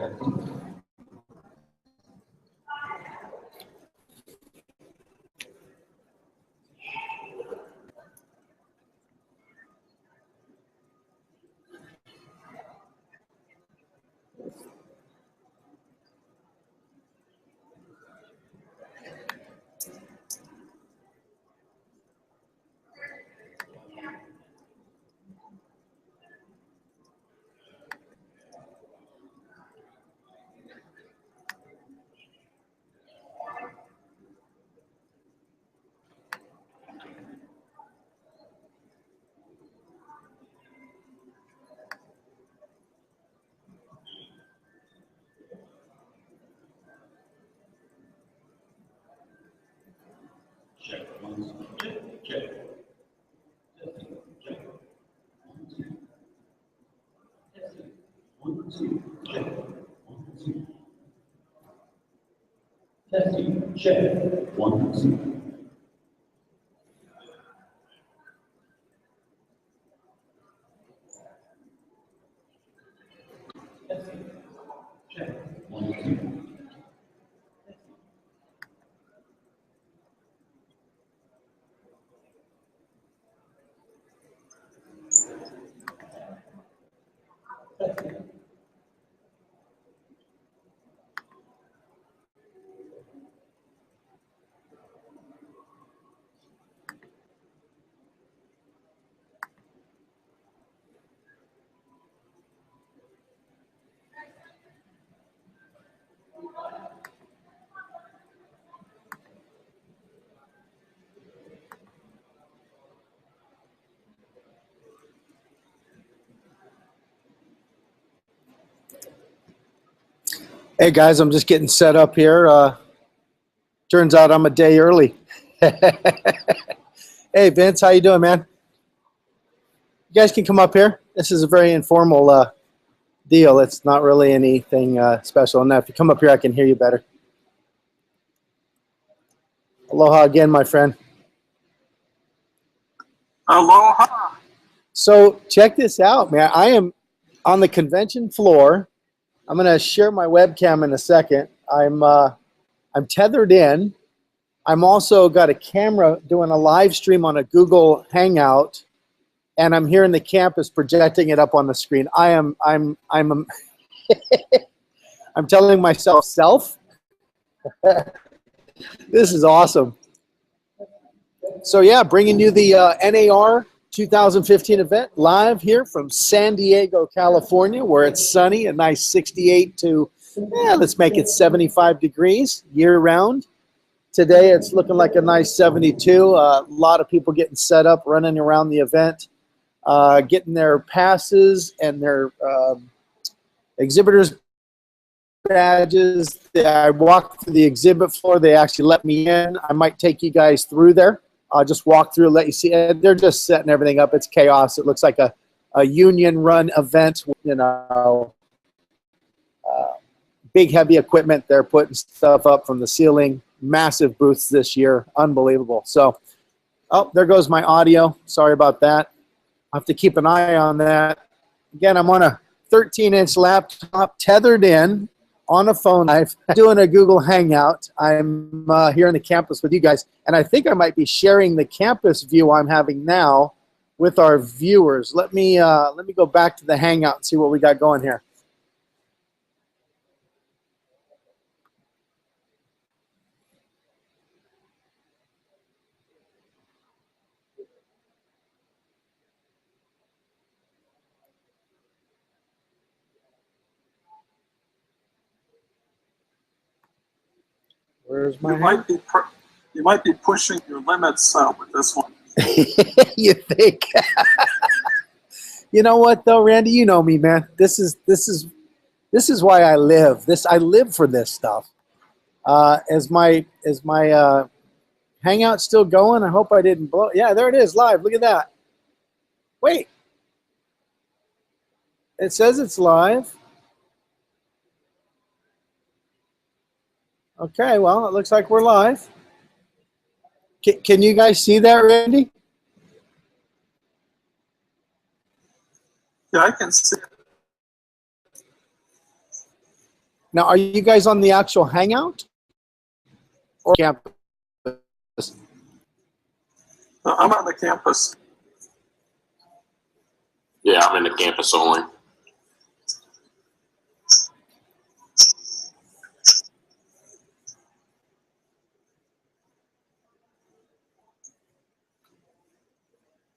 Testing, check, 1, 2. Testing, check, 1, 2. Hey guys, I'm just getting set up here. Turns out I'm a day early. Hey Vince, how you doing, man? You guys can come up here. This is a very informal deal. It's not really anything special. Now, if you come up here, I can hear you better. Aloha again, my friend. Aloha. So check this out, man. I am on the convention floor. I'm going to share my webcam in a second. I'm tethered in. I'm also got a camera doing a live stream on a Google Hangout, and I'm here in the campus projecting it up on the screen. I'm telling myself, this is awesome. So yeah, bringing you the NAR 2015 event live here from San Diego, California, where it's sunny, a nice 68 to, let's make it 75 degrees year round. Today it's looking like a nice 72. A lot of people getting set up, running around the event, getting their passes and their exhibitors badges. I walked through the exhibit floor. They actually let me in. I might take you guys through there. I'll just walk through and let you see. They're just setting everything up. It's chaos. It looks like a union-run event. You know, big, heavy equipment. They're putting stuff up from the ceiling. Massive booths this year. Unbelievable. So, oh, there goes my audio. Sorry about that. I have to keep an eye on that. Again, I'm on a 13-inch laptop tethered in on a phone. I'm doing a Google Hangout. I'm here on the campus with you guys, and I think I might be sharing the campus view I'm having now with our viewers. Let me go back to the Hangout and see what we got going here. Where's my You might be pushing your limits with this one. You think? You know what though, Randy? You know me, man. This is why I live. I live for this stuff. Is my Hangout still going? I hope I didn't blow. Yeah, there it is, live. Look at that. Wait. It says it's live. Okay, well, it looks like we're live. Can you guys see that, Randy? Yeah, I can see it. Now, are you guys on the actual Hangout or campus? I'm on the campus. Yeah, I'm in the campus only.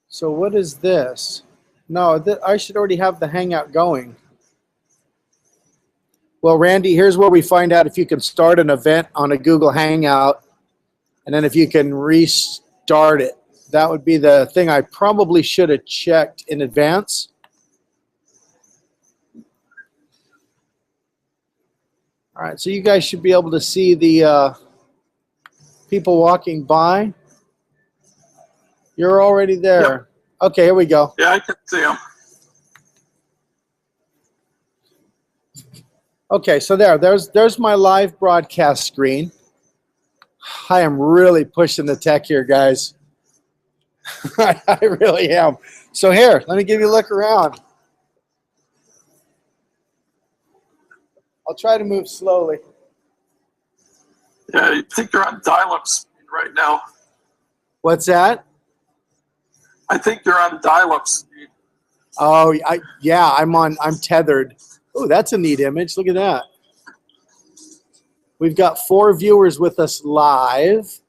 So what is this? No, I should already have the Hangout going. Well, Randy, here's where we find out if you can start an event on a Google Hangout, and then if you can restart it. That would be the thing I probably should have checked in advance. All right, so you guys should be able to see the people walking by. You're already there. Yep. Okay, here we go. Yeah, I can see them. Okay, so there's my live broadcast screen. I am really pushing the tech here, guys. I really am. So here, let me give you a look around. I'll try to move slowly. Yeah, I think you're on dial-up speed right now. What's that? I think you're on dial-up speed. Oh, yeah, I'm tethered. Oh, that's a neat image. Look at that. We've got 4 viewers with us live.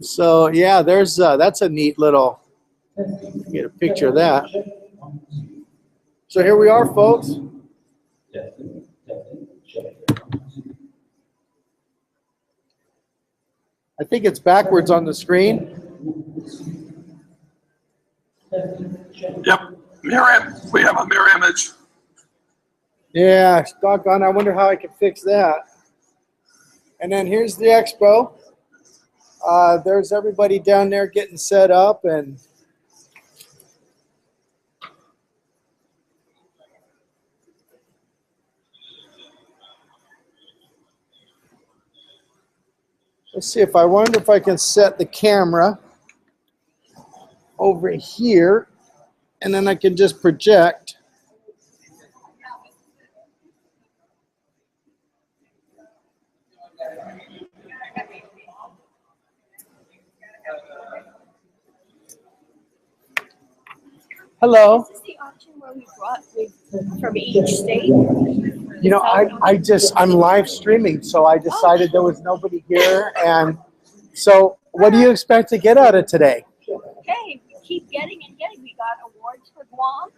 So yeah, that's a neat little. Get a picture of that. So here we are, folks. I think it's backwards on the screen. Yep, we have a mirror image. Yeah, doggone, I wonder how I can fix that. And then here's the expo. There's everybody down there getting set up, and let's see if I wonder if I can set the camera over here, and then I can just project. Hello. Is this the option where we brought from each state? You know, I'm live streaming, so I decided there was nobody here, and so what do you expect to get out of today? Okay, we keep getting and getting. We got awards for Guam.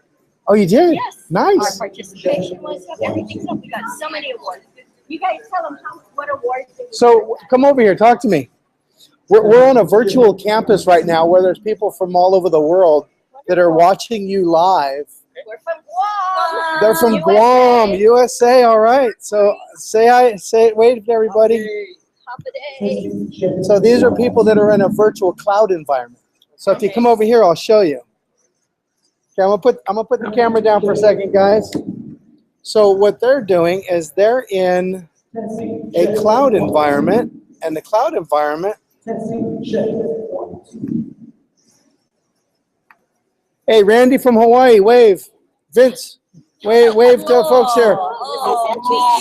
Oh, you did? Yes. Nice. Our participation was up. Everything's up. We got so many awards. You guys tell them what awards. So come over here, talk to me. We're on a virtual campus right now where there's people from all over the world that are watching you live. We're from Guam. They're from USA. Guam, USA. All right. So say hi, wave to everybody. Holiday. So these are people that are in a virtual cloud environment. So if you come over here, I'll show you. Okay, I'm gonna put the camera down for a second, guys. So what they're doing is they're in a cloud environment, and the cloud environment. Hey, Randy from Hawaii, wave. Vince, wave to the folks here.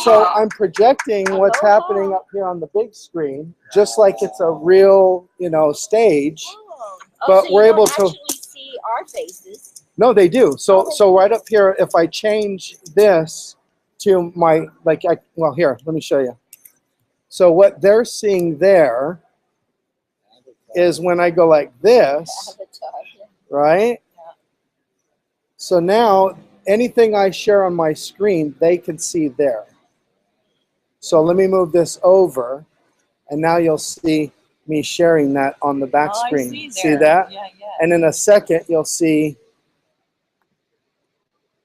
So I'm projecting what's happening up here on the big screen, just like it's a real, stage. But so we're you able don't to actually see our faces. No, they do. So right up here, if I change this to my well, here, let me show you. So what they're seeing there is when I go like this, right? So now anything I share on my screen, they can see there. So let me move this over, and now you'll see me sharing that on the back screen. See that? Yeah, yeah. And in a second, you'll see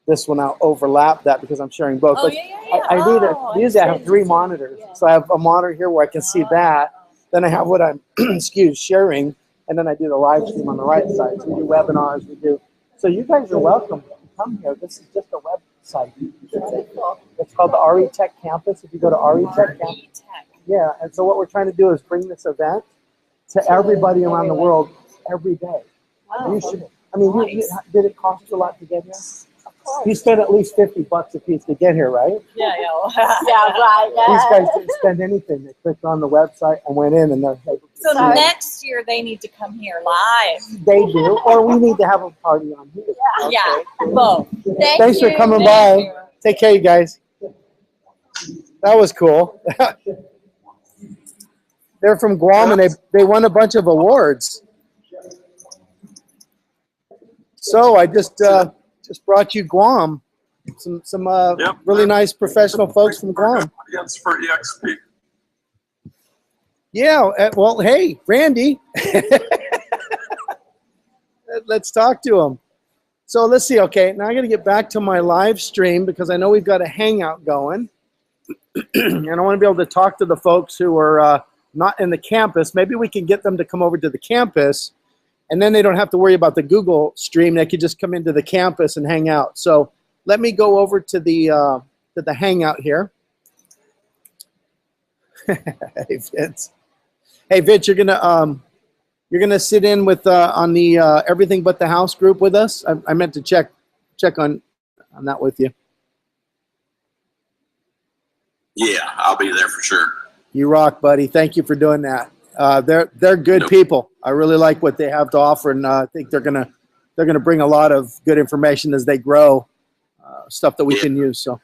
this will now overlap that because I'm sharing both. Oh, But yeah. I usually have 3 monitors. Yeah. So I have a monitor here where I can see that. Then I have what I'm sharing, and then I do the live stream on the right side. So we do webinars, we do. So you guys are welcome to come here. This is just a website. It's called the RETechCampus. If you go to RETechCampus. Yeah, and so what we're trying to do is bring this event to everybody around the world every day. Wow. You should. I mean, did it cost you a lot to get here? Of You spent at least $50 a piece to get here, right? Yeah, Yeah, right. These guys didn't spend anything. They clicked on the website and went in, and they're able to So see it. next year they need to come here live. They do, or we need to have a party on here. Okay. Yeah, both. Thanks for coming by. Take care, you guys. That was cool. They're from Guam, and they won a bunch of awards. So I just brought you Guam. Some really nice professional folks from Guam. Audience for EXP. Yeah, well, hey, Randy. Let's talk to him. So let's see. Okay, now I got to get back to my live stream because I know we've got a hangout going. And I want to be able to talk to the folks who are not in the campus. Maybe we can get them to come over to the campus, and then they don't have to worry about the Google stream. They could just come into the campus and hang out. So let me go over to the hangout here. Hey, Vince. Hey, Vince, you're gonna sit in with on the Everything But the House group with us. I meant to check on that with you. Yeah, I'll be there for sure. You rock, buddy. Thank you for doing that. They're good people. I really like what they have to offer, and I think they're gonna bring a lot of good information as they grow, stuff that we can use. So,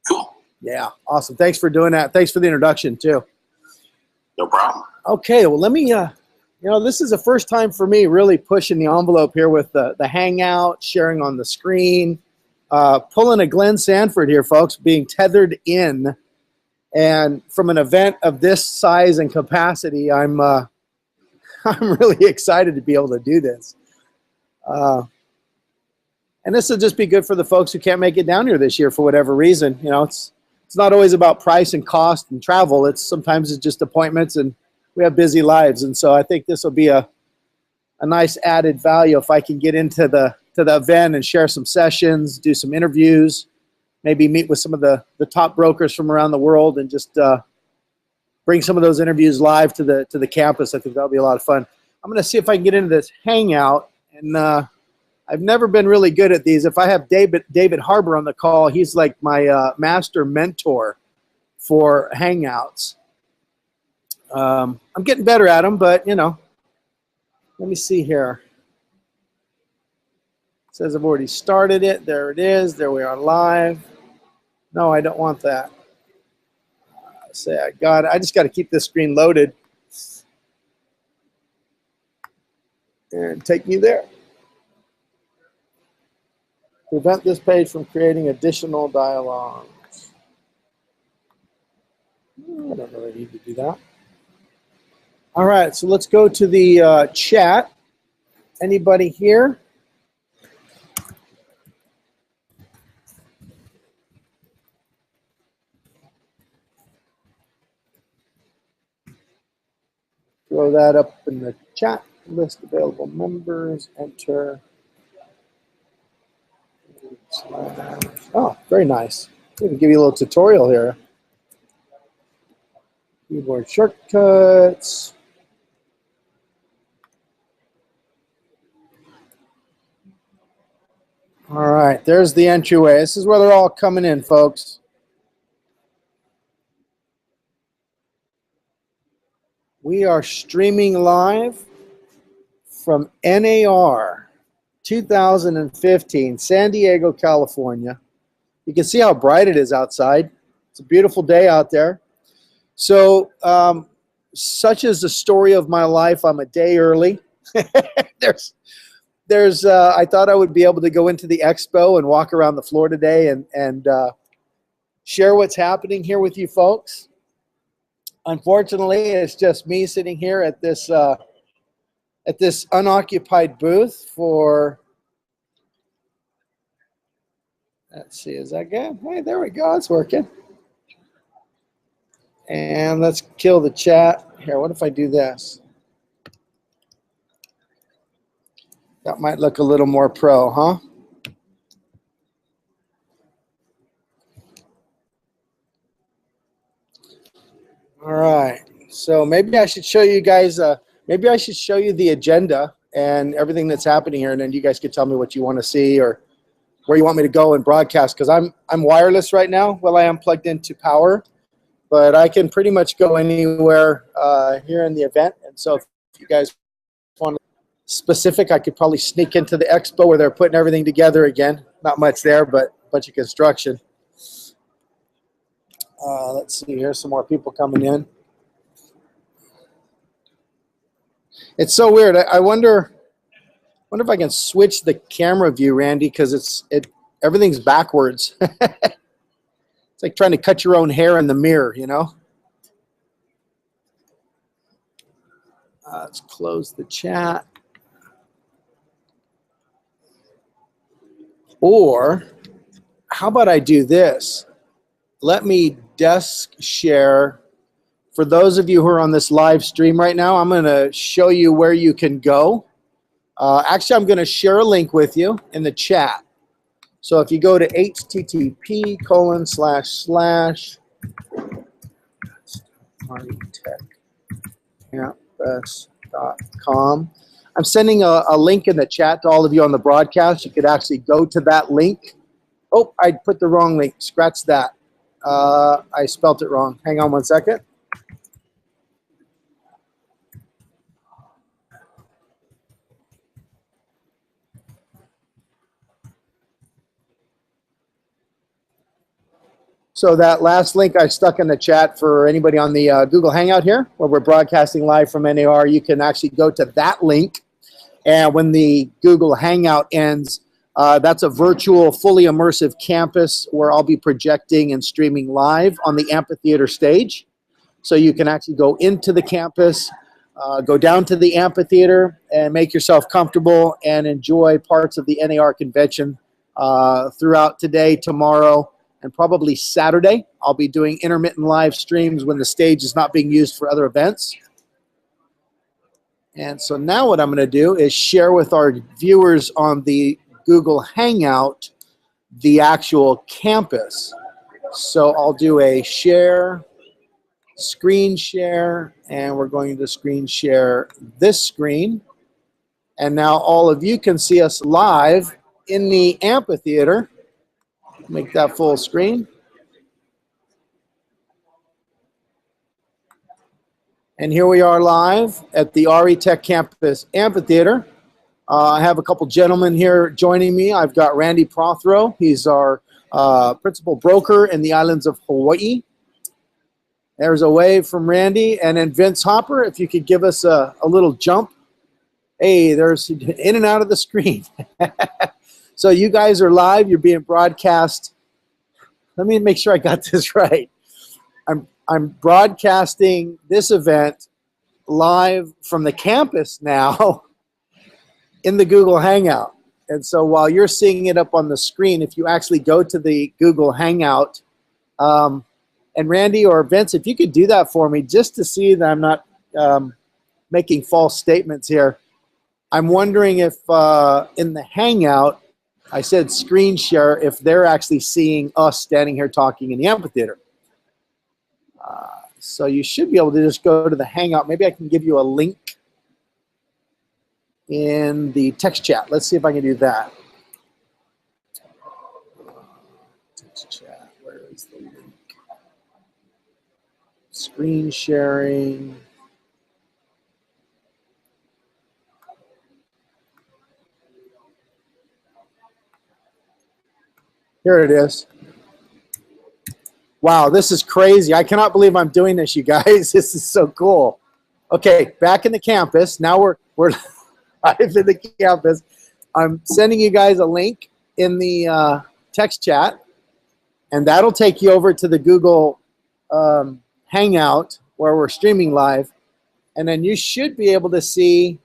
Cool. yeah, awesome. Thanks for doing that. Thanks for the introduction too. No problem. Okay, well, let me. This is the first time for me really pushing the envelope here with the hangout, sharing on the screen, pulling a Glenn Sanford here, folks, being tethered in. And from an event of this size and capacity, I'm really excited to be able to do this. And this will just be good for the folks who can't make it down here this year for whatever reason. It's not always about price and cost and travel. Sometimes it's just appointments, and we have busy lives. And so I think this will be a nice added value if I can get into the event and share some sessions, do some interviews, maybe meet with some of the top brokers from around the world, and just bring some of those interviews live to the campus. I think that'll be a lot of fun. I'm going to see if I can get into this hangout, and I've never been really good at these. If I have David Harbour on the call, he's like my master mentor for hangouts. I'm getting better at them, but let me see here. It says I've already started it. There it is. There we are live. No, I don't want that. Say I got it. I just got to keep this screen loaded and take me there. Prevent this page from creating additional dialogues. I don't really need to do that. All right, so let's go to the chat. Anybody here? Throw that up in the chat. List available members. Enter. Oh, very nice. I'm going to give you a little tutorial here. Keyboard shortcuts. All right, there's the entryway. This is where they're all coming in, folks. We are streaming live from NAR 2015, San Diego, California. You can see how bright it is outside. It's a beautiful day out there. So, such is the story of my life. I'm a day early. I thought I would be able to go into the expo and walk around the floor today and share what's happening here with you folks. Unfortunately, it's just me sitting here at this unoccupied booth for, let's see, is that good? Hey, there we go, it's working. And let's kill the chat. Here, what if I do this? That might look a little more pro, huh? All right, so maybe I should show you guys, maybe I should show you the agenda and everything that's happening here, and then you guys could tell me what you want to see or where you want me to go and broadcast, because I'm wireless right now. Well, I am plugged into power, but I can pretty much go anywhere here in the event. And so if you guys want specific, I could probably sneak into the expo where they're putting everything together again. Not much there, but a bunch of construction. Let's see, here's some more people coming in. It's so weird. I wonder if I can switch the camera view, Randy, because everything's backwards. It's like trying to cut your own hair in the mirror, you know? Let's close the chat. Or how about I do this? Let me desk share. For those of you who are on this live stream right now, I'm going to show you where you can go. Actually, I'm going to share a link with you in the chat. So if you go to http://RETechCampus.com. I'm sending a link in the chat to all of you on the broadcast. You could actually go to that link. Oh, I put the wrong link. Scratch that. I spelt it wrong. Hang on one second. So that last link I stuck in the chat for anybody on the Google Hangout here, where we're broadcasting live from NAR, you can actually go to that link. And when the Google Hangout ends, that's a virtual, fully immersive campus where I'll be projecting and streaming live on the amphitheater stage. So you can actually go into the campus, go down to the amphitheater, and make yourself comfortable and enjoy parts of the NAR convention throughout today, tomorrow, and probably Saturday. I'll be doing intermittent live streams when the stage is not being used for other events. And so now what I'm going to do is share with our viewers on the Google Hangout the actual campus. So I'll do a share, screen share, and we're going to screen share this screen. And now all of you can see us live in the amphitheater. Make that full screen. And here we are live at the RETechCampus Amphitheater. I have a couple gentlemen here joining me. I've got Randy Prothero. He's our principal broker in the islands of Hawaii. There's a wave from Randy. And then Vince Hopper, if you could give us a little jump. Hey, there's in and out of the screen. So you guys are live. You're being broadcast. Let me make sure I got this right. I'm broadcasting this event live from the campus now in the Google Hangout. And so while you're seeing it up on the screen, if you actually go to the Google Hangout, and Randy or Vince, if you could do that for me just to see that I'm not making false statements here. I'm wondering if in the Hangout, I said screen share, if they're actually seeing us standing here talking in the amphitheater. So you should be able to just go to the Hangout. Maybe I can give you a link in the text chat. Let's see if I can do that. Text chat, where is the link? Screen sharing. Here it is. Wow, this is crazy. I cannot believe I'm doing this, you guys. This is so cool. Okay, back in the campus. Now we're live in the campus. I'm sending you guys a link in the text chat, and that'll take you over to the Google Hangout where we're streaming live. And then you should be able to see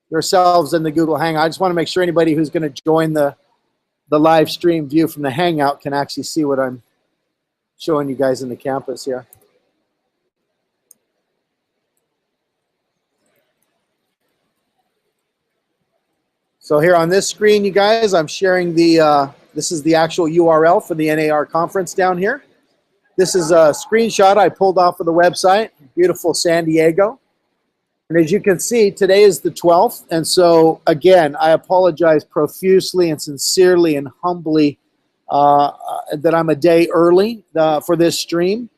yourselves in the Google Hangout. I just want to make sure anybody who's going to join the live stream view from the Hangout can actually see what I'm showing you guys in the campus here. So here on this screen, you guys, I'm sharing the, this is the actual URL for the NAR conference down here. This is a screenshot I pulled off of the website, beautiful San Diego. And as you can see, today is the 12th. And so, again, I apologize profusely and sincerely and humbly that I'm a day early for this stream.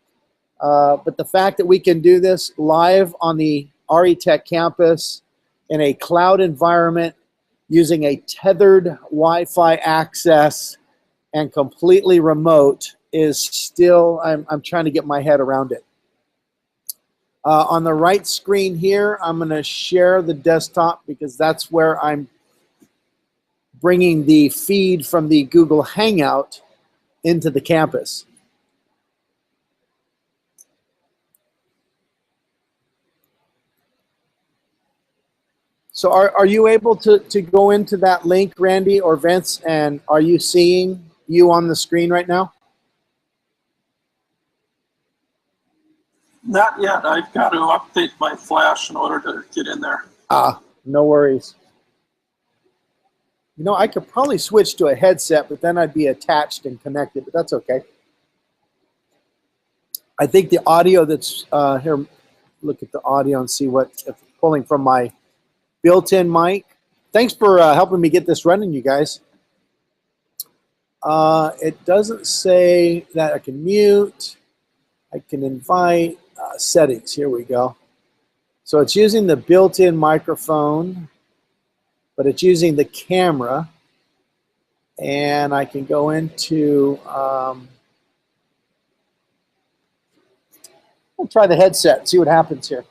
But the fact that we can do this live on the RETechCampus in a cloud environment using a tethered Wi-Fi access and completely remote is still, I'm trying to get my head around it. On the right screen here, I'm going to share the desktop because that's where I'm bringing the feed from the Google Hangout into the campus. So are you able to go into that link, Randy or Vince, and are you seeing you on the screen right now? Not yet. I've got to update my flash in order to get in there. No worries. You know, I could probably switch to a headset, but then I'd be attached and connected, but that's okay. I think the audio that's here, look at the audio and see what, if pulling from my built-in mic. Thanks for helping me get this running, you guys. It doesn't say that I can mute. I can invite. Settings, here we go. So it's using the built-in microphone, but it's using the camera. And I can go into, I'll try the headset, see what happens here.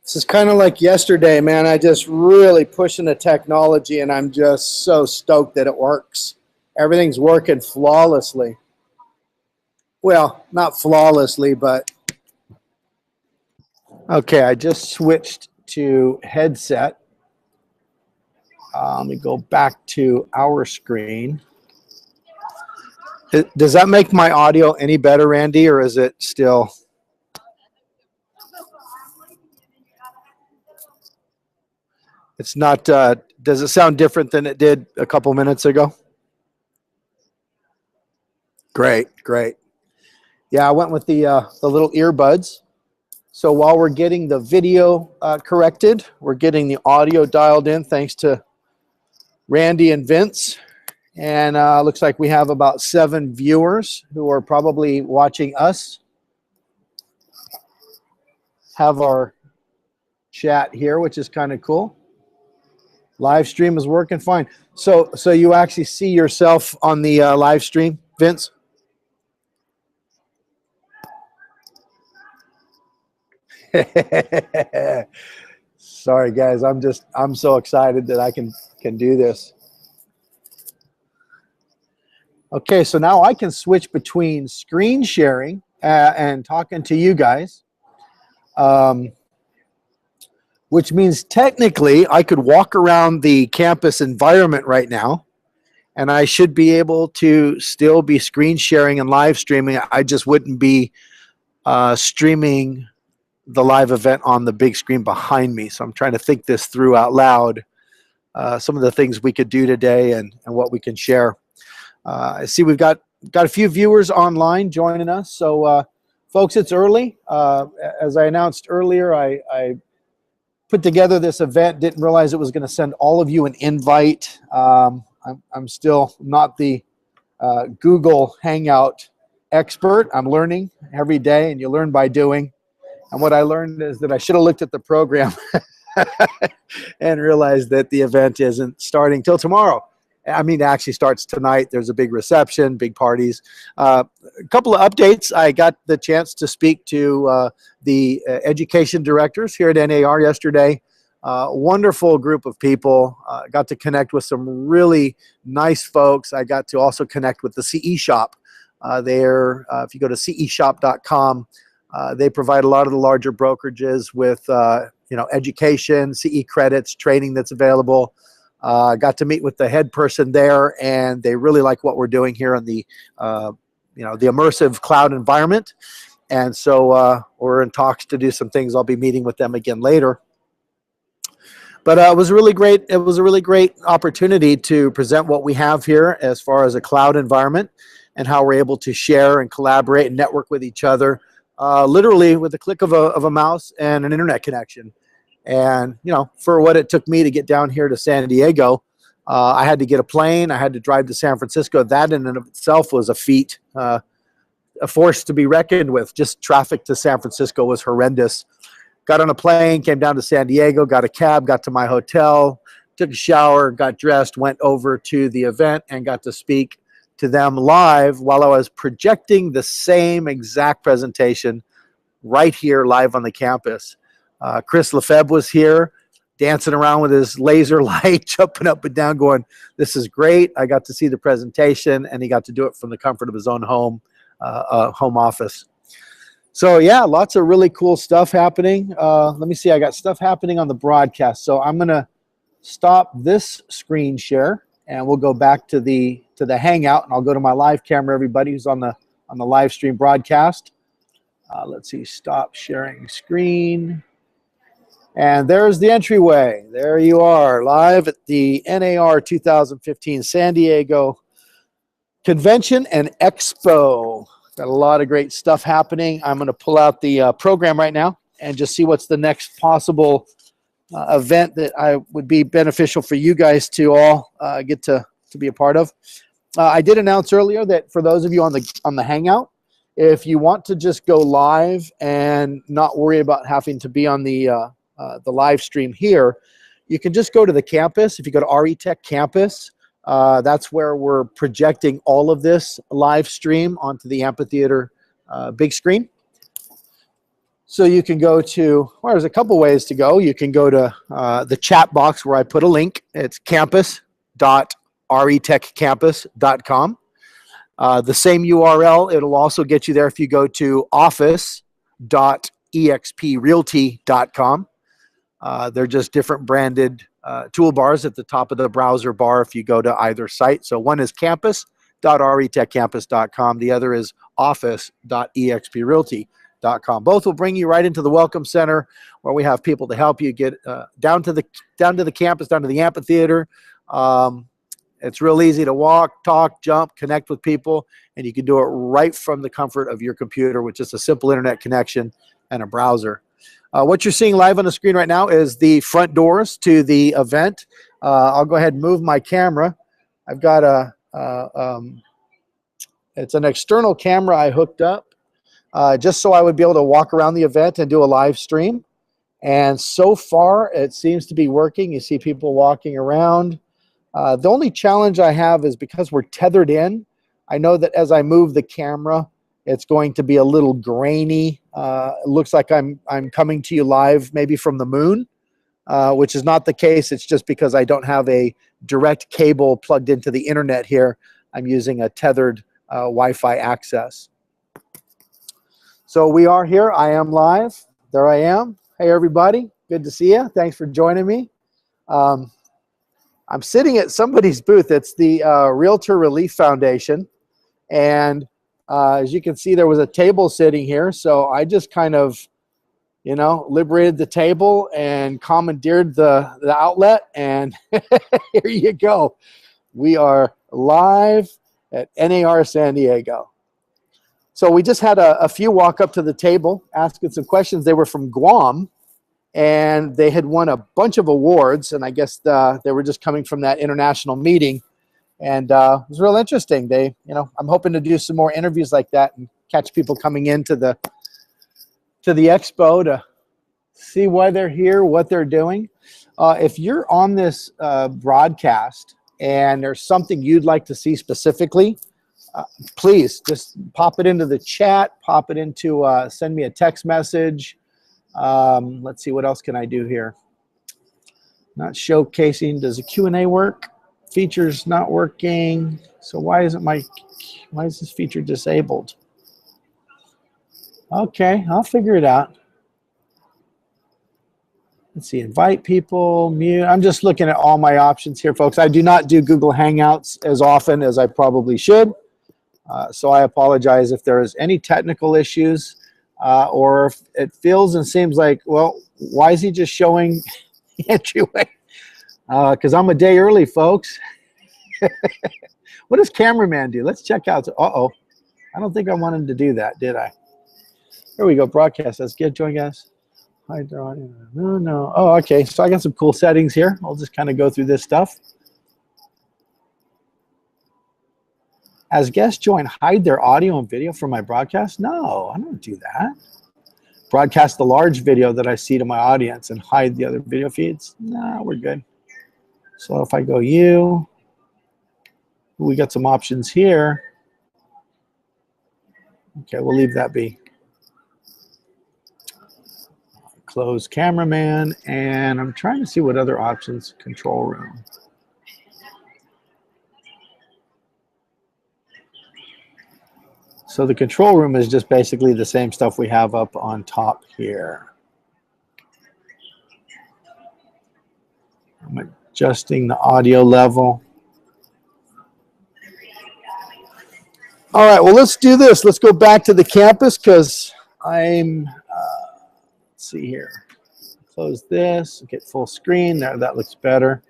This is kind of like yesterday, man. I just really pushing the technology, and I'm just so stoked that it works. Everything's working flawlessly. Well, not flawlessly, but. Okay, I just switched to headset. Let me go back to our screen. Does that make my audio any better, Randy, or is it still? It's not, does it sound different than it did a couple minutes ago? Great, great. Yeah, I went with the little earbuds. So while we're getting the video corrected, we're getting the audio dialed in thanks to Randy and Vince. And looks like we have about 7 viewers who are probably watching us. Have our chat here, which is kind of cool. Live stream is working fine. So you actually see yourself on the live stream, Vince? Sorry, guys. I'm so excited that I can do this. Okay, so now I can switch between screen sharing and talking to you guys. Which means technically I could walk around the campus environment right now and I should be able to still be screen sharing and live streaming. I just wouldn't be streaming the live event on the big screen behind me. So I'm trying to think this through out loud, some of the things we could do today and what we can share. I see we've got a few viewers online joining us. So folks, it's early. As I announced earlier, I put together this event, didn't realize it was going to send all of you an invite. I'm still not the Google Hangout expert. I'm learning every day, and you learn by doing. And what I learned is that I should have looked at the program and realized that the event isn't starting till tomorrow. I mean, it actually starts tonight. There's a big reception, big parties. A couple of updates. I got the chance to speak to the education directors here at NAR yesterday. Wonderful group of people. Got to connect with some really nice folks. I got to also connect with the CE shop. If you go to ceshop.com, they provide a lot of the larger brokerages with education, CE credits, training that's available. Got to meet with the head person there, and they really like what we're doing here on the the immersive cloud environment. And so we're in talks to do some things. I'll be meeting with them again later. But it was really great. It was a really great opportunity to present what we have here as far as a cloud environment and how we're able to share and collaborate and network with each other, literally with the click of a mouse and an internet connection. And, you know, for what it took me to get down here to San Diego, I had to get a plane. I had to drive to San Francisco. That in and of itself was a feat, a force to be reckoned with. Just traffic to San Francisco was horrendous. Got on a plane, came down to San Diego, got a cab, got to my hotel, took a shower, got dressed, went over to the event, and got to speak to them live while I was projecting the same exact presentation right here live on the campus. Chris Lefebvre was here, dancing around with his laser light, jumping up and down, going, "This is great." I got to see the presentation, and he got to do it from the comfort of his own home office. So yeah, lots of really cool stuff happening. Let me see, I got stuff happening on the broadcast. So I'm gonna stop this screen share and we'll go back to the Hangout, and I'll go to my live camera, everybody who's on the live stream broadcast. Let's see, stop sharing screen. And there's the entryway. There you are, live at the NAR 2015 San Diego Convention and Expo. Got a lot of great stuff happening. I'm going to pull out the program right now and just see what's the next possible event that I would be beneficial for you guys to all get to be a part of. I did announce earlier that for those of you on the Hangout, if you want to just go live and not worry about having to be on the live stream here, you can just go to the campus. If you go to RETechCampus, that's where we're projecting all of this live stream onto the amphitheater big screen. So you can go to, well, there's a couple ways to go. You can go to the chat box where I put a link. It's campus.retechcampus.com. The same URL, it'll also get you there if you go to office.exprealty.com. They're just different branded toolbars at the top of the browser bar if you go to either site. So one is campus.retechcampus.com. The other is office.exprealty.com. Both will bring you right into the Welcome Center where we have people to help you get down to the campus, down to the amphitheater. It's real easy to walk, talk, jump, connect with people, and you can do it right from the comfort of your computer with just a simple internet connection and a browser. What you're seeing live on the screen right now is the front doors to the event. I'll go ahead and move my camera. I've got it's an external camera I hooked up just so I would be able to walk around the event and do a live stream. And so far, it seems to be working. You see people walking around. The only challenge I have is because we're tethered in, I know that as I move the camera, it's going to be a little grainy. It looks like I'm coming to you live maybe from the moon, which is not the case. It's just because I don't have a direct cable plugged into the internet here. I'm using a tethered Wi-Fi access. So we are here. I am live. There I am. Hey, everybody. Good to see you. Thanks for joining me. I'm sitting at somebody's booth. It's the Realtor Relief Foundation. And as you can see, there was a table sitting here. So I just kind of, you know, liberated the table and commandeered the outlet. And here you go. We are live at NAR San Diego. So we just had a few walk up to the table asking some questions. They were from Guam. And they had won a bunch of awards. And I guess they were just coming from that international meeting. And it was real interesting. They, you know, I'm hoping to do some more interviews like that and catch people coming into the expo to see why they're here, what they're doing. If you're on this broadcast and there's something you'd like to see specifically, please just pop it into the chat, pop it into, send me a text message. Let's see, what else can I do here? Not showcasing. Does a Q&A work? Features not working. So why is this feature disabled? Okay, I'll figure it out. Let's see, invite people, mute. I'm just looking at all my options here, folks. I do not do Google Hangouts as often as I probably should. So I apologize if there is any technical issues. or if it feels and seems like, well, why is he just showing entryway? Because I'm a day early, folks. What does cameraman do? Let's check out. Uh-oh. I don't think I wanted him to do that, did I? Here we go. Broadcast. Let's get join guys. Hi, no. Oh, okay. So I got some cool settings here. I'll just kind of go through this stuff. As guests join, hide their audio and video from my broadcast? No, I don't do that. Broadcast the large video that I see to my audience and hide the other video feeds? No, we're good. So if I go we got some options here. Okay, we'll leave that be. Close cameraman, and I'm trying to see what other options. Control room. So the control room is just basically the same stuff we have up on top here. I'm adjusting the audio level. All right, well, let's do this. Let's go back to the campus because let's see here. Close this, get full screen. There, that looks better.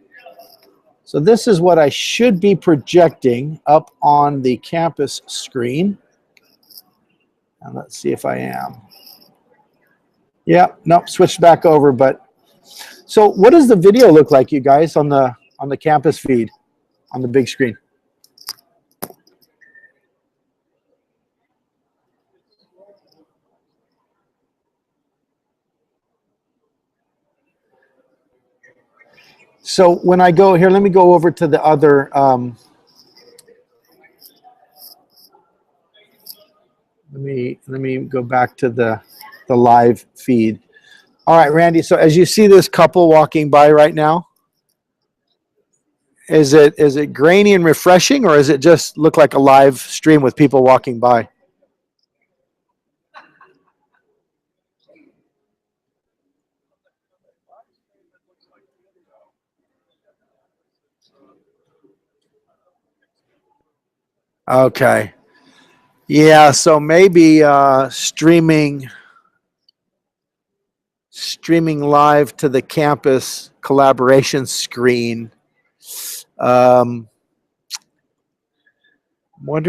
So this is what I should be projecting up on the campus screen. And let's see if I am. Yeah, nope, switched back over. But so what does the video look like, you guys, on the campus feed, on the big screen? So when I go here, let me go over to the other. Let me go back to the live feed. All right, Randy. So as you see this couple walking by right now, is it grainy and refreshing, or does it just look like a live stream with people walking by? Okay. Yeah, so maybe streaming live to the campus collaboration screen. Wonder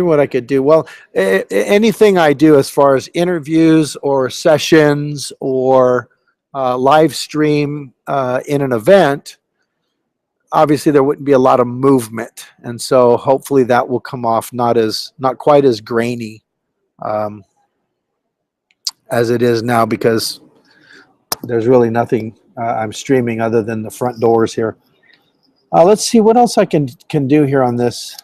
what I could do. Well, anything I do as far as interviews or sessions or live stream in an event, obviously there wouldn't be a lot of movement, and so hopefully that will come off not quite as grainy as it is now, because there's really nothing I'm streaming other than the front doors here. Let's see what else I can do here on this.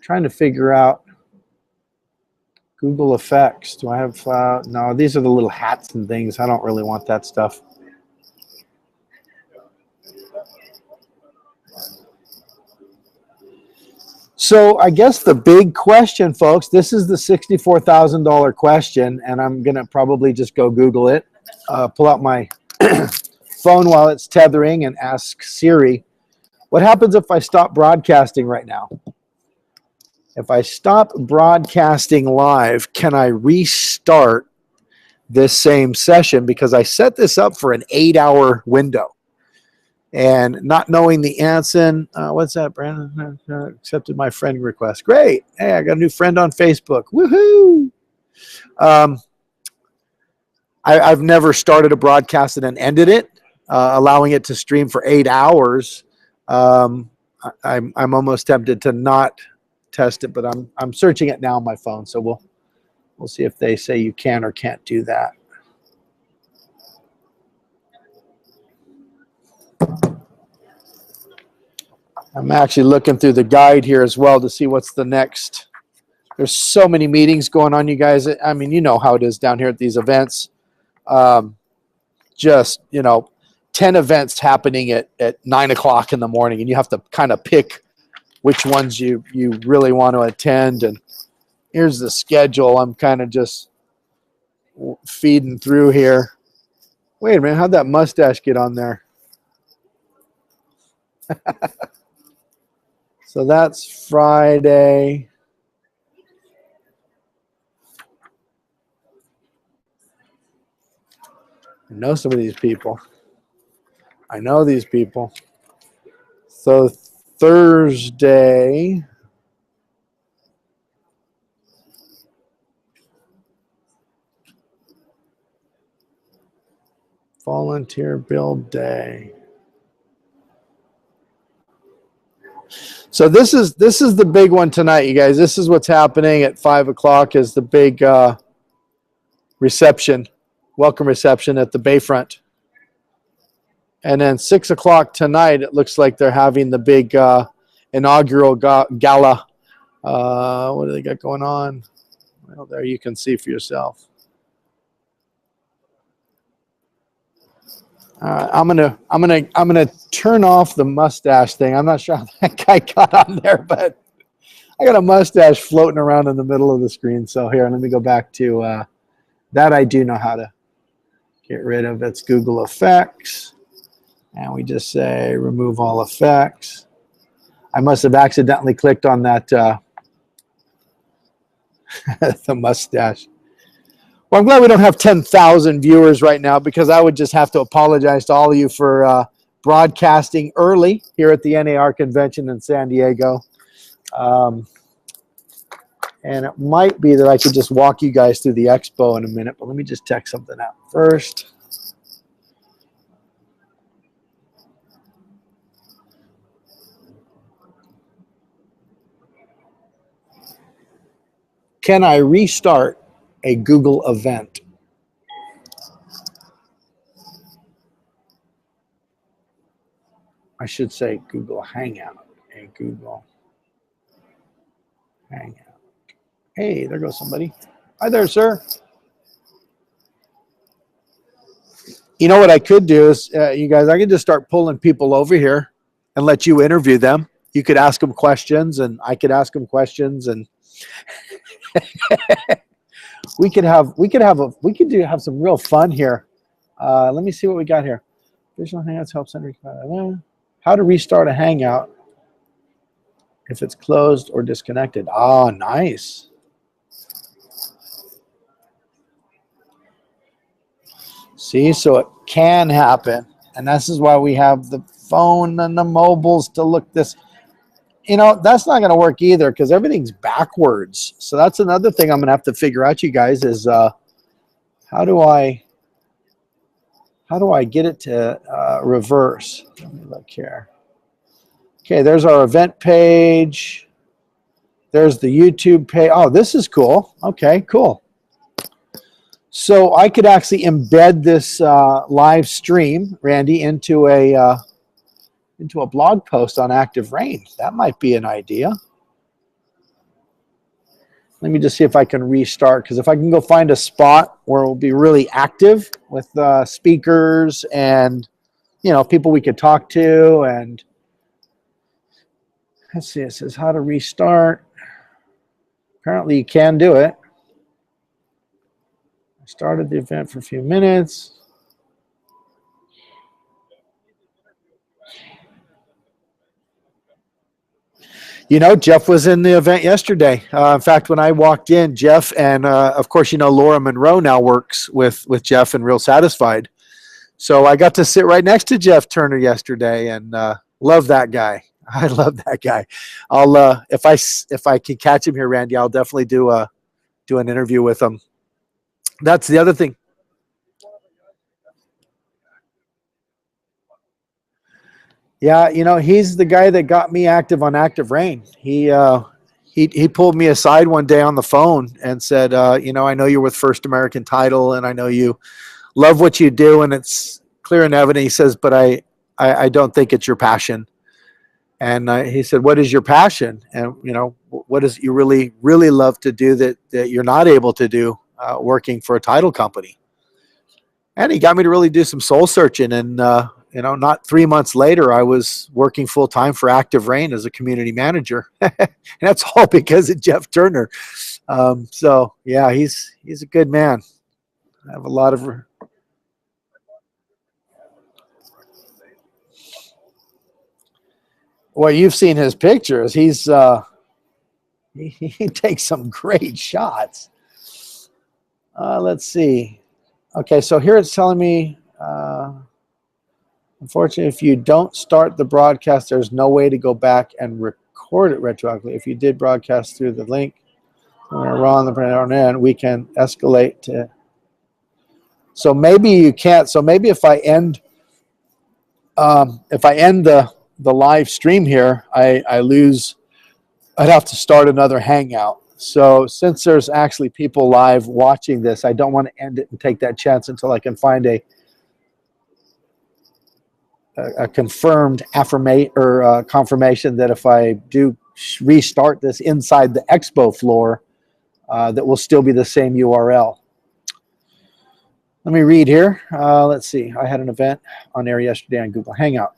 Trying to figure out Google Effects. Do I have no, these are the little hats and things. I don't really want that stuff. So I guess the big question, folks, this is the $64,000 question, and I'm going to probably just go Google it, pull out my phone while it's tethering and ask Siri, what happens if I stop broadcasting right now? If I stop broadcasting live, can I restart this same session? Because I set this up for an 8-hour window. And not knowing the answer, what's that, Brandon? Accepted my friend request. Great. Hey, I got a new friend on Facebook. Woohoo! I've never started a broadcast and then ended it, allowing it to stream for 8 hours. I'm almost tempted to not test it, but I'm searching it now on my phone. So we'll see if they say you can or can't do that. I'm actually looking through the guide here as well to see what's the next. There's so many meetings going on, you guys. I mean, you know how it is down here at these events. Just, 10 events happening at 9 o'clock in the morning, and you have to kind of pick which ones you really want to attend. And here's the schedule. I'm kind of just feeding through here. Wait a minute, how'd that mustache get on there? So that's Friday. I know some of these people. I know these people. So Thursday, volunteer build day. So this is the big one tonight, you guys. This is what's happening at 5 o'clock is the big reception, welcome reception at the Bayfront. And then 6 o'clock tonight, it looks like they're having the big inaugural gala. What do they got going on? Well, there you can see for yourself. I'm gonna turn off the mustache thing. I'm not sure how that guy got on there, but I got a mustache floating around in the middle of the screen. So here, let me go back to that. I do know how to get rid of. It's Google Effects. And we just say remove all effects. I must have accidentally clicked on that the mustache. Well, I'm glad we don't have 10,000 viewers right now because I would just have to apologize to all of you for broadcasting early here at the NAR convention in San Diego. And it might be that I could just walk you guys through the expo in a minute, but let me just check something out first. Can I restart a Google event? I should say Google Hangout. A Google Hangout. Hey, there goes somebody. Hi there, sir. You know what I could do is, you guys, I could just start pulling people over here and let you interview them. You could ask them questions, and I could ask them questions, and we could have some real fun here. Let me see what we got here. Visual Hangouts help center. How to restart a Hangout if it's closed or disconnected. Oh, nice. See, so it can happen, and this is why we have the phone and the mobiles to look this. You know, that's not going to work either because everything's backwards. So that's another thing I'm going to have to figure out, you guys, is how do I get it to reverse? Let me look here. Okay, there's our event page. There's the YouTube page. Oh, this is cool. Okay, cool. So I could actually embed this live stream, Randy, into a blog post on Active Rain. That might be an idea. Let me just see if I can restart, because if I can go find a spot where it will be really active with speakers and, you know, people we could talk to. And let's see, it says how to restart. Apparently you can do it. I started the event for a few minutes. You know, Jeff was in the event yesterday. In fact, when I walked in, Jeff and, of course, you know, Laura Monroe now works with Jeff and Real Satisfied. So I got to sit right next to Jeff Turner yesterday, and love that guy. I love that guy. I'll if I can catch him here, Randy, I'll definitely do an interview with him. That's the other thing. Yeah, you know, he's the guy that got me active on Active Rain. He pulled me aside one day on the phone and said, you know, I know you're with First American Title, and I know you love what you do, and it's clear and evident. He says, but I don't think it's your passion. And he said, what is your passion? And, you know, what is it you really, really love to do that you're not able to do working for a title company? And he got me to really do some soul searching. And, you know, not 3 months later, I was working full time for Active Rain as a community manager. And that's all because of Jeff Turner. So yeah, he's a good man. I have a lot of. Well, you've seen his pictures. He's he takes some great shots. Let's see. Okay, so here it's telling me, unfortunately, if you don't start the broadcast, there's no way to go back and record it retroactively. If you did broadcast through the link, we're on the end, we can escalate to. So maybe you can't. So maybe if I end the live stream here, I lose. I'd have to start another hangout. So since there's actually people live watching this, I don't want to end it and take that chance until I can find a confirmed affirmation or confirmation that if I do restart this inside the expo floor, that will still be the same URL. Let me read here. Let's see. I had an event on air yesterday on Google Hangout.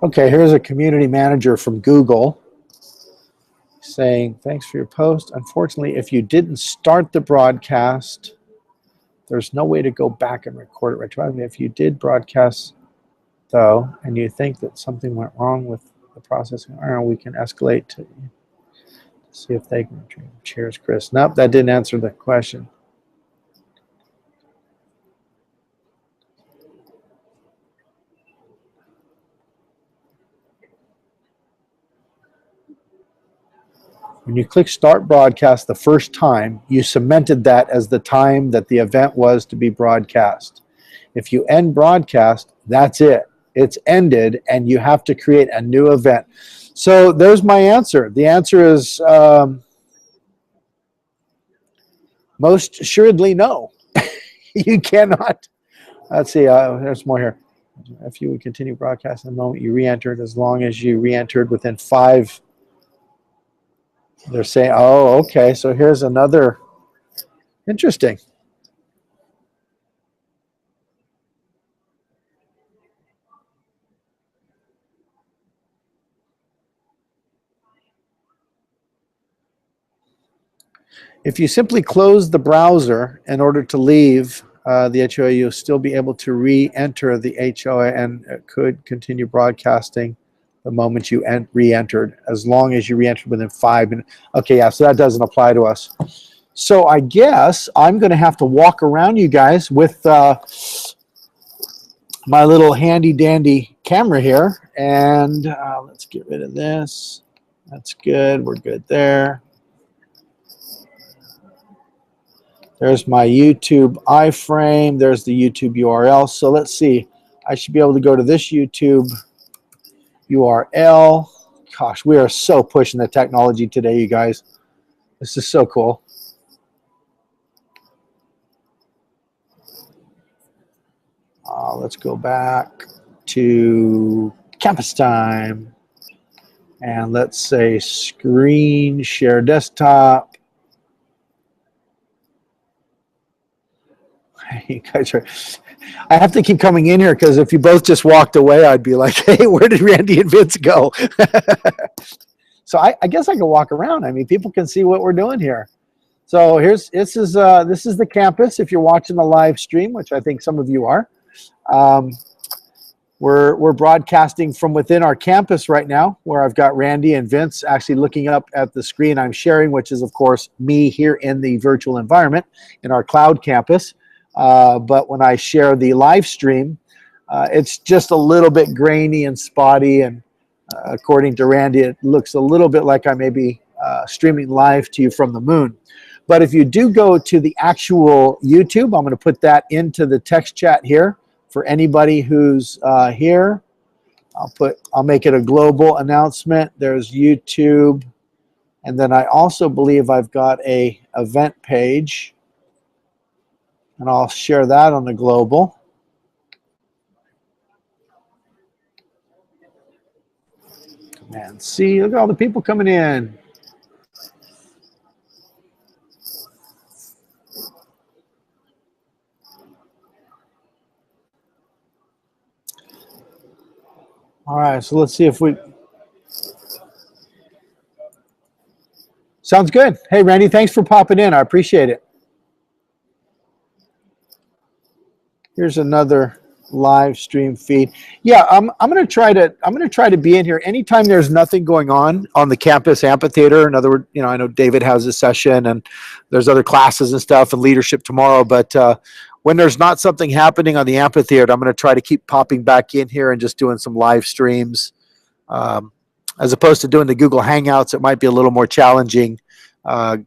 Okay, here's a community manager from Google saying, thanks for your post. Unfortunately, if you didn't start the broadcast, there's no way to go back and record it retroactively. If you did broadcast, though, and you think that something went wrong with the processing, we can escalate to see if they can retrieve. Cheers, Chris. Nope, that didn't answer the question. When you click start broadcast the first time, you cemented that as the time that the event was to be broadcast. If you end broadcast, that's it. It's ended, and you have to create a new event. So there's my answer. The answer is most assuredly no. You cannot. Let's see. There's more here. If you would continue broadcasting the moment you re-entered, as long as you re-entered within 5. They're saying, oh, okay. So here's another. Interesting. If you simply close the browser in order to leave the HOA, you'll still be able to re-enter the HOA and it could continue broadcasting the moment you re-entered, as long as you re-entered within 5 minutes. Okay, yeah, so that doesn't apply to us. So I guess I'm going to have to walk around you guys with my little handy-dandy camera here. And let's get rid of this. That's good. We're good there. There's my YouTube iframe. There's the YouTube URL. So let's see. I should be able to go to this YouTube URL. Gosh, we are so pushing the technology today, you guys. This is so cool. Let's go back to campus time. And let's say screen share desktop. You guys are, I have to keep coming in here because if you both just walked away, I'd be like, hey, where did Randy and Vince go? So I guess I can walk around. I mean, people can see what we're doing here. So this is the campus. If you're watching the live stream, which I think some of you are, we're broadcasting from within our campus right now, where I've got Randy and Vince actually looking up at the screen I'm sharing, which is of course me here in the virtual environment in our cloud campus. But when I share the live stream, it's just a little bit grainy and spotty, and according to Randy, it looks a little bit like I may be streaming live to you from the moon. But if you do go to the actual YouTube, I'm going to put that into the text chat here for anybody who's here. I'll make it a global announcement. There's YouTube, and then I also believe I've got a event page. And I'll share that on the global. Man, see, look at all the people coming in. All right, so let's see if we... Sounds good. Hey, Randy, thanks for popping in. I appreciate it. Here's another live stream feed. Yeah, I'm gonna try to be in here anytime there's nothing going on the campus amphitheater. In other words, you know, I know David has a session and there's other classes and stuff and leadership tomorrow, but when there's not something happening on the amphitheater, I'm gonna try to keep popping back in here and just doing some live streams. As opposed to doing the Google Hangouts, it might be a little more challenging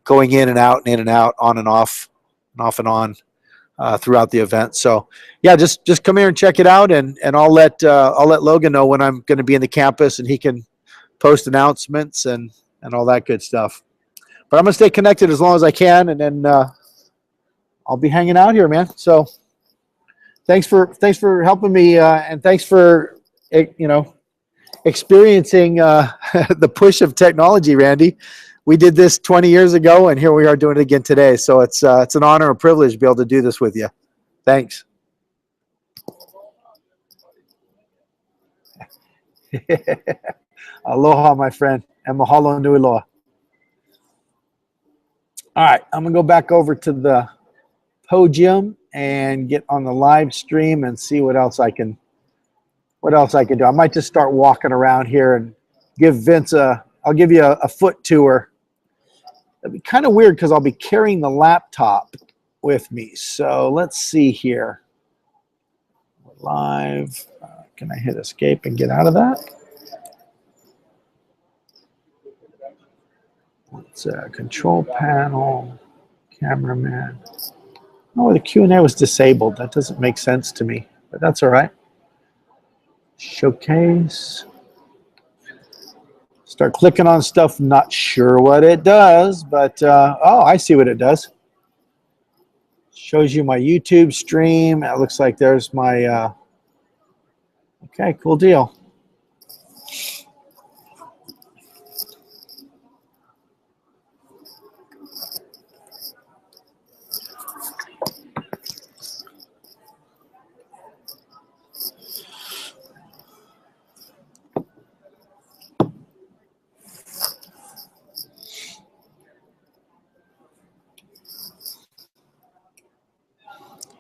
going in and out, on and off, and off and on throughout the event. So yeah, just come here and check it out, and I'll let Logan know when I'm going to be in the campus, and he can post announcements and all that good stuff. But I'm going to stay connected as long as I can, and then I'll be hanging out here, man. So thanks for helping me, and thanks for experiencing the push of technology, Randy. We did this 20 years ago, and here we are doing it again today. So it's an honor and a privilege to be able to do this with you. Thanks. Aloha, my friend, and mahalo nui loa. All right, I'm gonna go back over to the podium and get on the live stream and see what else I can do. I might just start walking around here and give Vince I'll give you a foot tour. It'll be kind of weird because I'll be carrying the laptop with me. So let's see here. We're live. Can I hit escape and get out of that? It's a control panel, cameraman. Oh, the Q&A was disabled. That doesn't make sense to me, but that's all right. Showcase. Start clicking on stuff, not sure what it does, but oh, I see what it does. Shows you my YouTube stream. It looks like there's my, okay, cool deal.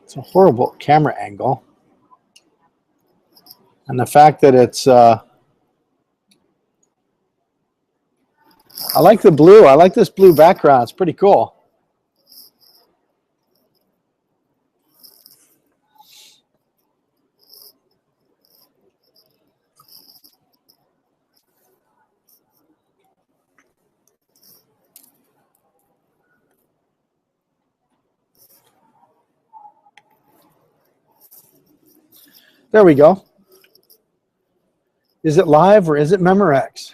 It's a horrible camera angle. And the fact that it's, I like the blue. I like this blue background. It's pretty cool. There we go. Is it live or is it Memorex?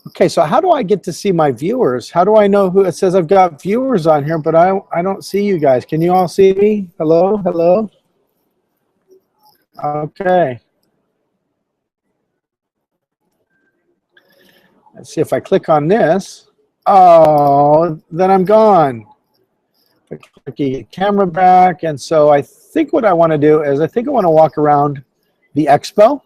Okay, so how do I get to see my viewers? How do I know who? It says I've got viewers on here, but I don't see you guys. Can you all see me? Hello? Hello? Okay. Let's see if I click on this. Oh, then I'm gone. I click the camera back, and so I think what I want to do is I think I want to walk around the expo.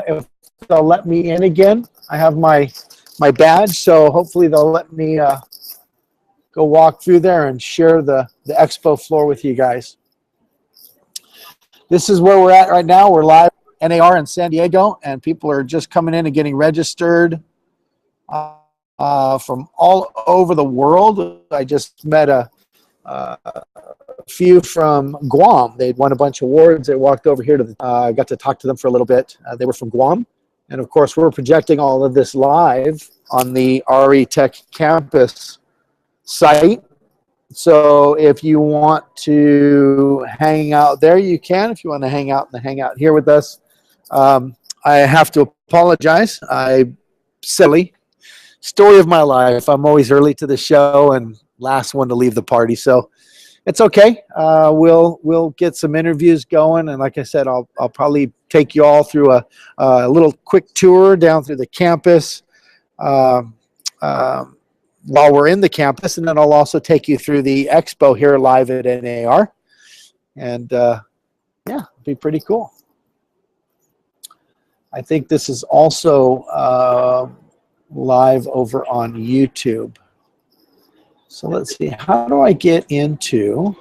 If they'll let me in again, I have my badge, so hopefully they'll let me go walk through there and share the expo floor with you guys. This is where we're at right now. We're live NAR in San Diego, and people are just coming in and getting registered. From all over the world. I just met a few from Guam. They'd won a bunch of awards. They walked over here to I got to talk to them for a little bit. They were from Guam. And of course, we're projecting all of this live on the RETechCampus site. So if you want to hang out there, you can. If you want to hang out here with us, I have to apologize. Silly. Story of my life. I'm always early to the show and last one to leave the party. So it's okay. We'll get some interviews going, and like I said, I'll probably take you all through a little quick tour down through the campus while we're in the campus, and then I'll also take you through the expo here live at NAR, and yeah, it'll be pretty cool. I think this is also live over on YouTube. So let's see, how do I get into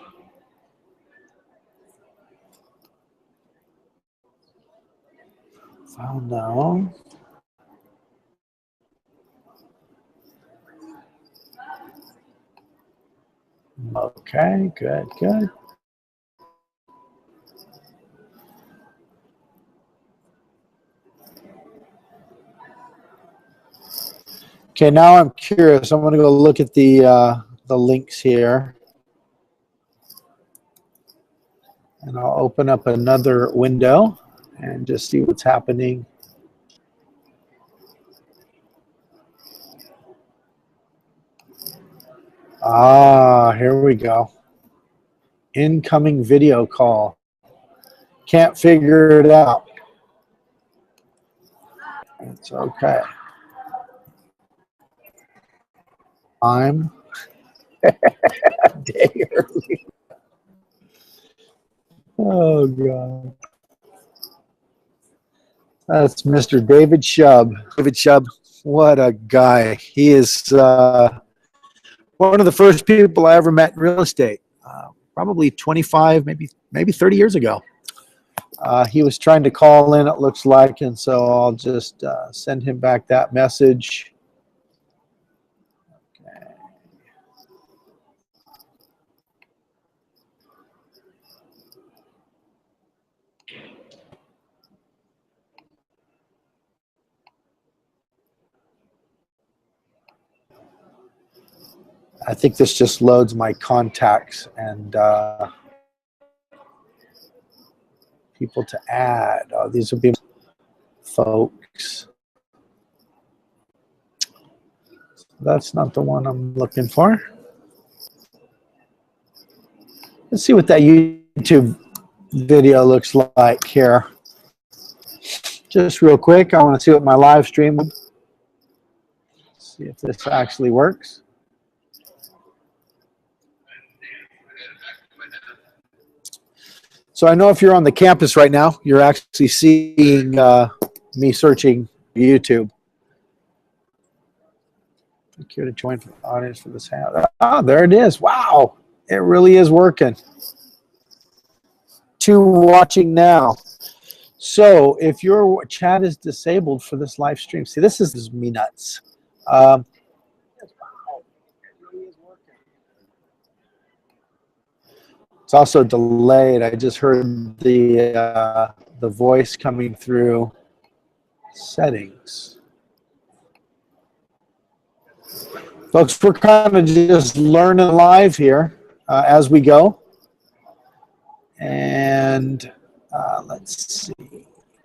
file now? Okay, good, good. Okay, now I'm curious. I'm going to go look at the links here, and I'll open up another window and just see what's happening. Ah, here we go. Incoming video call. Can't figure it out. It's okay. I'm a day early. Oh, God. That's Mr. David Shub. David Shub, what a guy. He is one of the first people I ever met in real estate, probably 25, maybe 30 years ago. He was trying to call in, it looks like, and so I'll just send him back that message. I think this just loads my contacts and people to add. Oh, these will be folks. That's not the one I'm looking for. Let's see what that YouTube video looks like here. Just real quick, I want to see what my live stream would. See if this actually works. So I know if you're on the campus right now, you're actually seeing me searching YouTube. Click here to join the audience for this hand. Oh, there it is. Wow, it really is working. 2 watching now. So if your chat is disabled for this live stream, see, this is me nuts. It's also delayed. I just heard the voice coming through settings. Folks, we're kind of just learning live here as we go. And let's see.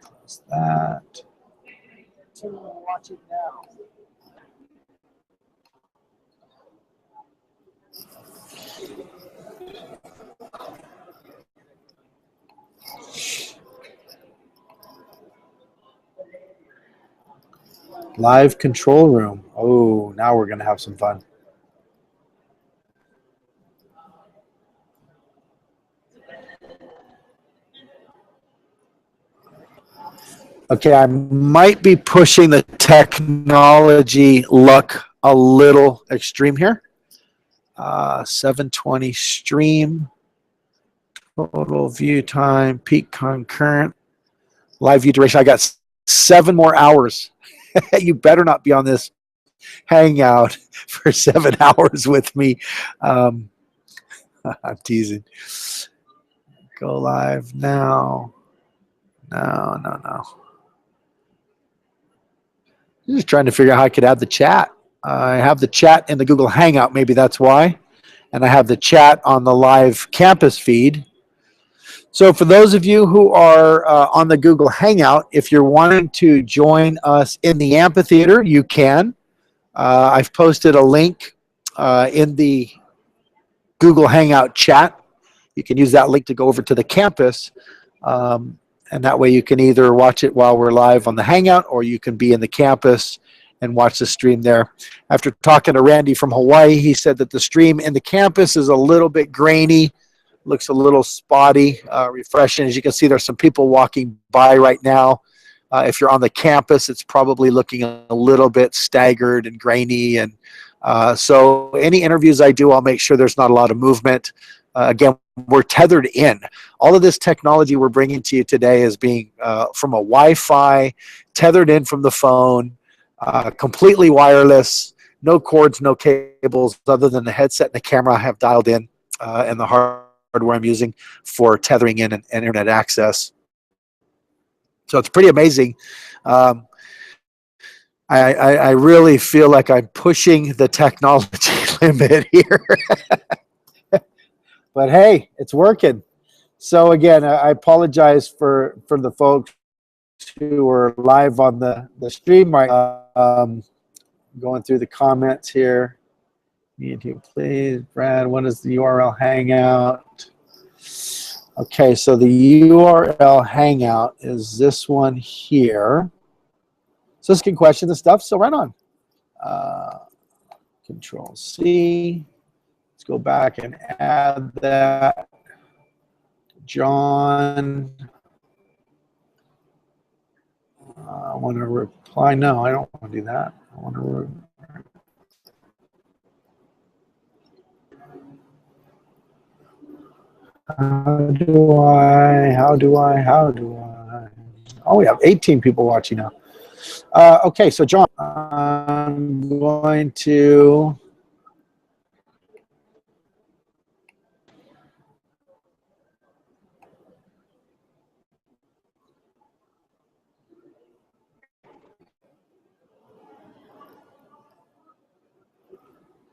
Close that. Watch it now. Live control room. Oh, now we're going to have some fun. Okay, I might be pushing the technology luck a little extreme here. 720 stream. Total view time, peak concurrent. Live view duration. I got 7 more hours. You better not be on this hangout for 7 hours with me. I'm teasing. Go live now. No. I'm just trying to figure out how I could add the chat. I have the chat in the Google Hangout. Maybe that's why. And I have the chat on the live campus feed. So for those of you who are on the Google Hangout, if you're wanting to join us in the amphitheater, you can. I've posted a link in the Google Hangout chat. You can use that link to go over to the campus. And that way you can either watch it while we're live on the Hangout, or you can be in the campus and watch the stream there. After talking to Randy from Hawaii, he said that the stream in the campus is a little bit grainy, looks a little spotty, refreshing. As you can see, there's some people walking by right now. If you're on the campus, it's probably looking a little bit staggered and grainy. And so any interviews I do, I'll make sure there's not a lot of movement. Again, we're tethered in. All of this technology we're bringing to you today is being from a Wi-Fi, tethered in from the phone, completely wireless, no cords, no cables, other than the headset and the camera I have dialed in, and the hardware I'm using for tethering in and internet access. So it's pretty amazing. I really feel like I'm pushing the technology limit here. But hey, it's working. So again, I apologize for the folks who are live on the stream. Going through the comments here. Need you, please, Brad. What is the URL Hangout? Okay, so the URL Hangout is this one here. So this can question the stuff. So right on. Control C. Let's go back and add that. John. I want to reply. No, I don't want to do that. I want to. How do I? Oh, we have 18 people watching now. Okay, so John, I'm going to.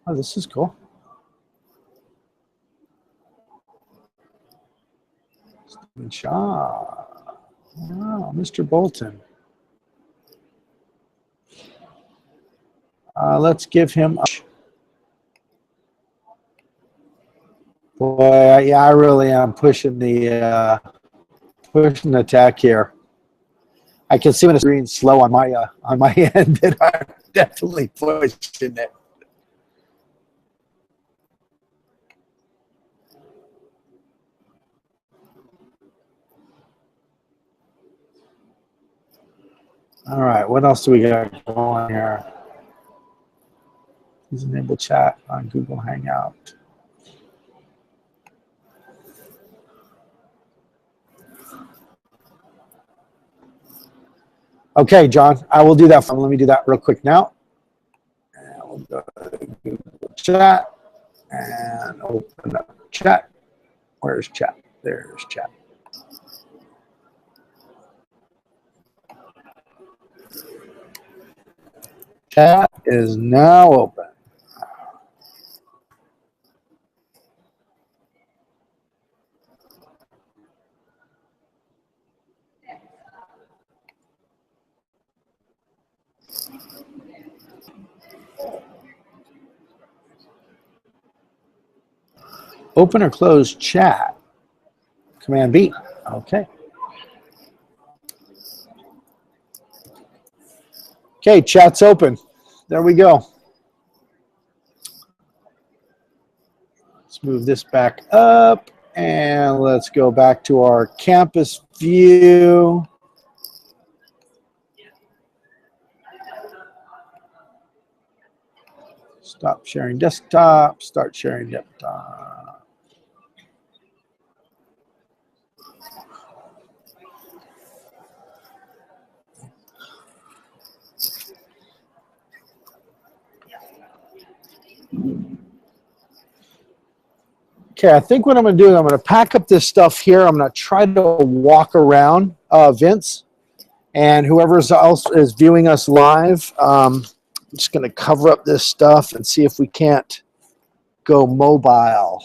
Oh, this is cool. Stephen Shaw. Wow, Mr. Bolton. Let's give him a... Boy, yeah, I really am pushing the tech here. I can see when it's green slow on my end that I'm definitely pushing it. All right, what else do we got going here? Please enable chat on Google Hangout. Okay, John, I will do that. Let me do that real quick now. And we'll go to Google Chat and open up chat. Where's chat? There's chat. Chat is now open. Open or close chat. Command B. Okay. Okay, chat's open. There we go. Let's move this back up and let's go back to our campus view. Stop sharing desktop, start sharing desktop. Okay, I think what I'm going to do is I'm going to pack up this stuff here. I'm going to try to walk around Vince and whoever else is viewing us live. I'm just going to cover up this stuff and see if we can't go mobile.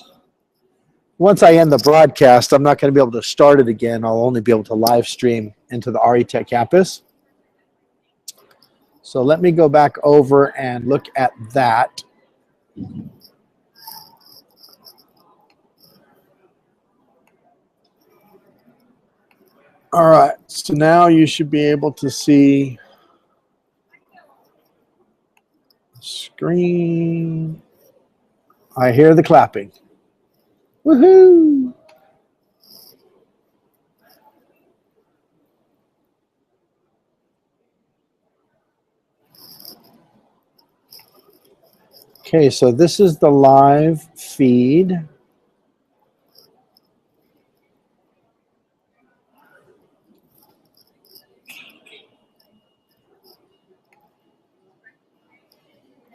Once I end the broadcast, I'm not going to be able to start it again. I'll only be able to live stream into the RETechCampus. So let me go back over and look at that. All right, so now you should be able to see the screen. I hear the clapping. Woohoo! Okay, so this is the live feed.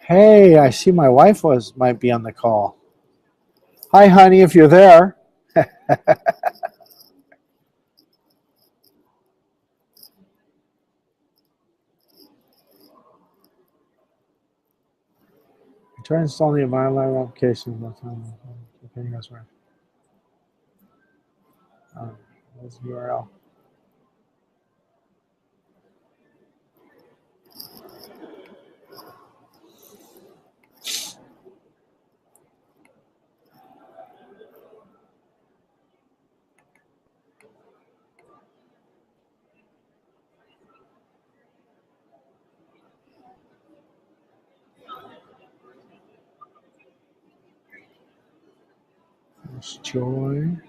Hey, I see my wife might be on the call. Hi, honey, if you're there. Try installing the environmental application. That's right. What's the URL? Let's join.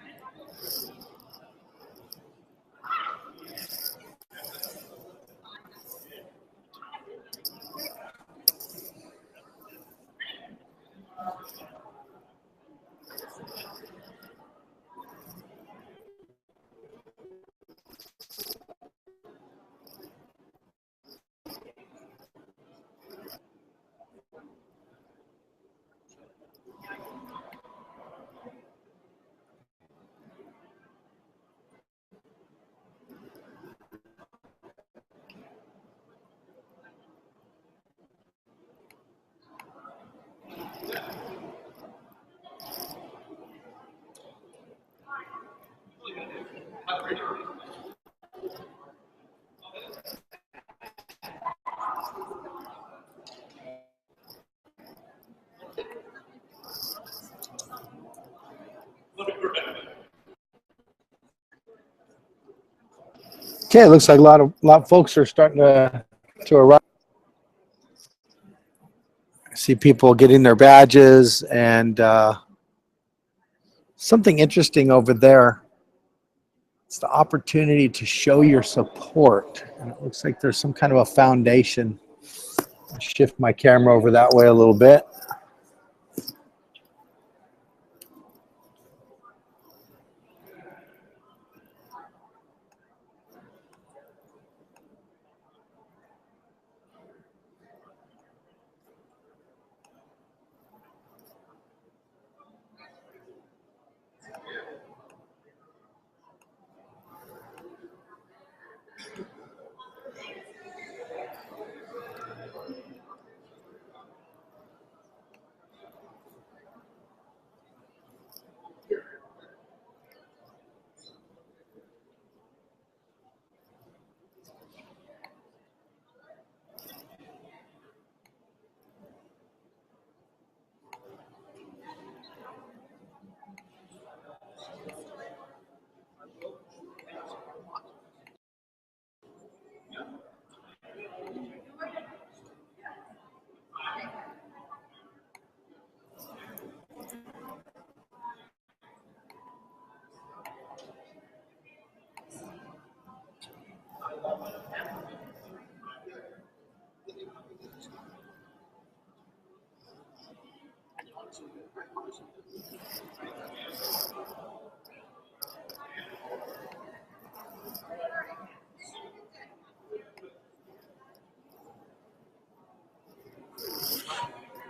Okay, it looks like a lot of folks are starting to arrive. I see people getting their badges and something interesting over there. It's the opportunity to show your support. And it looks like there's some kind of a foundation. I'll shift my camera over that way a little bit.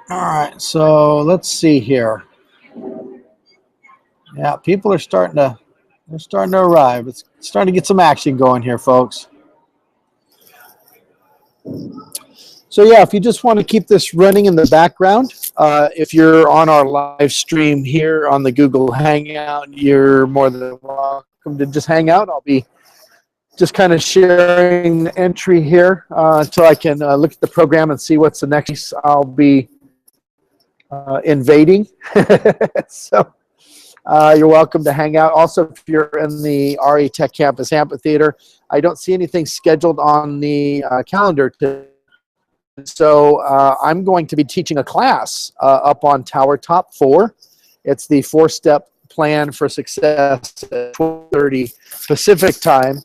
All right, so let's see here. Yeah, people are starting to arrive. It's starting to get some action going here, folks. So yeah, if you just want to keep this running in the background, if you're on our live stream here on the Google Hangout, you're more than welcome to just hang out. I'll be just kind of sharing the entry here until I can look at the program and see what's the next piece I'll be invading. So You're welcome to hang out. Also, if you're in the RETechCampus amphitheater, I don't see anything scheduled on the calendar today. So I'm going to be teaching a class up on Tower Top 4. It's the 4-step plan for success at 12:30 Pacific time,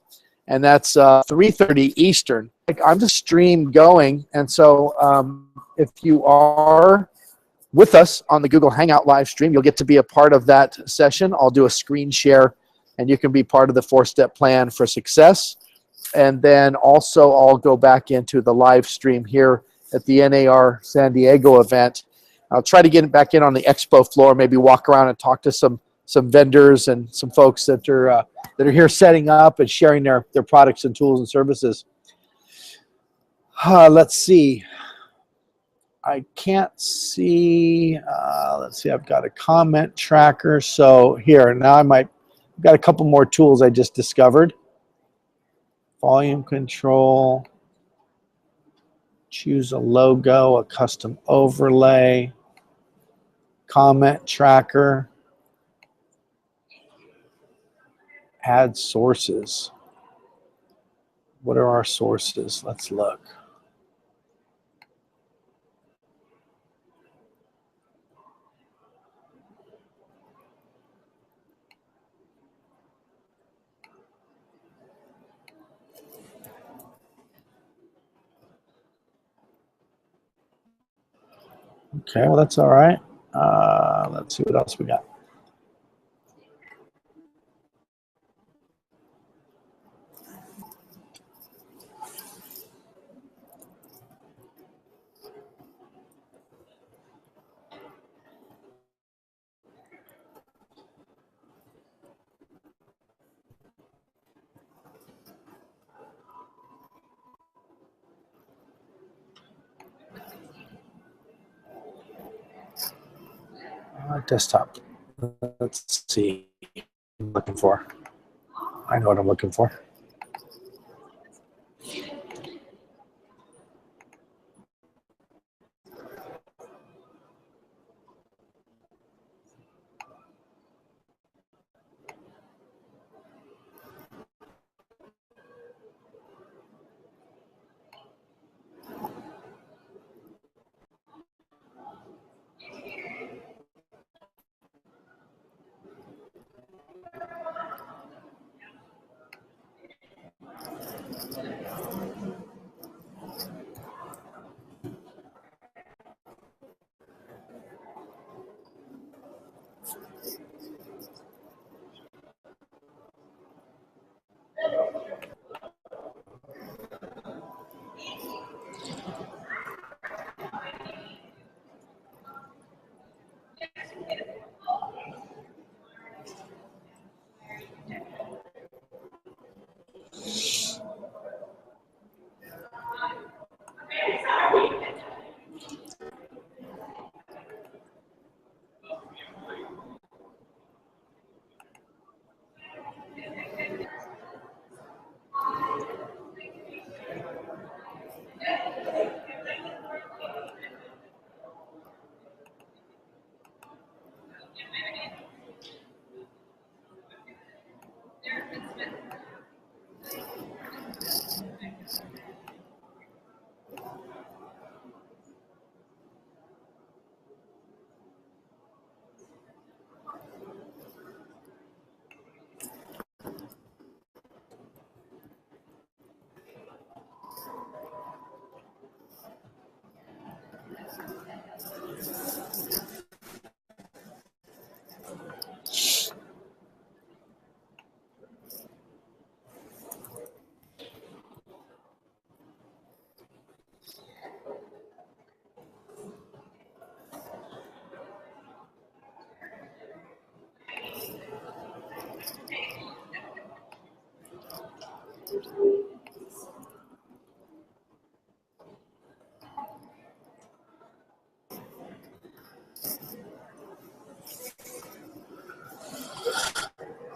and that's 3:30 Eastern. I'm just stream going, and so if you are with us on the Google Hangout live stream, you'll get to be a part of that session. I'll do a screen share, and you can be part of the 4-step plan for success. And then also I'll go back into the live stream here at the NAR San Diego event. I'll try to get back in on the expo floor, maybe walk around and talk to some vendors and some folks that are here setting up and sharing their products and tools and services. Let's see. I can't see. Let's see. I've got a comment tracker. So here now I've got a couple more tools I just discovered. Volume control. Choose a logo, a custom overlay, comment tracker, add sources. What are our sources? Let's look. Okay, well, that's all right. Let's see what else we got. Desktop. Let's see what I'm looking for. I know what I'm looking for.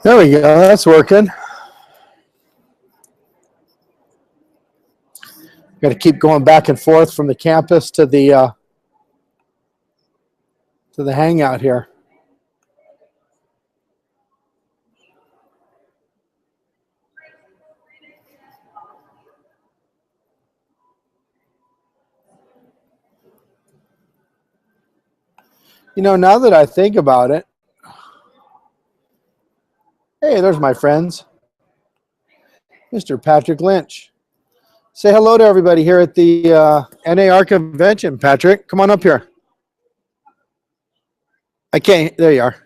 There we go. That's working. Got to keep going back and forth from the campus to the hangout here. You know, now that I think about it, hey, there's my friends. Mr. Patrick Lynch. Say hello to everybody here at the NAR convention, Patrick. Come on up here. I can't. There you are.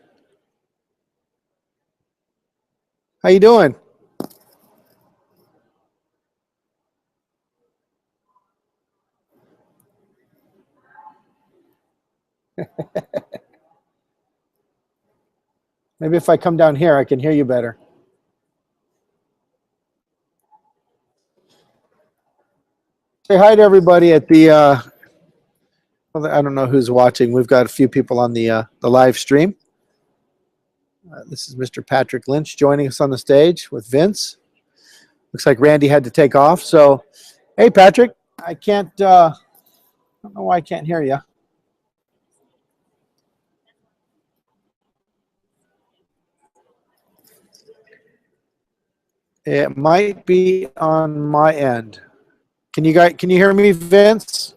How you doing? Maybe if I come down here, I can hear you better. Say hi to everybody at the, well, I don't know who's watching. We've got a few people on the live stream. This is Mr. Patrick Lynch joining us on the stage with Vince. Looks like Randy had to take off. So, hey, Patrick, I can't, I don't know why I can't hear you. It might be on my end. Can you hear me, Vince?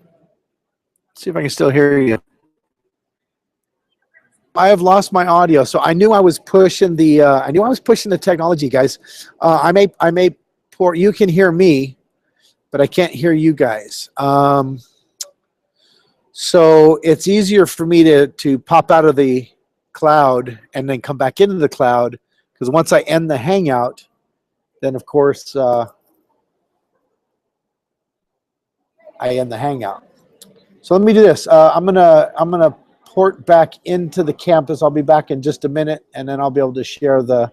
Let's see if I can still hear you. I have lost my audio, so I knew I was pushing the technology, guys. I may pour. You can hear me, but I can't hear you guys. So it's easier for me to pop out of the cloud and then come back into the cloud, because once I end the Hangout, then of course I end the Hangout. So let me do this. I'm gonna port back into the campus. I'll be back in just a minute, and then I'll be able to share the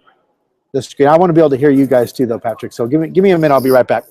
screen. I want to be able to hear you guys too, though, Patrick. So give me a minute. I'll be right back.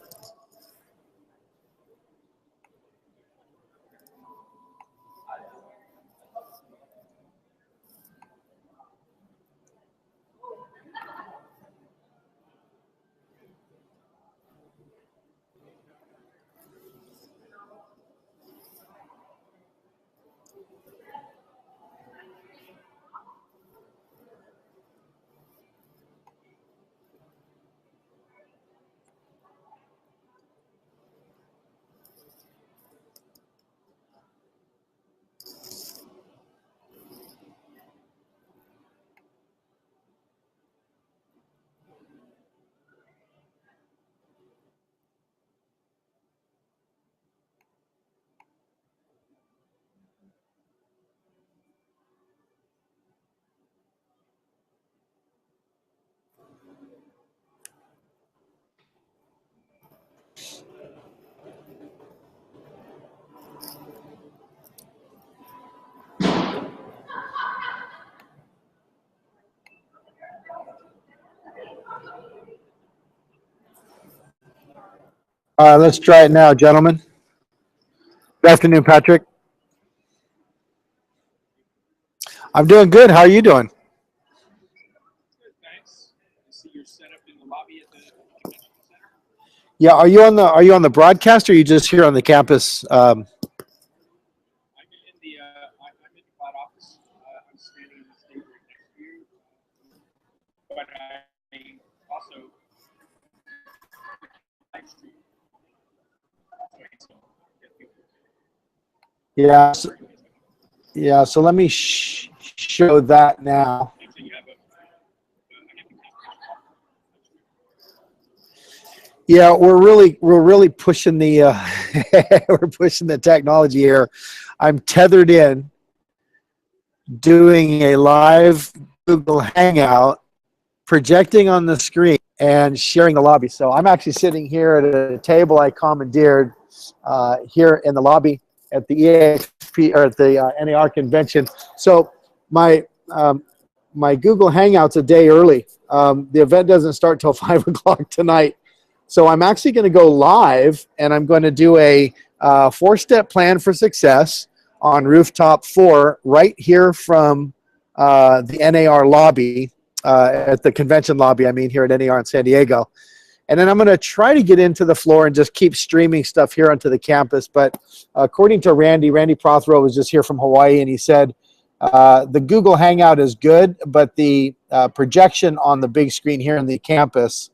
Let's try it now, gentlemen. Good afternoon, Patrick. I'm doing good. How are you doing? Good, thanks. I see you're set up in the lobby at the convention center. Yeah. Are you on the broadcast, or are you just here on the campus? I'm in the cloud office. I'm standing in the stage right next to you. But I also live stream. Yeah. Yeah. So let me show that now. Yeah, we're really pushing the we're pushing the technology here. I'm tethered in, doing a live Google Hangout, projecting on the screen, and sharing the lobby. So I'm actually sitting here at a table I commandeered here in the lobby at the EXP, or at the NAR convention. So my Google Hangout's a day early. The event doesn't start till 5 o'clock tonight. So I'm actually going to go live, and I'm going to do a 4-step plan for success on rooftop 4 right here from the NAR lobby, at the convention lobby, I mean, here at NAR in San Diego. And then I'm going to try to get into the floor and just keep streaming stuff here onto the campus. But according to Randy Prothero was just here from Hawaii, and he said the Google Hangout is good, but the projection on the big screen here in the campus,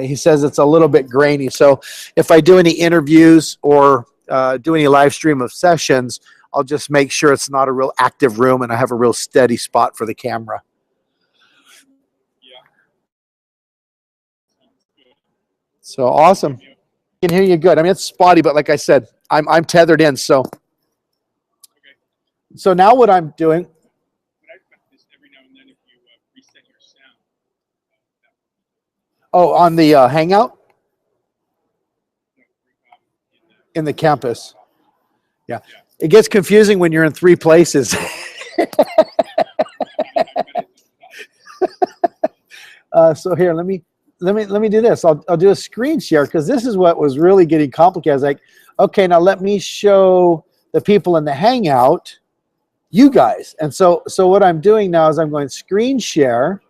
he says it's a little bit grainy. So if I do any interviews or do any live stream of sessions I'll just make sure it's not a real active room and I have a real steady spot for the camera. Yeah. So awesome. I can hear you good. I mean, it's spotty, but like I said, I'm tethered in. So now what I'm doing. But I've got this every now and then if you reset your sound. Oh, on the Hangout in the campus. Yeah. It gets confusing when you're in 3 places. So here, let me do this. I'll do a screen share because this is what was really getting complicated. I was like, okay, now let me show the people in the Hangout, you guys. And so what I'm doing now is I'm going screen share,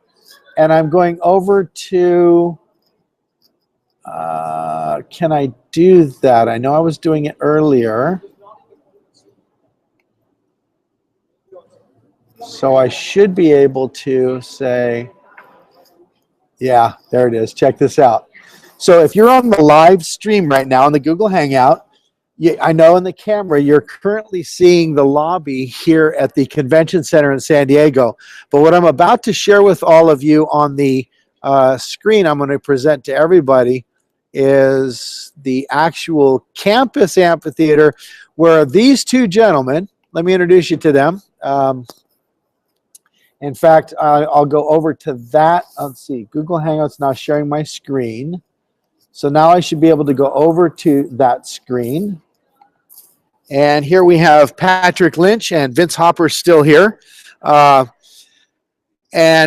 and I'm going over to. Can I do that? I know I was doing it earlier. So I should be able to say, yeah, there it is. Check this out. So if you're on the live stream right now on the Google Hangout, I know in the camera you're currently seeing the lobby here at the Convention Center in San Diego. But what I'm about to share with all of you on the screen, I'm going to present to everybody, is the actual campus amphitheater where these 2 gentlemen, let me introduce you to them. In fact, I'll go over to that. Let's see, Google Hangouts now sharing my screen. So now I should be able to go over to that screen. And here we have Patrick Lynch and Vince Hopper still here. And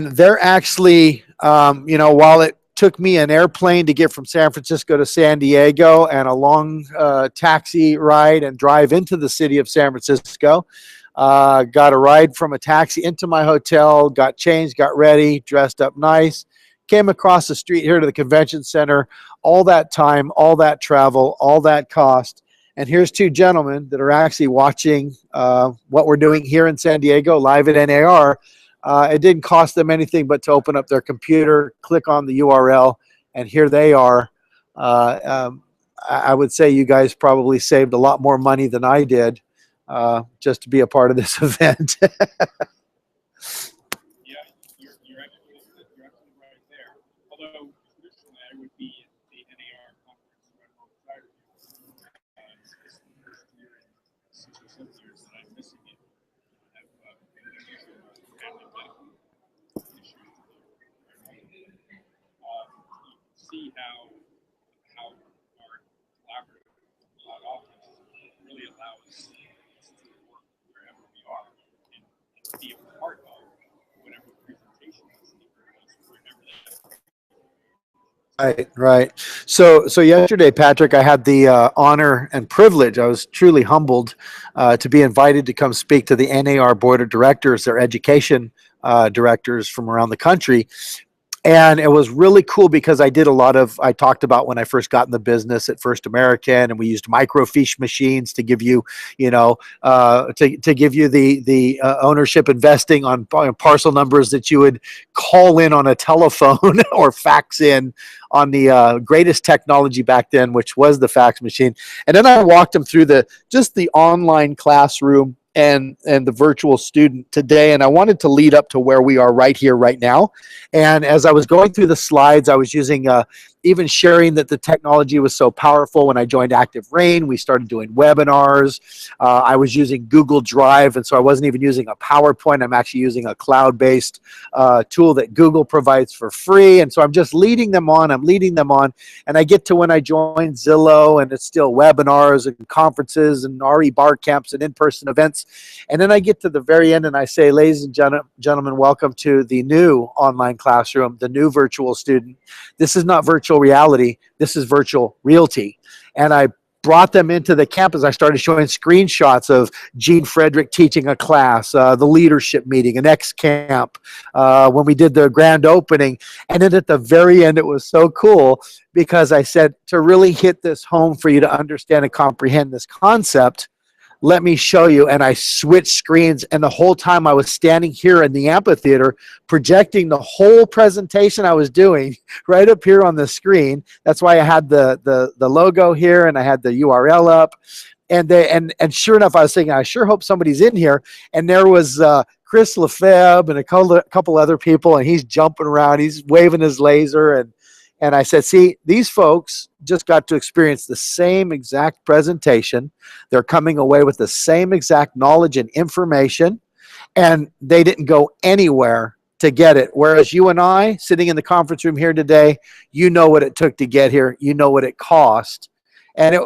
they're actually, while it took me an airplane to get from San Francisco to San Diego and a long taxi ride and drive into the city of San Francisco, got a ride from a taxi into my hotel, got changed, got ready, dressed up nice, came across the street here to the convention center, all that time, all that travel, all that cost. And here's 2 gentlemen that are actually watching what we're doing here in San Diego live at NAR. It didn't cost them anything but to open up their computer, click on the URL, and here they are. I would say you guys probably saved a lot more money than I did just to be a part of this event. Yeah, you're actually right there. Although traditionally I would be at the NAR conference right alongside of you. This is the first year in 6 or 7 years that I'm missing it. I've been using family medical issues. You can see how our collaborative office really allows us to work wherever we are and be a part of whatever presentation the speaker does, wherever that. Right. So yesterday, Patrick, I had the honor and privilege. I was truly humbled to be invited to come speak to the NAR Board of Directors, their education directors from around the country. And it was really cool because I talked about when I first got in the business at First American, and we used microfiche machines to give you, to give you the ownership investing on parcel numbers that you would call in on a telephone or fax in on the greatest technology back then, which was the fax machine. And then I walked them through the online classroom and the virtual student today. And I wanted to lead up to where we are right here, right now. And as I was going through the slides, I was using even sharing that the technology was so powerful. When I joined Active Rain, we started doing webinars. I was using Google Drive, and so I wasn't even using a PowerPoint. I'm actually using a cloud-based tool that Google provides for free. And so I'm just leading them on. And I get to when I joined Zillow, and it's still webinars and conferences and RE bar camps and in-person events. And then I get to the very end, and I say, ladies and gentlemen, welcome to the new online classroom, the new virtual student. This is not virtual reality. This is virtual realty. And I brought them into the campus. I started showing screenshots of Gene Frederick teaching a class, the leadership meeting, an X camp, when we did the grand opening. And then at the very end, it was so cool because I said, to really hit this home for you to understand and comprehend this concept, let me show you. And I switched screens, and the whole time I was standing here in the amphitheater projecting the whole presentation I was doing right up here on the screen. That's why I had the logo here, and I had the URL up. And sure enough, I was thinking, I sure hope somebody's in here. And there was Chris Lefebvre and a couple other people, and he's jumping around, he's waving his laser, and I said, see, these folks just got to experience the same exact presentation. They're coming away with the same exact knowledge and information, and they didn't go anywhere to get it. Whereas you and I, sitting in the conference room here today, you know what it took to get here. You know what it cost. And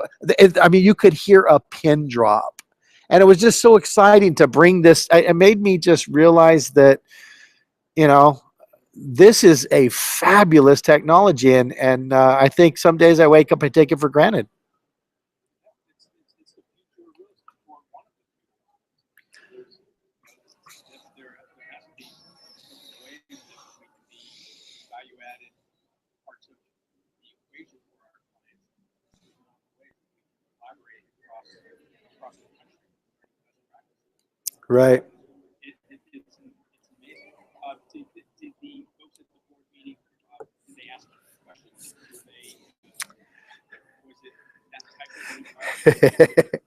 I mean, you could hear a pin drop. And it was just so exciting to bring this. It made me just realize that, you know, this is a fabulous technology, and I think some days I wake up and take it for granted. Right. It's amazing. Did the folks at the board meeting, did they ask questions? Was it that type of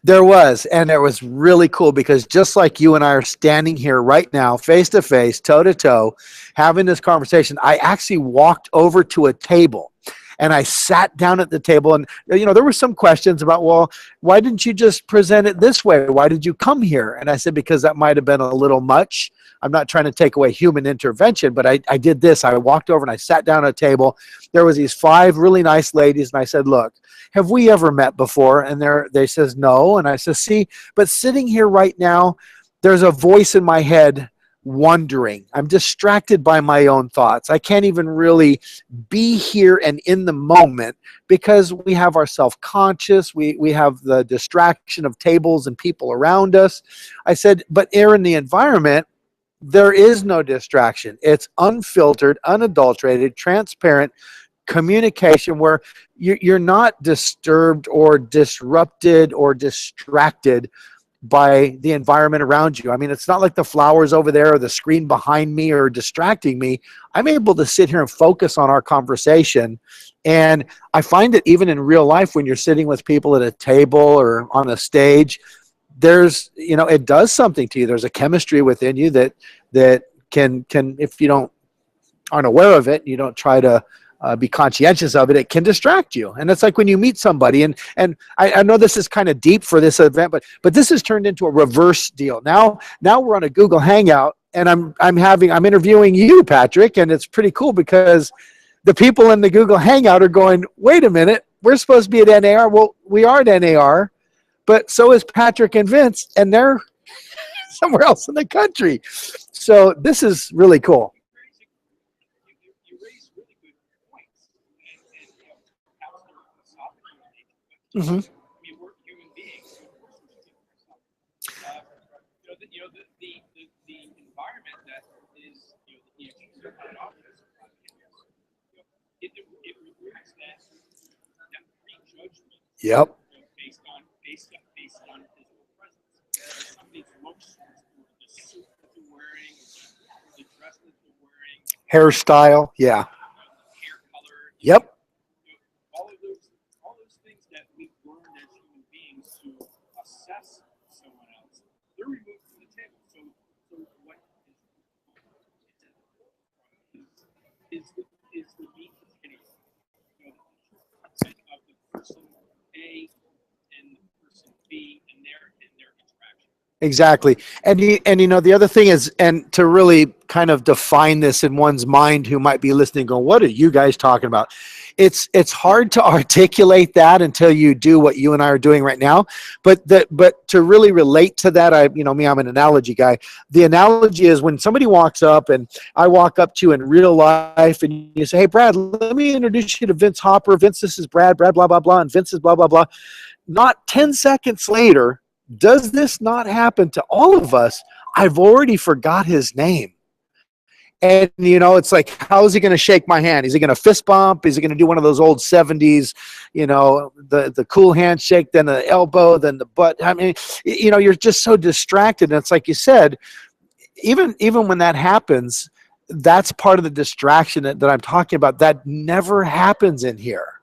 There was, and it was really cool because just like you and I are standing here right now, face to face, toe to toe, having this conversation, I actually walked over to a table. And I sat down at the table, and you know, there were some questions about, well, why didn't you just present it this way? Why did you come here? And I said, because that might have been a little much. I'm not trying to take away human intervention, but I did this. I walked over and I sat down at a table. There was these 5 really nice ladies, and I said, look, have we ever met before? And they says no. And I said, see, but sitting here right now, there's a voice in my head wondering. I'm distracted by my own thoughts. I can't even really be here and in the moment because we have our self-conscious. We have the distraction of tables and people around us. I said, but here in the environment, there is no distraction. It's unfiltered, unadulterated, transparent communication where you're not disturbed or disrupted or distracted by the environment around you. I mean, it's not like the flowers over there or the screen behind me are distracting me. I'm able to sit here and focus on our conversation. And I find that even in real life, when you're sitting with people at a table or on a stage, there's, you know, it does something to you. There's a chemistry within you that can, if you aren't aware of it, you don't try to be conscientious of it, it can distract you. And it's like when you meet somebody, and I know this is kind of deep for this event, but this has turned into a reverse deal. Now we're on a Google Hangout, and I'm interviewing you, Patrick, and it's pretty cool because the people in the Google Hangout are going, wait a minute, we're supposed to be at NAR. Well, we are at NAR, but so is Patrick and Vince, and they're somewhere else in the country. So this is really cool. Mm-hmm. I mean, we're human beings. So of course we're speaking for ourselves. The environment that is, the EXP certified office, it removes that prejudgment. Yep. Based on physical presence. Somebody's looks, the suit that they're wearing, the dress that they're wearing, Hairstyle, yeah. hair color. Yep. All those things that we've learned as human beings to assess someone else, they're removed from the table. So what is the meat and potatoes, the content of the person A and the person B and their interaction. Exactly. And you know, the other thing is, and to really kind of define this in one's mind who might be listening going, what are you guys talking about? It's hard to articulate that until you do what you and I are doing right now. But to really relate to that, I'm an analogy guy. The analogy is when somebody walks up and I walk up to you in real life and you say, hey, Brad, let me introduce you to Vince Hopper. Vince, this is Brad, blah, blah, blah, and Vince is blah, blah, blah. Not 10 seconds later, does this not happen to all of us? I've already forgot his name. And, you know, it's like, how is he going to shake my hand? Is he going to fist bump? Is he going to do one of those old 70s, you know, the cool handshake, then the elbow, then the butt? I mean, you know, you're just so distracted. And it's like you said, even when that happens, that's part of the distraction that I'm talking about. That never happens in here.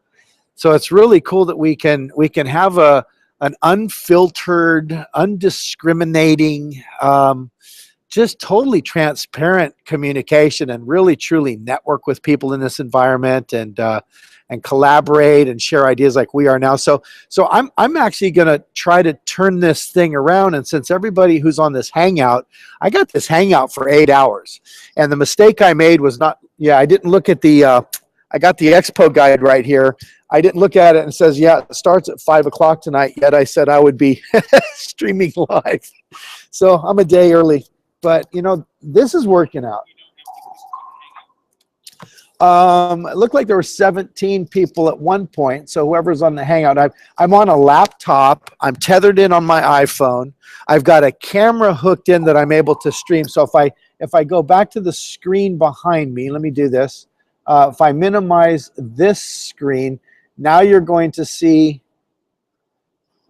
So it's really cool that we can have an unfiltered, undiscriminating, just totally transparent communication, and really truly network with people in this environment, and collaborate and share ideas like we are now. So I'm actually going to try to turn this thing around. And since everybody who's on this hangout, I got this hangout for 8 hours, and the mistake I made was I didn't look at the I got the expo guide right here. I didn't look at it, and it says, yeah, it starts at 5 o'clock tonight. Yet I said I would be streaming live. So I'm a day early. But, you know, this is working out. It looked like there were 17 people at one point. So whoever's on the hangout, I'm on a laptop. I'm tethered in on my iPhone. I've got a camera hooked in that I'm able to stream. So if I go back to the screen behind me, let me do this. If I minimize this screen, now you're going to see.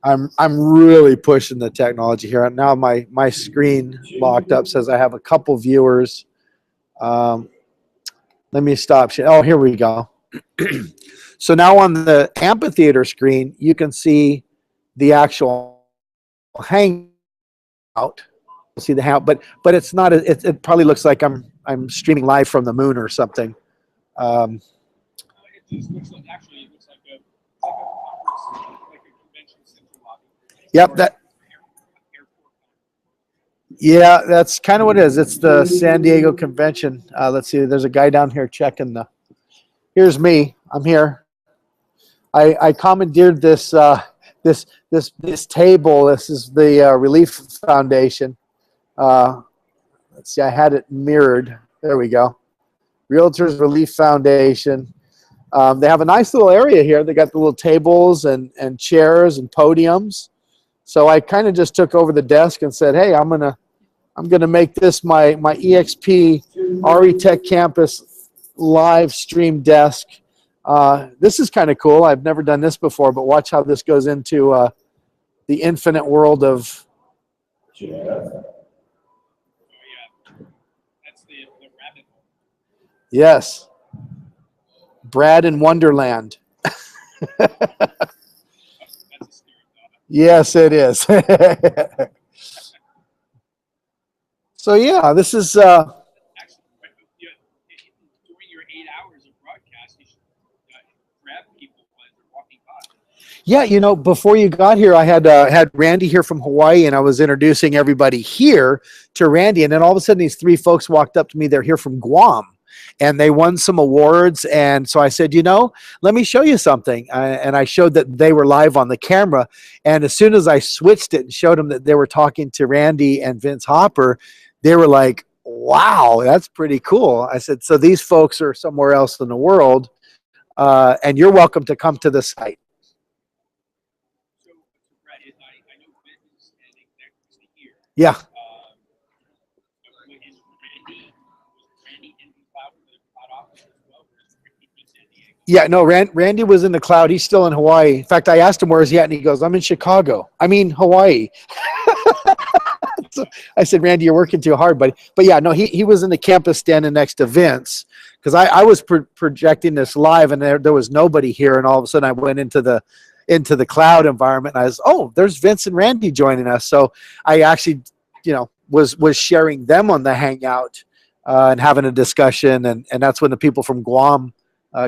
I'm really pushing the technology here. Now my screen locked up says I have a couple viewers. Let me stop. Oh, here we go. So now on the amphitheater screen, you can see the actual hangout. See the hangout, but it's not. It probably looks like I'm streaming live from the moon or something. It just looks like, actually, it looks like a convention center lobby. Yep, yeah, that's kind of what it is. It's the San Diego convention. Let's see. There's a guy down here checking the. Here's me. I'm here. I commandeered this this table. This is the Relief Foundation. Let's see. I had it mirrored. There we go. Realtors Relief Foundation. They have a nice little area here. They got the little tables and chairs and podiums. So I kind of just took over the desk and said, "Hey, I'm gonna make this my EXP RETechCampus live stream desk." This is kind of cool. I've never done this before, but watch how this goes into the infinite world of. Oh, yeah. That's the rabbit hole. Yes. Brad in Wonderland. That's a scary thought. Yes, it is. So yeah, this is. Actually, during your 8 hours of broadcast, you should grab people as they're walking by. Yeah, you know, before you got here, I had Randy here from Hawaii, and I was introducing everybody here to Randy, and then all of a sudden, these three folks walked up to me. They're here from Guam. And they won some awards. And so I said, you know, let me show you something. And I showed that they were live on the camera. And as soon as I switched it and showed them that they were talking to Randy and Vince Hopper, they were like, wow, that's pretty cool. I said, so these folks are somewhere else in the world. And you're welcome to come to the site. So Brad, I know Vince is standing next to here. Yeah. Yeah, no, Randy was in the cloud. He's still in Hawaii. In fact, I asked him where is he at, and he goes, I'm in Chicago. I mean, Hawaii. So I said, Randy, you're working too hard, buddy. But yeah, no, he was in the campus standing next to Vince, because I was projecting this live, and there was nobody here, and all of a sudden I went into the cloud environment, and I was, oh, there's Vince and Randy joining us. So I actually, you know, was sharing them on the Hangout and having a discussion, and that's when the people from Guam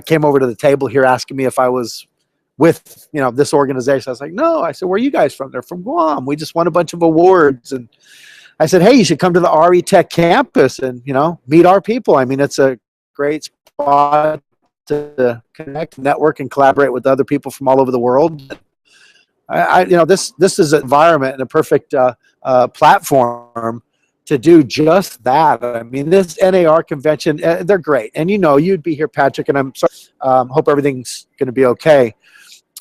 came over to the table here asking me if I was with, you know, this organization. I was like, no. I said, where are you guys from? They're from Guam. We just won a bunch of awards. And I said, hey, you should come to the RETechCampus and, you know, meet our people. I mean, it's a great spot to connect, network, and collaborate with other people from all over the world. You know, this is an environment and a perfect platform to do just that. I mean, this NAR convention, they're great. And, you know, you'd be here, Patrick, and I'm sorry, hope everything's going to be okay.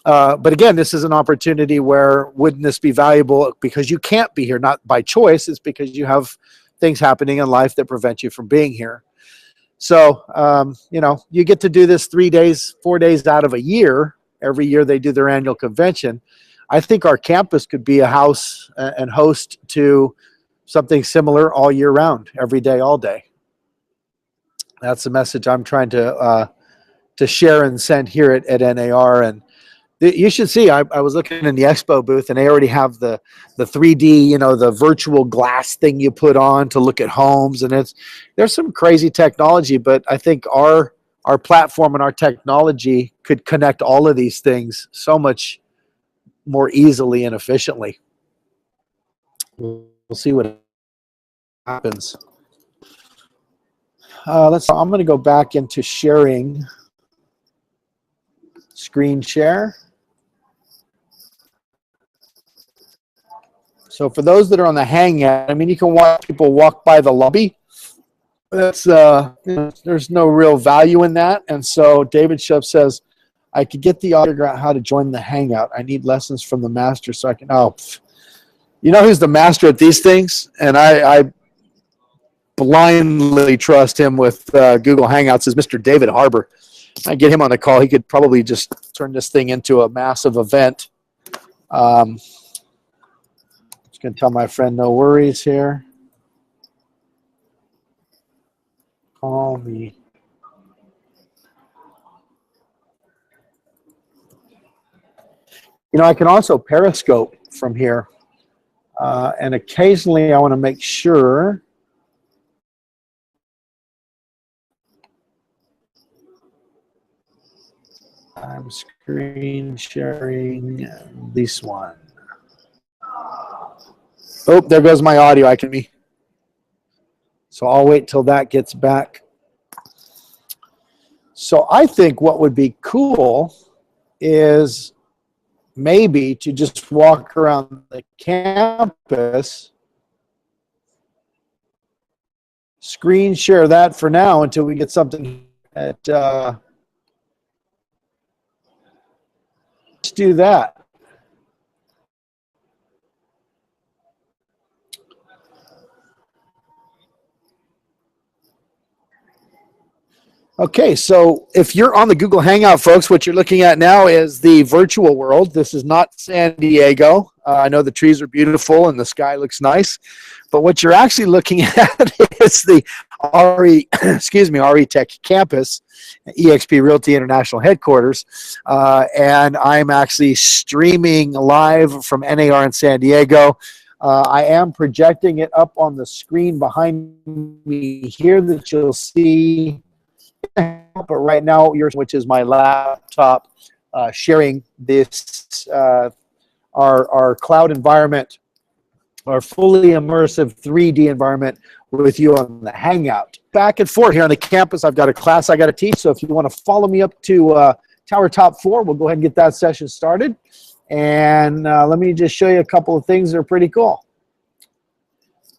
But again, this is an opportunity where wouldn't this be valuable because you can't be here, not by choice. It's because you have things happening in life that prevent you from being here. So, you know, you get to do this 3 days, 4 days out of a year. Every year they do their annual convention. I think our campus could be a house and host to something similar all year round, every day, all day. That's the message I'm trying to share and send here at NAR. And you should see, I was looking in the expo booth, and they already have the 3D, you know, the virtual glass thing you put on to look at homes. And there's some crazy technology, but I think our platform and our technology could connect all of these things so much more easily and efficiently. We'll see what happens. I'm going to go back into sharing screen share. So for those that are on the Hangout, I mean, you can watch people walk by the lobby. That's there's no real value in that. And so David Shuff says, I could get the audio, figure out how to join the Hangout. I need lessons from the master so I can. Oh, you know who's the master at these things? And I blindly trust him with Google Hangouts is Mr. David Harbour. I get him on the call. He could probably just turn this thing into a massive event. Just going to tell my friend no worries here. Call me. You know, I can also Periscope from here. And occasionally I want to make sure I'm screen sharing this one. Oh, there goes my audio. I can be. So I'll wait till that gets back. So I think what would be cool is maybe to just walk around the campus, screen share that for now until we get something at let's do that. Okay, so if you're on the Google Hangout, folks, what you're looking at now is the virtual world. This is not San Diego. I know the trees are beautiful and the sky looks nice, but what you're actually looking at is the RETechCampus, eXp Realty International headquarters, and I'm actually streaming live from NAR in San Diego. I am projecting it up on the screen behind me here that you'll see. But right now, which is my laptop, sharing this our cloud environment, our fully immersive 3D environment with you on the Hangout. Back and forth here on the campus. I've got a class I got to teach, so if you want to follow me up to Tower Top 4, we'll go ahead and get that session started. And let me just show you a couple of things that are pretty cool.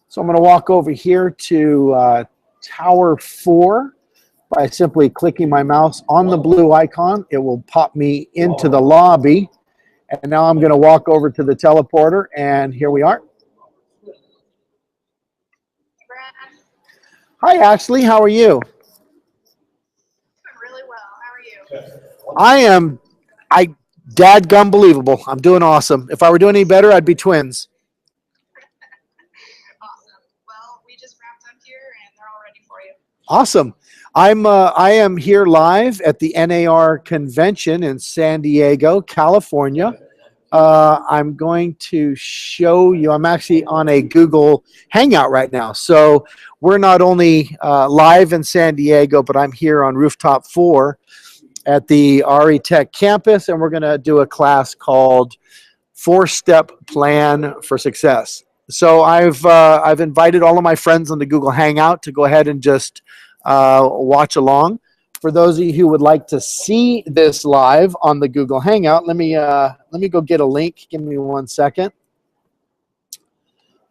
So I'm going to walk over here to Tower 4. By simply clicking my mouse on the blue icon, it will pop me into the lobby. And now I'm going to walk over to the teleporter, and here we are. Hi, Ashley. How are you? Doing really well. How are you? Dadgum believable. I'm doing awesome. If I were doing any better, I'd be twins. Awesome. Well, we just wrapped up here, and they're all ready for you. Awesome. I am here live at the NAR convention in San Diego, California. I'm going to show you, I'm actually on a Google Hangout right now. So we're not only live in San Diego, but I'm here on Rooftop 4 at the RETechCampus, and we're going to do a class called 4-Step Plan for Success. So I've invited all of my friends on the Google Hangout to go ahead and just watch along. For those of you who would like to see this live on the Google Hangout, let me go get a link. Give me 1 second.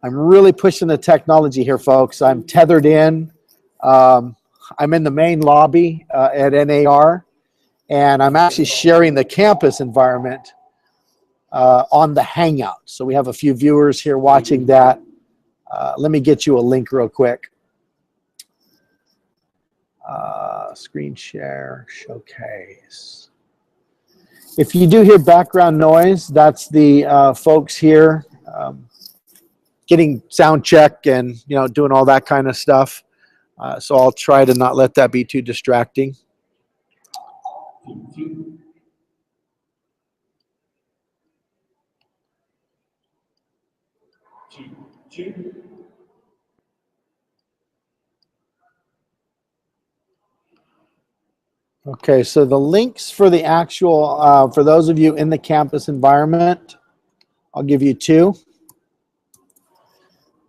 I'm really pushing the technology here, folks. I'm tethered in. I'm in the main lobby at NAR, and I'm actually sharing the campus environment on the Hangout. So we have a few viewers here watching that. Let me get you a link real quick. Screen share, showcase. If you do hear background noise, that's the folks here getting sound check and doing all that kind of stuff. So I'll try to not let that be too distracting. Okay, so the links for the actual, for those of you in the campus environment, I'll give you two.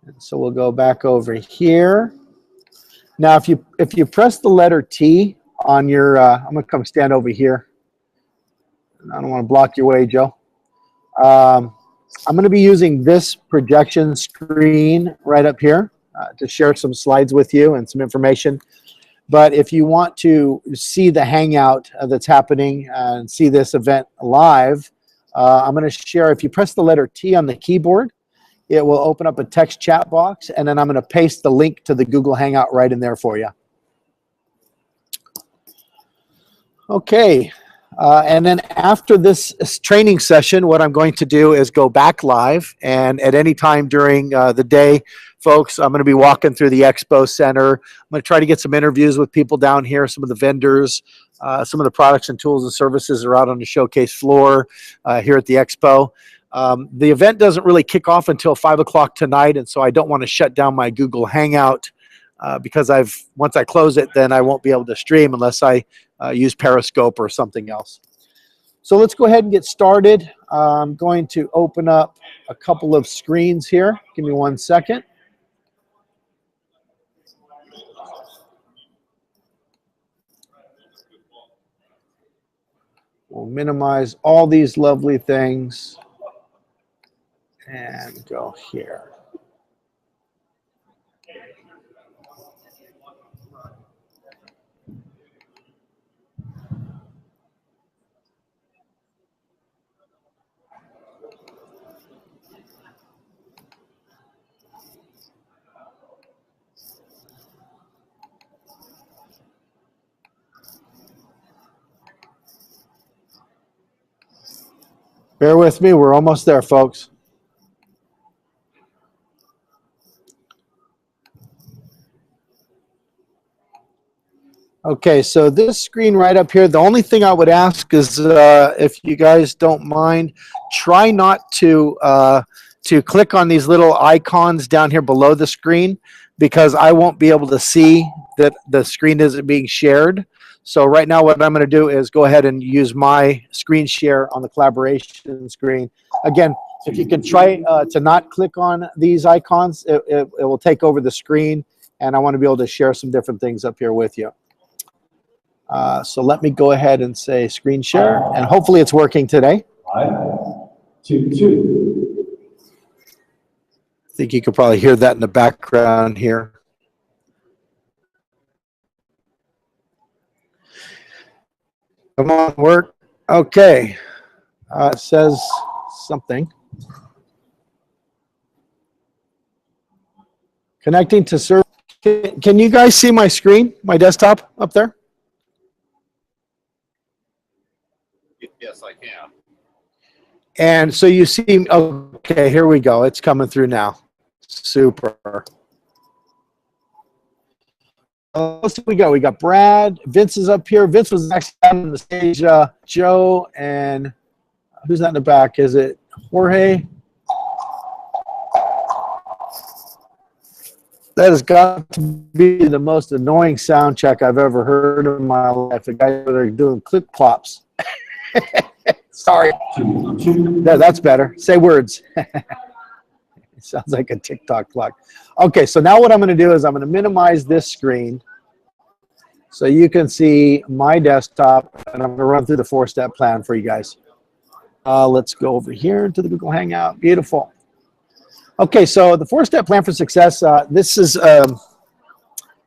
And so we'll go back over here. Now, if you press the letter T on your, I'm gonna come stand over here. I don't want to block your way, Joe. I'm gonna be using this projection screen right up here to share some slides with you and some information. But if you want to see the hangout that's happening and see this event live, I'm going to share, if you press the letter T on the keyboard, it will open up a text chat box, and then I'm going to paste the link to the Google Hangout right in there for you. Okay, and then after this training session, what I'm going to do is go back live, and at any time during the day, folks, I'm going to be walking through the Expo Center. I'm going to try to get some interviews with people down here, some of the vendors, some of the products and tools and services are out on the showcase floor here at the Expo. The event doesn't really kick off until 5 o'clock tonight, and so I don't want to shut down my Google Hangout because once I close it, then I won't be able to stream unless I use Periscope or something else. So let's go ahead and get started. I'm going to open up a couple of screens here. Give me 1 second. We'll minimize all these lovely things and go here. Bear with me, we're almost there, folks. Okay, so this screen right up here, the only thing I would ask is if you guys don't mind, try not to click on these little icons down here below the screen, because I won't be able to see that the screen isn't being shared. So right now what I'm going to do is go ahead and use my screen share on the collaboration screen. Again, if you can try to not click on these icons, it will take over the screen, and I want to be able to share some different things up here with you. So let me go ahead and say screen share, and hopefully it's working today. 5, 2, 2. I think you could probably hear that in the background here. Come on, work. Okay. It says something. Connecting to server. Can you guys see my screen, my desktop up there? Yes, I can. And so you see, okay, here we go. It's coming through now. Super. Let's see what we got. We got Brad. Vince is up here. Vince was actually on the stage. Joe, and who's that in the back? Is it Jorge? That has got to be the most annoying sound check I've ever heard in my life. The guys that are doing clip clops. Sorry. 2, 2. That's better. Say words. It sounds like a TikTok clock. Okay, so now what I'm going to do is I'm going to minimize this screen so you can see my desktop, and I'm going to run through the 4-step plan for you guys. Let's go over here to the Google Hangout. Beautiful. Okay, so the 4-step plan for success, this is,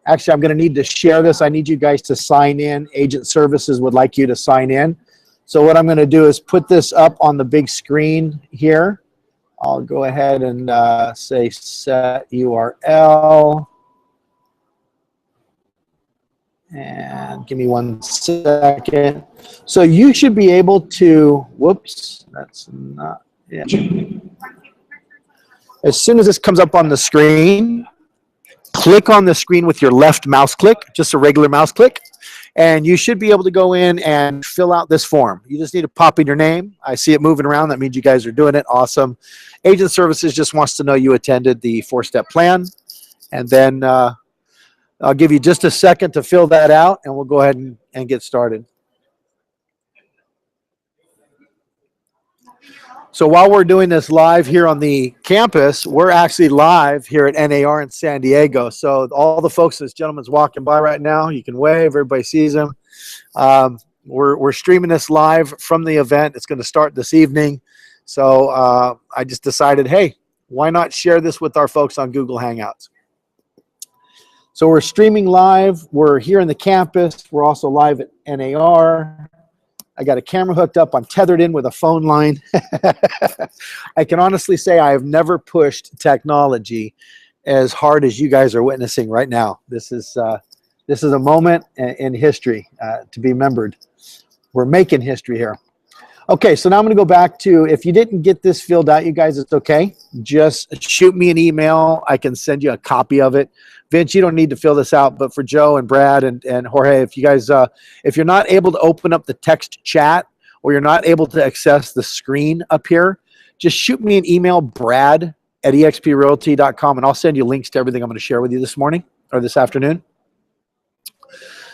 actually I'm going to need to share this. I need you guys to sign in. Agent Services would like you to sign in. So what I'm going to do is put this up on the big screen here. I'll go ahead and say set URL. And give me 1 second. So you should be able to, whoops, that's not, yeah. As soon as this comes up on the screen, click on the screen with your left mouse click, just a regular mouse click, and you should be able to go in and fill out this form. You just need to pop in your name. I see it moving around. That means you guys are doing it. Awesome. Agent Services just wants to know you attended the 4-step plan. And then I'll give you just a second to fill that out, and we'll go ahead and get started. So while we're doing this live here on the campus, we're actually live here at NAR in San Diego. So all the folks, this gentleman's walking by right now, you can wave, everybody sees him. We're streaming this live from the event. It's going to start this evening. So I just decided, hey, why not share this with our folks on Google Hangouts? So we're streaming live. We're here in the campus. We're also live at NAR. I got a camera hooked up. I'm tethered in with a phone line. I can honestly say I have never pushed technology as hard as you guys are witnessing right now. This is a moment in history to be remembered. We're making history here. Okay, so now I'm going to go back to, if you didn't get this filled out, you guys, it's okay. Just shoot me an email. I can send you a copy of it. Vince, you don't need to fill this out, but for Joe and Brad and Jorge, if you guys, if you're not able to open up the text chat or you're not able to access the screen up here, just shoot me an email, brad@exprealty.com, and I'll send you links to everything I'm going to share with you this morning or this afternoon.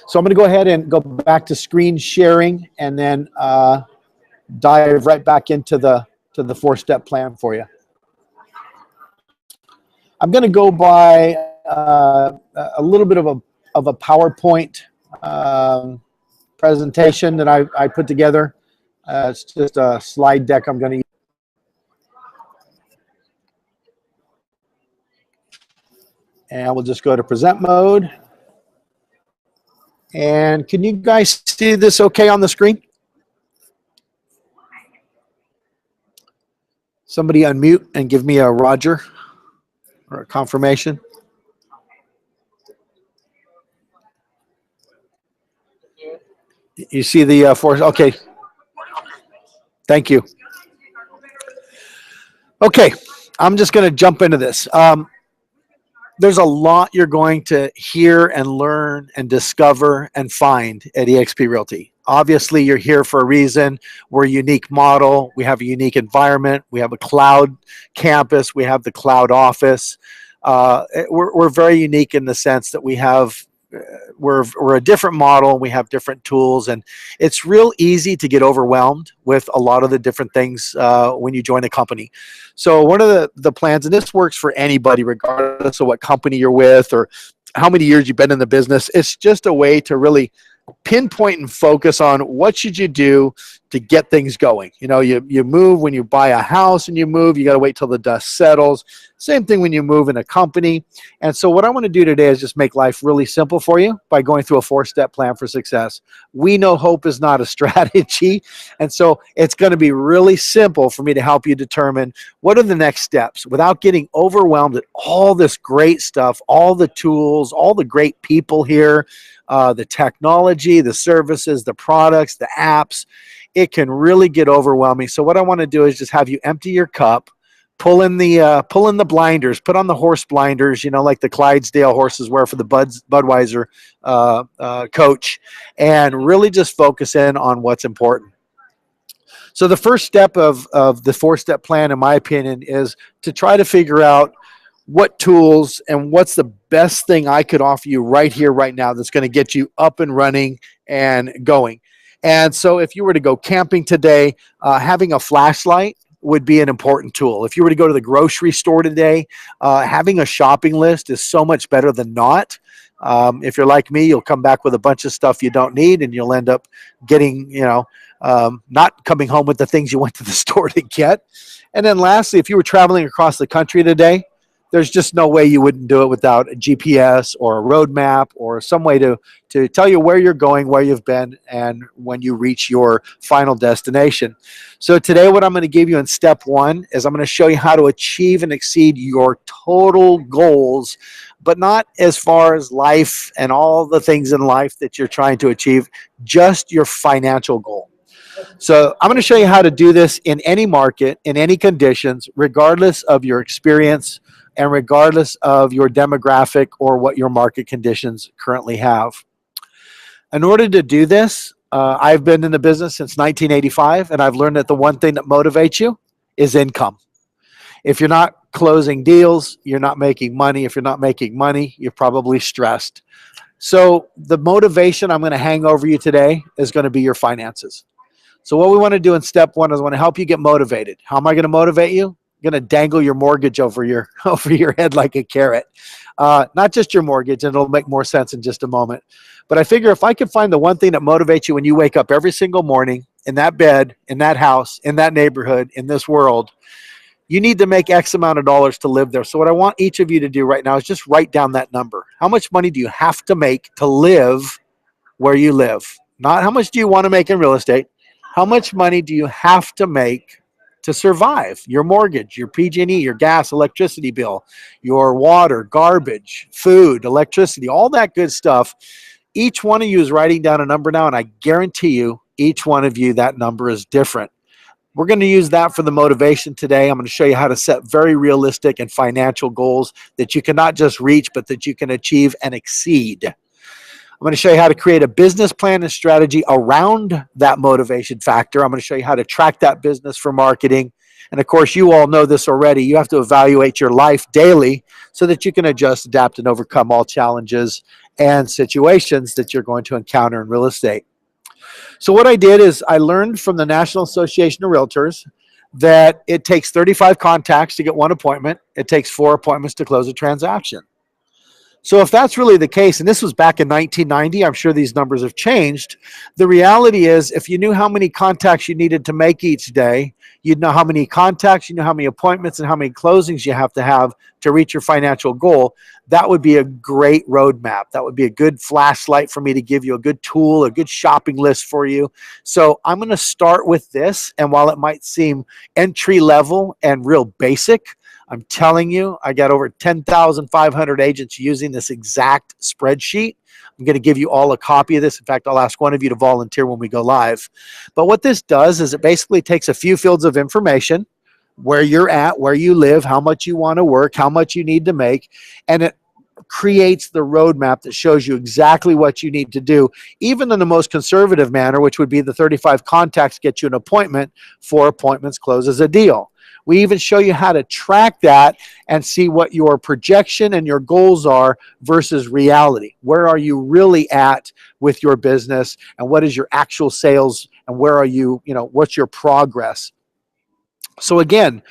So I'm going to go ahead and go back to screen sharing and then dive right back into the 4-step plan for you. I'm going to go by a little bit of a PowerPoint presentation that I put together. It's just a slide deck I'm going to use. And we'll just go to present mode. And can you guys see this okay on the screen? Somebody unmute and give me a Roger or a confirmation. You see the force? Okay. Thank you. Okay. I'm just going to jump into this. There's a lot you're going to hear and learn and discover and find at eXp Realty. Obviously, you're here for a reason. We're a unique model. We have a unique environment. We have a cloud campus. We have the cloud office. We're very unique in the sense that we have, we're a different model. We have different tools, and it's real easy to get overwhelmed with a lot of the different things when you join a company. So one of the plans, and this works for anybody regardless of what company you're with or how many years you've been in the business, it's just a way to really pinpoint and focus on what should you do to get things going. You know, you move when you buy a house and you move, you got to wait till the dust settles. Same thing when you move in a company. And so what I want to do today is just make life really simple for you by going through a 4-step plan for success. We know hope is not a strategy. And so it's going to be really simple for me to help you determine what are the next steps without getting overwhelmed at all this great stuff, all the tools, all the great people here, the technology, the services, the products, the apps. It can really get overwhelming. So what I want to do is just have you empty your cup, pull in the blinders, put on the horse blinders, you know, like the Clydesdale horses wear for the Budweiser coach, and really just focus in on what's important. So the first step of the 4-step plan, in my opinion, is to try to figure out what tools and what's the best thing I could offer you right here, right now, that's going to get you up and running and going. And so if you were to go camping today, having a flashlight would be an important tool. If you were to go to the grocery store today, having a shopping list is so much better than not. If you're like me, you'll come back with a bunch of stuff you don't need, and you'll end up getting, you know, not coming home with the things you went to the store to get. And then lastly, if you were traveling across the country today, there's just no way you wouldn't do it without a GPS or a roadmap or some way to tell you where you're going, where you've been, and when you reach your final destination. So today what I'm going to give you in step 1 is I'm going to show you how to achieve and exceed your total goals but not as far as life and all the things in life that you're trying to achieve, just your financial goal. So I'm going to show you how to do this in any market, in any conditions, regardless of your experience and regardless of your demographic or what your market conditions currently have. In order to do this, I've been in the business since 1985, and I've learned that the one thing that motivates you is income. If you're not closing deals, you're not making money. If you're not making money, you're probably stressed. So the motivation I'm going to hang over you today is going to be your finances. So what we want to do in step one is I want to help you get motivated. How am I going to motivate you? I'm going to dangle your mortgage over your head like a carrot. Not just your mortgage, and it'll make more sense in just a moment. But I figure if I can find the one thing that motivates you when you wake up every single morning in that bed, in that house, in that neighborhood, in this world, you need to make X amount of dollars to live there. So what I want each of you to do right now is just write down that number. How much money do you have to make to live where you live? Not how much do you want to make in real estate. How much money do you have to make to survive? Your mortgage, your PG&E, your gas, electricity bill, your water, garbage, food, electricity, all that good stuff. Each one of you is writing down a number now, and I guarantee you, each one of you, that number is different. We're going to use that for the motivation today. I'm going to show you how to set very realistic and financial goals that you can not just reach, but that you can achieve and exceed. I'm going to show you how to create a business plan and strategy around that motivation factor. I'm going to show you how to track that business for marketing. And of course, you all know this already. You have to evaluate your life daily so that you can adjust, adapt, and overcome all challenges and situations that you're going to encounter in real estate. So what I did is I learned from the National Association of Realtors that it takes 35 contacts to get one appointment. It takes 4 appointments to close a transaction. So if that's really the case, and this was back in 1990, I'm sure these numbers have changed. The reality is if you knew how many contacts you needed to make each day, you'd know how many contacts, you know how many appointments and how many closings you have to reach your financial goal. That would be a great roadmap. That would be a good flashlight for me to give you, a good tool, a good shopping list for you. So I'm going to start with this. And while it might seem entry level and real basic, I'm telling you, I got over 10,500 agents using this exact spreadsheet. I'm going to give you all a copy of this. In fact, I'll ask one of you to volunteer when we go live. But what this does is it basically takes a few fields of information, where you're at, where you live, how much you want to work, how much you need to make, and it creates the roadmap that shows you exactly what you need to do, even in the most conservative manner, which would be the 35 contacts get you an appointment, 4 appointments closes a deal. We even show you how to track that and see what your projection and your goals are versus reality. Where are you really at with your business, and what is your actual sales, and where are you, what's your progress? So again,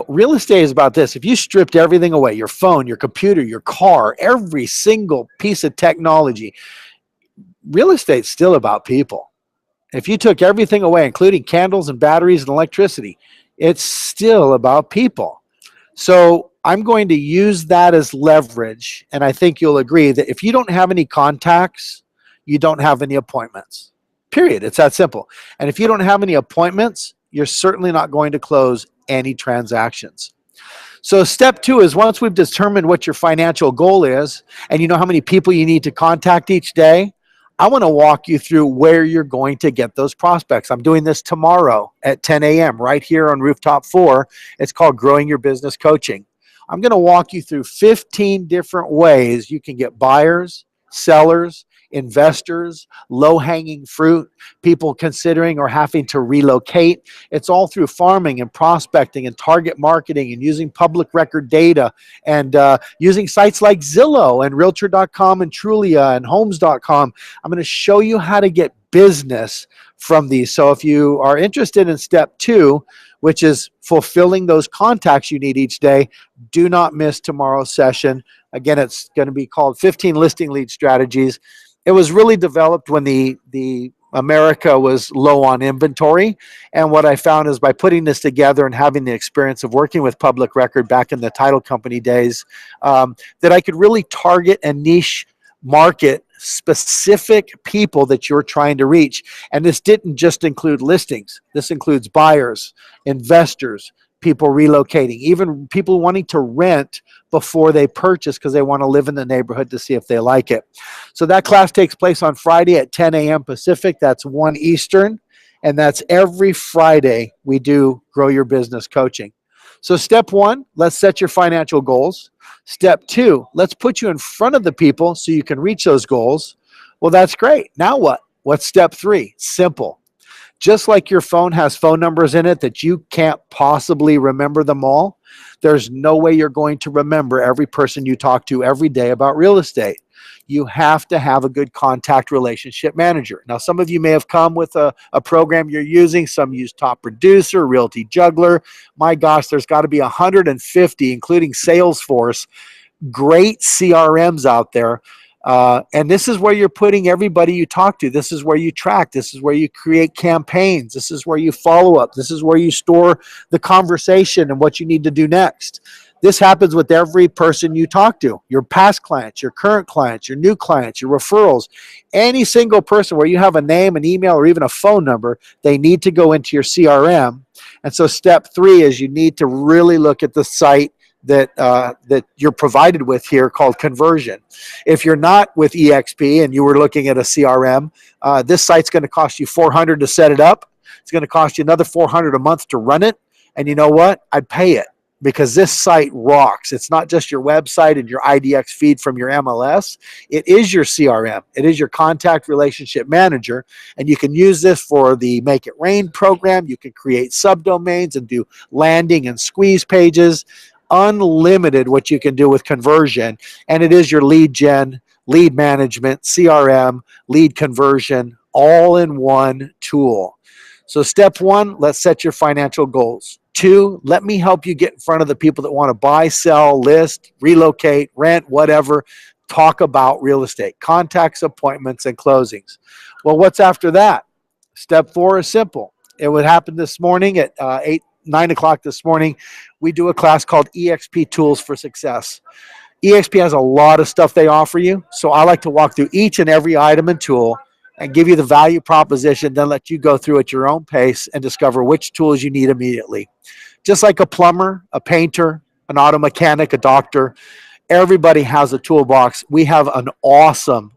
real estate is about this. If you stripped everything away, your phone, your computer, your car, every single piece of technology, real estate's still about people. If you took everything away, including candles and batteries and electricity, it's still about people. So I'm going to use that as leverage, and I think you'll agree that if you don't have any contacts, you don't have any appointments. Period. It's that simple. And if you don't have any appointments, you're certainly not going to close any transactions. So step 2 is once we've determined what your financial goal is, and you know how many people you need to contact each day, I want to walk you through where you're going to get those prospects. I'm doing this tomorrow at 10 a.m. right here on Rooftop 4. It's called Growing Your Business Coaching. I'm going to walk you through 15 different ways you can get buyers, sellers, investors, low-hanging fruit, people considering or having to relocate. It's all through farming and prospecting and target marketing and using public record data and using sites like Zillow and Realtor.com and Trulia and Homes.com. I'm going to show you how to get business from these. So if you are interested in step 2, which is fulfilling those contacts you need each day, do not miss tomorrow's session. Again, it's going to be called 15 Listing Lead Strategies. It was really developed when the America was low on inventory. And what I found is by putting this together and having the experience of working with public record back in the title company days, that I could really target and niche market specific people that you're trying to reach. And this didn't just include listings. This includes buyers, investors, people relocating, even people wanting to rent before they purchase because they want to live in the neighborhood to see if they like it. So that class takes place on Friday at 10 a.m. Pacific. That's 1 Eastern. And that's every Friday we do Grow Your Business coaching. So step one, let's set your financial goals. Step two, let's put you in front of the people so you can reach those goals. Well, that's great. Now what? What's step three? Simple. Just like your phone has phone numbers in it that you can't possibly remember them all, there's no way you're going to remember every person you talk to every day about real estate. You have to have a good contact relationship manager. Now, some of you may have come with a program you're using. Some use Top Producer, Realty Juggler. My gosh, there's got to be 150, including Salesforce, great CRMs out there. And this is where you're putting everybody you talk to. This is where you track. This is where you create campaigns. This is where you follow up. This is where you store the conversation and what you need to do next. This happens with every person you talk to, your past clients, your current clients, your new clients, your referrals. Any single person where you have a name, an email, or even a phone number, they need to go into your CRM. And so step three is you need to really look at the site that you're provided with here called Conversion. If you're not with EXP and you were looking at a CRM, this site's going to cost you $400 to set it up. It's going to cost you another $400 a month to run it. And you know what? I'd pay it because this site rocks. It's not just your website and your IDX feed from your MLS. It is your CRM. It is your contact relationship manager. And you can use this for the Make It Rain program. You can create subdomains and do landing and squeeze pages. Unlimited what you can do with Conversion. And it is your lead gen, lead management, CRM, lead conversion, all in one tool. So step one, let's set your financial goals. Two, let me help you get in front of the people that want to buy, sell, list, relocate, rent, whatever. Talk about real estate, contacts, appointments, and closings. Well, what's after that? Step four is simple. It would happen this morning at 9 o'clock this morning. We do a class called EXP Tools for Success. EXP has a lot of stuff they offer you, so I like to walk through each and every item and tool and give you the value proposition, then let you go through at your own pace and discover which tools you need immediately. Just like a plumber, a painter, an auto mechanic, a doctor, everybody has a toolbox. We have an awesome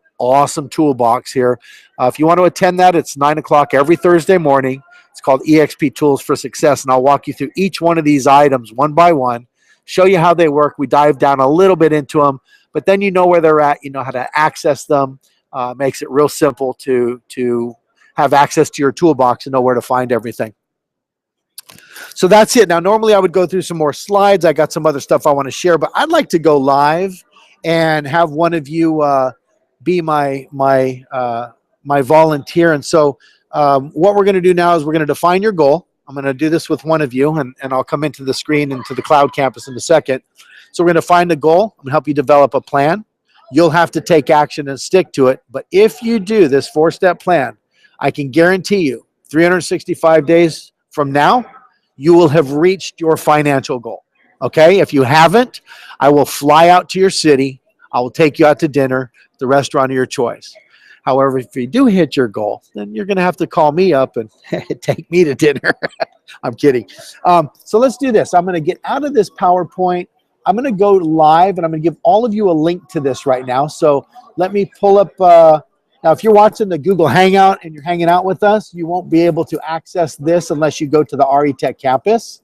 toolbox here. If you want to attend that, it's 9 o'clock every Thursday morning. It's called EXP Tools for Success, and I'll walk you through each one of these items one by one, show you how they work. We dive down a little bit into them, but then you know where they're at. You know how to access them. Makes it real simple to have access to your toolbox and know where to find everything. So that's it. Now, normally I would go through some more slides. I got some other stuff I want to share, but I'd like to go live and have one of you be my volunteer. And so what we're going to do now is we're going to define your goal. I'm going to do this with one of you, and I'll come into the screen into the cloud campus in a second. So we're going to find a goal. I'm going to help you develop a plan. You'll have to take action and stick to it. But if you do this four-step plan, I can guarantee you 365 days from now, you will have reached your financial goal. Okay? If you haven't, I will fly out to your city. I will take you out to dinner, the restaurant of your choice. However, if you do hit your goal, then you're going to have to call me up and take me to dinner. I'm kidding. So let's do this. I'm going to get out of this PowerPoint. I'm going to go live, and I'm going to give all of you a link to this right now. So let me pull up. Now, if you're watching the Google Hangout and you're hanging out with us, you won't be able to access this unless you go to the RETechCampus.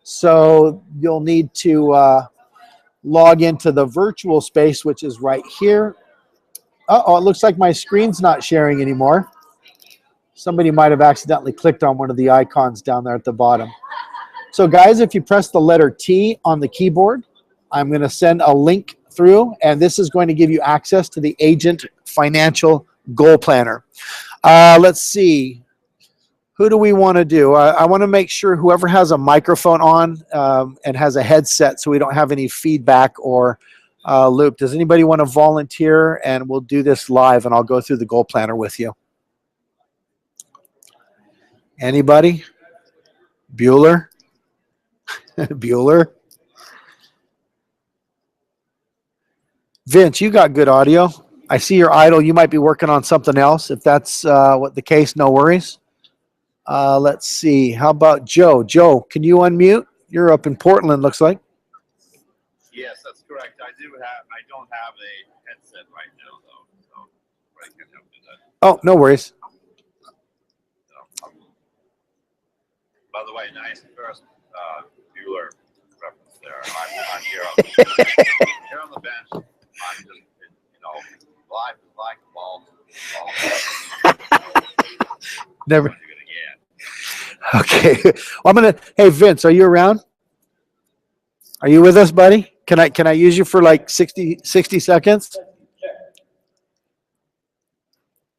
So you'll need to log into the virtual space, which is right here. Uh-oh, it looks like my screen's not sharing anymore. Somebody might have accidentally clicked on one of the icons down there at the bottom. So guys, if you press the letter T on the keyboard, I'm going to send a link through, and this is going to give you access to the Agent Financial Goal Planner. Let's see. Who do we want to do? I want to make sure whoever has a microphone on and has a headset so we don't have any feedback or loop. Does anybody want to volunteer? And we'll do this live, and I'll go through the goal planner with you. Anybody? Bueller? Bueller? Vince, you got good audio. I see you're idle. You might be working on something else. If that's what the case, no worries. Let's see. How about Joe? Joe, can you unmute? You're up in Portland, looks like. Yes, that's correct. I don't have a headset right now though, so I can help you that. Oh, no worries. So, by the way, nice first Bueller reference there. I'm here on here on the bench. I'm just, you know, life is like a ball. Never. What you're gonna get. Okay. Well, I'm gonna. Hey, Vince, are you around? Are you with us, buddy? Can I use you for like 60 seconds?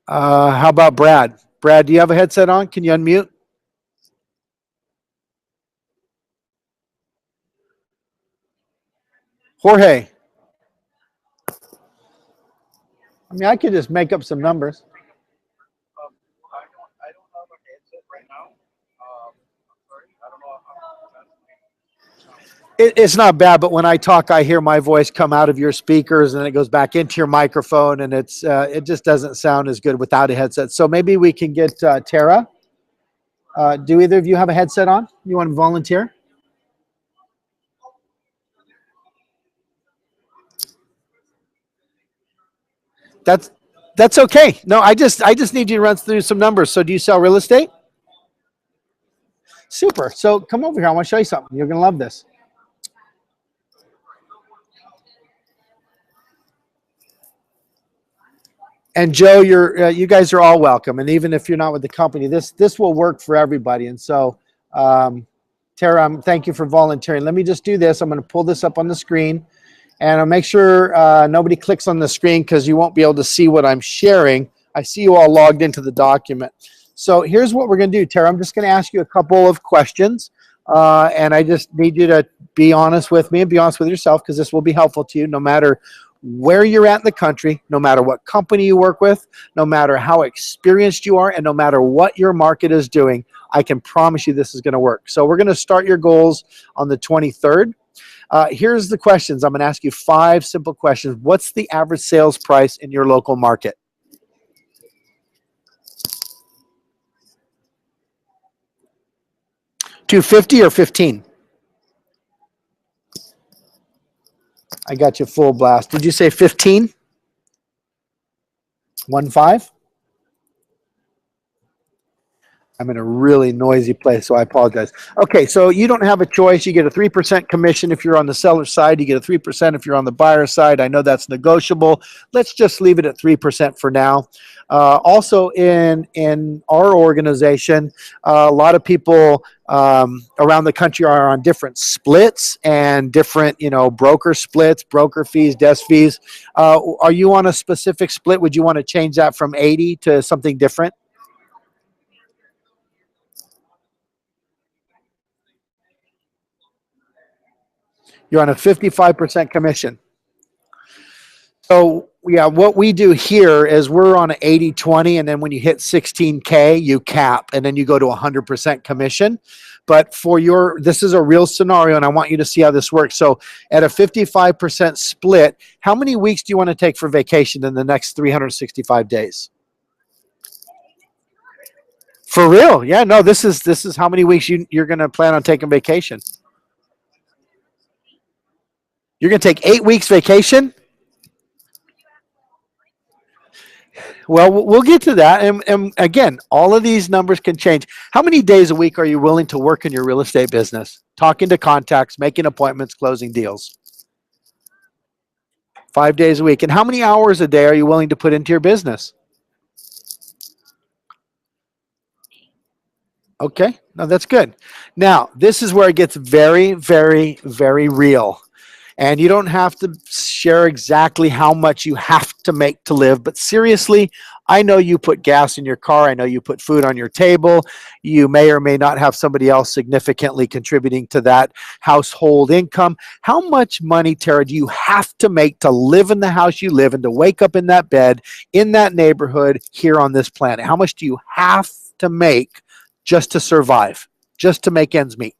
How about Brad? Brad, do you have a headset on? Can you unmute? Jorge. I mean, I could just make up some numbers. I don't have a headset right now. I'm sorry. I don't know how. It's not bad, but when I talk, I hear my voice come out of your speakers, and it goes back into your microphone, and it just doesn't sound as good without a headset. So maybe we can get Tara. Do either of you have a headset on? You want to volunteer? That's okay. No, I just need you to run through some numbers. So do you sell real estate? Super. So come over here. I want to show you something. You're going to love this. And Joe, you guys are all welcome. And even if you're not with the company, this will work for everybody. And so, Tara, thank you for volunteering. Let me just do this. I'm going to pull this up on the screen, and I'll make sure nobody clicks on the screen because you won't be able to see what I'm sharing. I see you all logged into the document. So here's what we're going to do, Tara. I'm just going to ask you a couple of questions, and I just need you to be honest with me and be honest with yourself, because this will be helpful to you no matter where you're at in the country, no matter what company you work with, no matter how experienced you are, and no matter what your market is doing. I can promise you this is going to work. So we're going to start your goals on the 23rd. Here's the questions. I'm going to ask you 5 simple questions. What's the average sales price in your local market? $250 or $15? I got you full blast. Did you say 15? 15? I'm in a really noisy place, so I apologize. Okay, so you don't have a choice. You get a 3% commission if you're on the seller side. You get a 3% if you're on the buyer side. I know that's negotiable. Let's just leave it at 3% for now. Also, in our organization, a lot of people around the country are on different splits and different, broker splits, broker fees, desk fees. Are you on a specific split? Would you want to change that from 80 to something different? You're on a 55% commission. So yeah, what we do here is we're on an 80-20, and then when you hit 16K, you cap, and then you go to 100% commission. But this is a real scenario, and I want you to see how this works. So at a 55% split, how many weeks do you want to take for vacation in the next 365 days? For real? Yeah, no, this is how many weeks you're going to plan on taking vacation. You're going to take 8 weeks vacation? Well, we'll get to that. And again, all of these numbers can change. How many days a week are you willing to work in your real estate business? Talking to contacts, making appointments, closing deals. 5 days a week. And how many hours a day are you willing to put into your business? Okay, no, that's good. Now, this is where it gets very, very, very real. And you don't have to share exactly how much you have to make to live. But seriously, I know you put gas in your car. I know you put food on your table. You may or may not have somebody else significantly contributing to that household income. How much money, Tara, do you have to make to live in the house you live in, to wake up in that bed, in that neighborhood, here on this planet? How much do you have to make just to survive, just to make ends meet?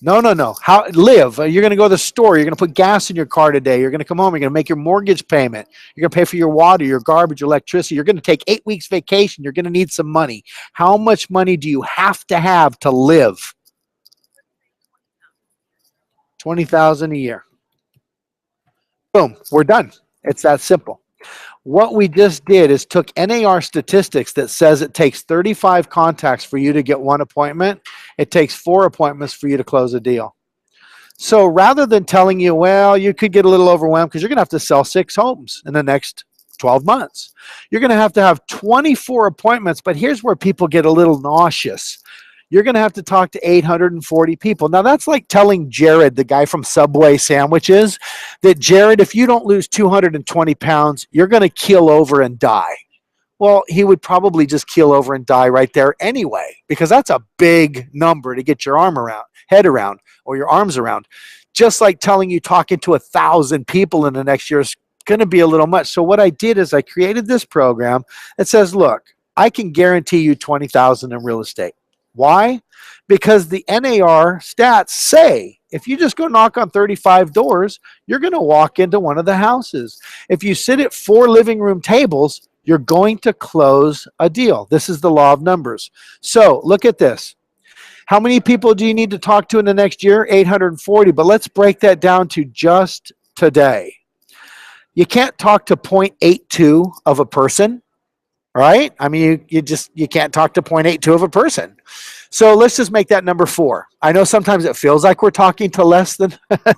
No. How live? You're going to go to the store. You're going to put gas in your car today. You're going to come home. You're going to make your mortgage payment. You're going to pay for your water, your garbage, your electricity. You're going to take 8 weeks vacation. You're going to need some money. How much money do you have to live? $20,000 a year. Boom, we're done. It's that simple. What we just did is took NAR statistics that says it takes 35 contacts for you to get one appointment. It takes 4 appointments for you to close a deal. So rather than telling you, well, you could get a little overwhelmed because you're going to have to sell 6 homes in the next 12 months. You're going to have 24 appointments, but here's where people get a little nauseous. You're going to have to talk to 840 people. Now, that's like telling Jared, the guy from Subway Sandwiches, that, Jared, if you don't lose 220 pounds, you're going to keel over and die. Well, he would probably just keel over and die right there anyway, because that's a big number to get your head around, or your arms around. Just like telling you talking to 1,000 people in the next year is going to be a little much. So what I did is I created this program that says, look, I can guarantee you 20,000 in real estate. Why? Because the NAR stats say if you just go knock on 35 doors, you're going to walk into one of the houses. If you sit at 4 living room tables, you're going to close a deal. This is the law of numbers. So look at this. How many people do you need to talk to in the next year? 840. But let's break that down to just today. You can't talk to 0.82 of a person. Right? I mean, you can't talk to 0.82 of a person. So let's just make that number 4. I know sometimes it feels like we're talking to less than the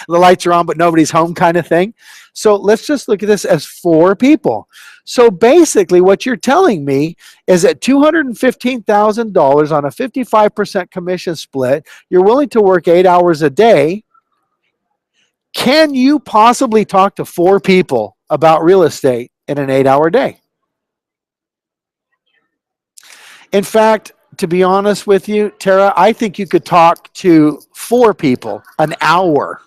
lights are on, but nobody's home kind of thing. So let's just look at this as 4 people. So basically what you're telling me is at $215,000 on a 55% commission split, you're willing to work 8 hours a day. Can you possibly talk to 4 people about real estate in an 8-hour day? In fact, to be honest with you, Tara, I think you could talk to 4 people an hour.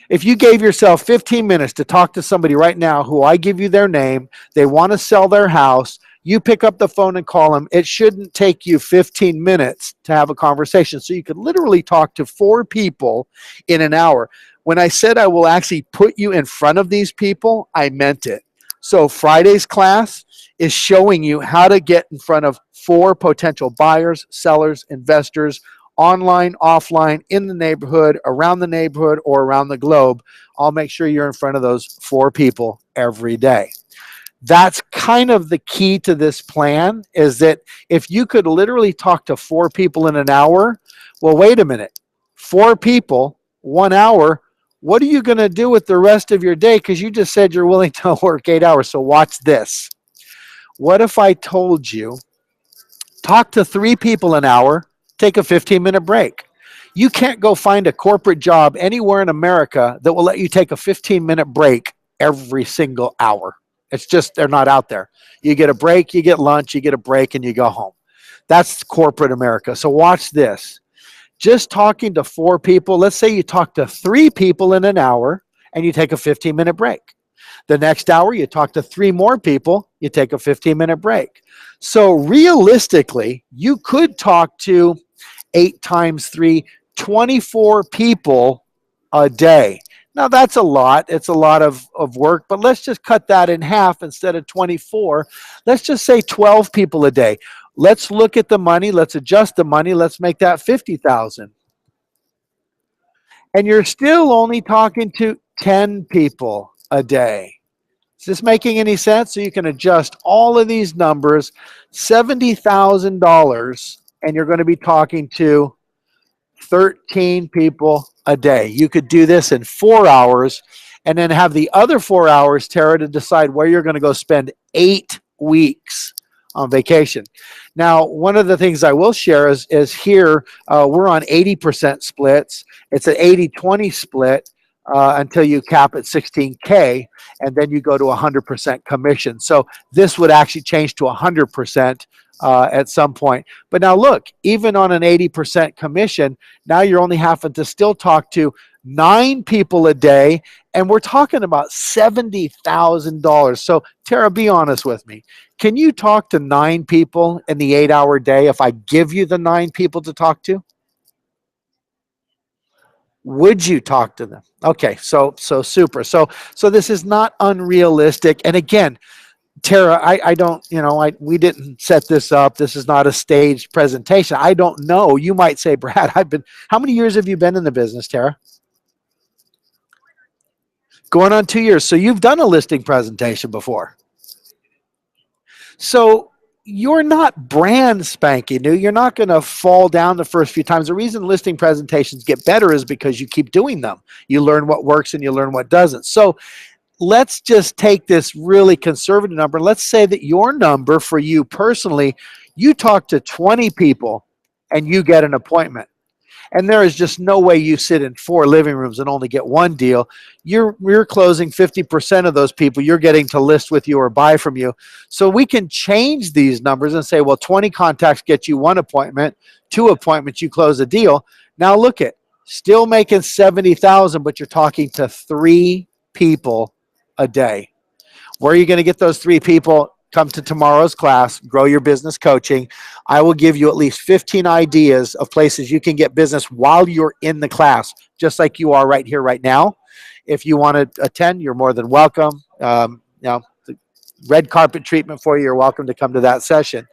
If you gave yourself 15 minutes to talk to somebody right now who I give you their name, they want to sell their house, you pick up the phone and call them, it shouldn't take you 15 minutes to have a conversation. So you could literally talk to 4 people in an hour. When I said I will actually put you in front of these people, I meant it. So Friday's class is showing you how to get in front of 4 potential buyers, sellers, investors, online, offline, in the neighborhood, around the neighborhood, or around the globe. I'll make sure you're in front of those 4 people every day. That's kind of the key to this plan, is that if you could literally talk to 4 people in an hour, well, wait a minute, 4 people, 1 hour, what are you going to do with the rest of your day? Because you just said you're willing to work 8 hours. So watch this. What if I told you, talk to 3 people an hour, take a 15-minute break? You can't go find a corporate job anywhere in America that will let you take a 15-minute break every single hour. It's just, they're not out there. You get a break, you get lunch, you get a break, and you go home. That's corporate America. So watch this. Just talking to 4 people, let's say you talk to 3 people in an hour and you take a 15-minute break. The next hour, you talk to 3 more people, you take a 15-minute break. So realistically, you could talk to 8 times 3, 24 people a day. Now, that's a lot. It's a lot of work, but let's just cut that in half. Instead of 24, let's just say 12 people a day. Let's look at the money. Let's adjust the money. Let's make that 50,000. And you're still only talking to 10 people a day. Is this making any sense? So you can adjust all of these numbers, $70,000, and you're going to be talking to 13 people a day. You could do this in 4 hours and then have the other 4 hours, Tara, to decide where you're going to go spend 8 weeks on vacation. Now, one of the things I will share is here, we're on 80% splits. It's an 80-20 split until you cap at 16K, and then you go to 100% commission. So this would actually change to 100% at some point. But now look, even on an 80% commission, now you're only having to still talk to 9 people a day, and we're talking about $70,000. So Tara, be honest with me. Can you talk to 9 people in the 8-hour day if I give you the 9 people to talk to? Would you talk to them? Okay, so super. So this is not unrealistic. And again, Tara, I don't, we didn't set this up. This is not a staged presentation. I don't know. You might say, Brad, how many years have you been in the business, Tara? Going on 2 years. So you've done a listing presentation before. So you're not brand spanking new. You're not going to fall down the first few times. The reason listing presentations get better is because you keep doing them. You learn what works and you learn what doesn't. So let's just take this really conservative number. Let's say that your number for you personally, you talk to 20 people and you get an appointment. And there is just no way you sit in 4 living rooms and only get one deal. You're closing 50% of those people you're getting to list with you or buy from you. So we can change these numbers and say, well, 20 contacts get you 1 appointment, 2 appointments, you close a deal. Now look at, still making 70,000, but you're talking to 3 people a day. Where are you going to get those 3 people? Come to tomorrow's class, Grow Your Business Coaching. I will give you at least 15 ideas of places you can get business while you're in the class, just like you are right here, right now. If you want to attend, you're more than welcome. The red carpet treatment for you, you're welcome to come to that session.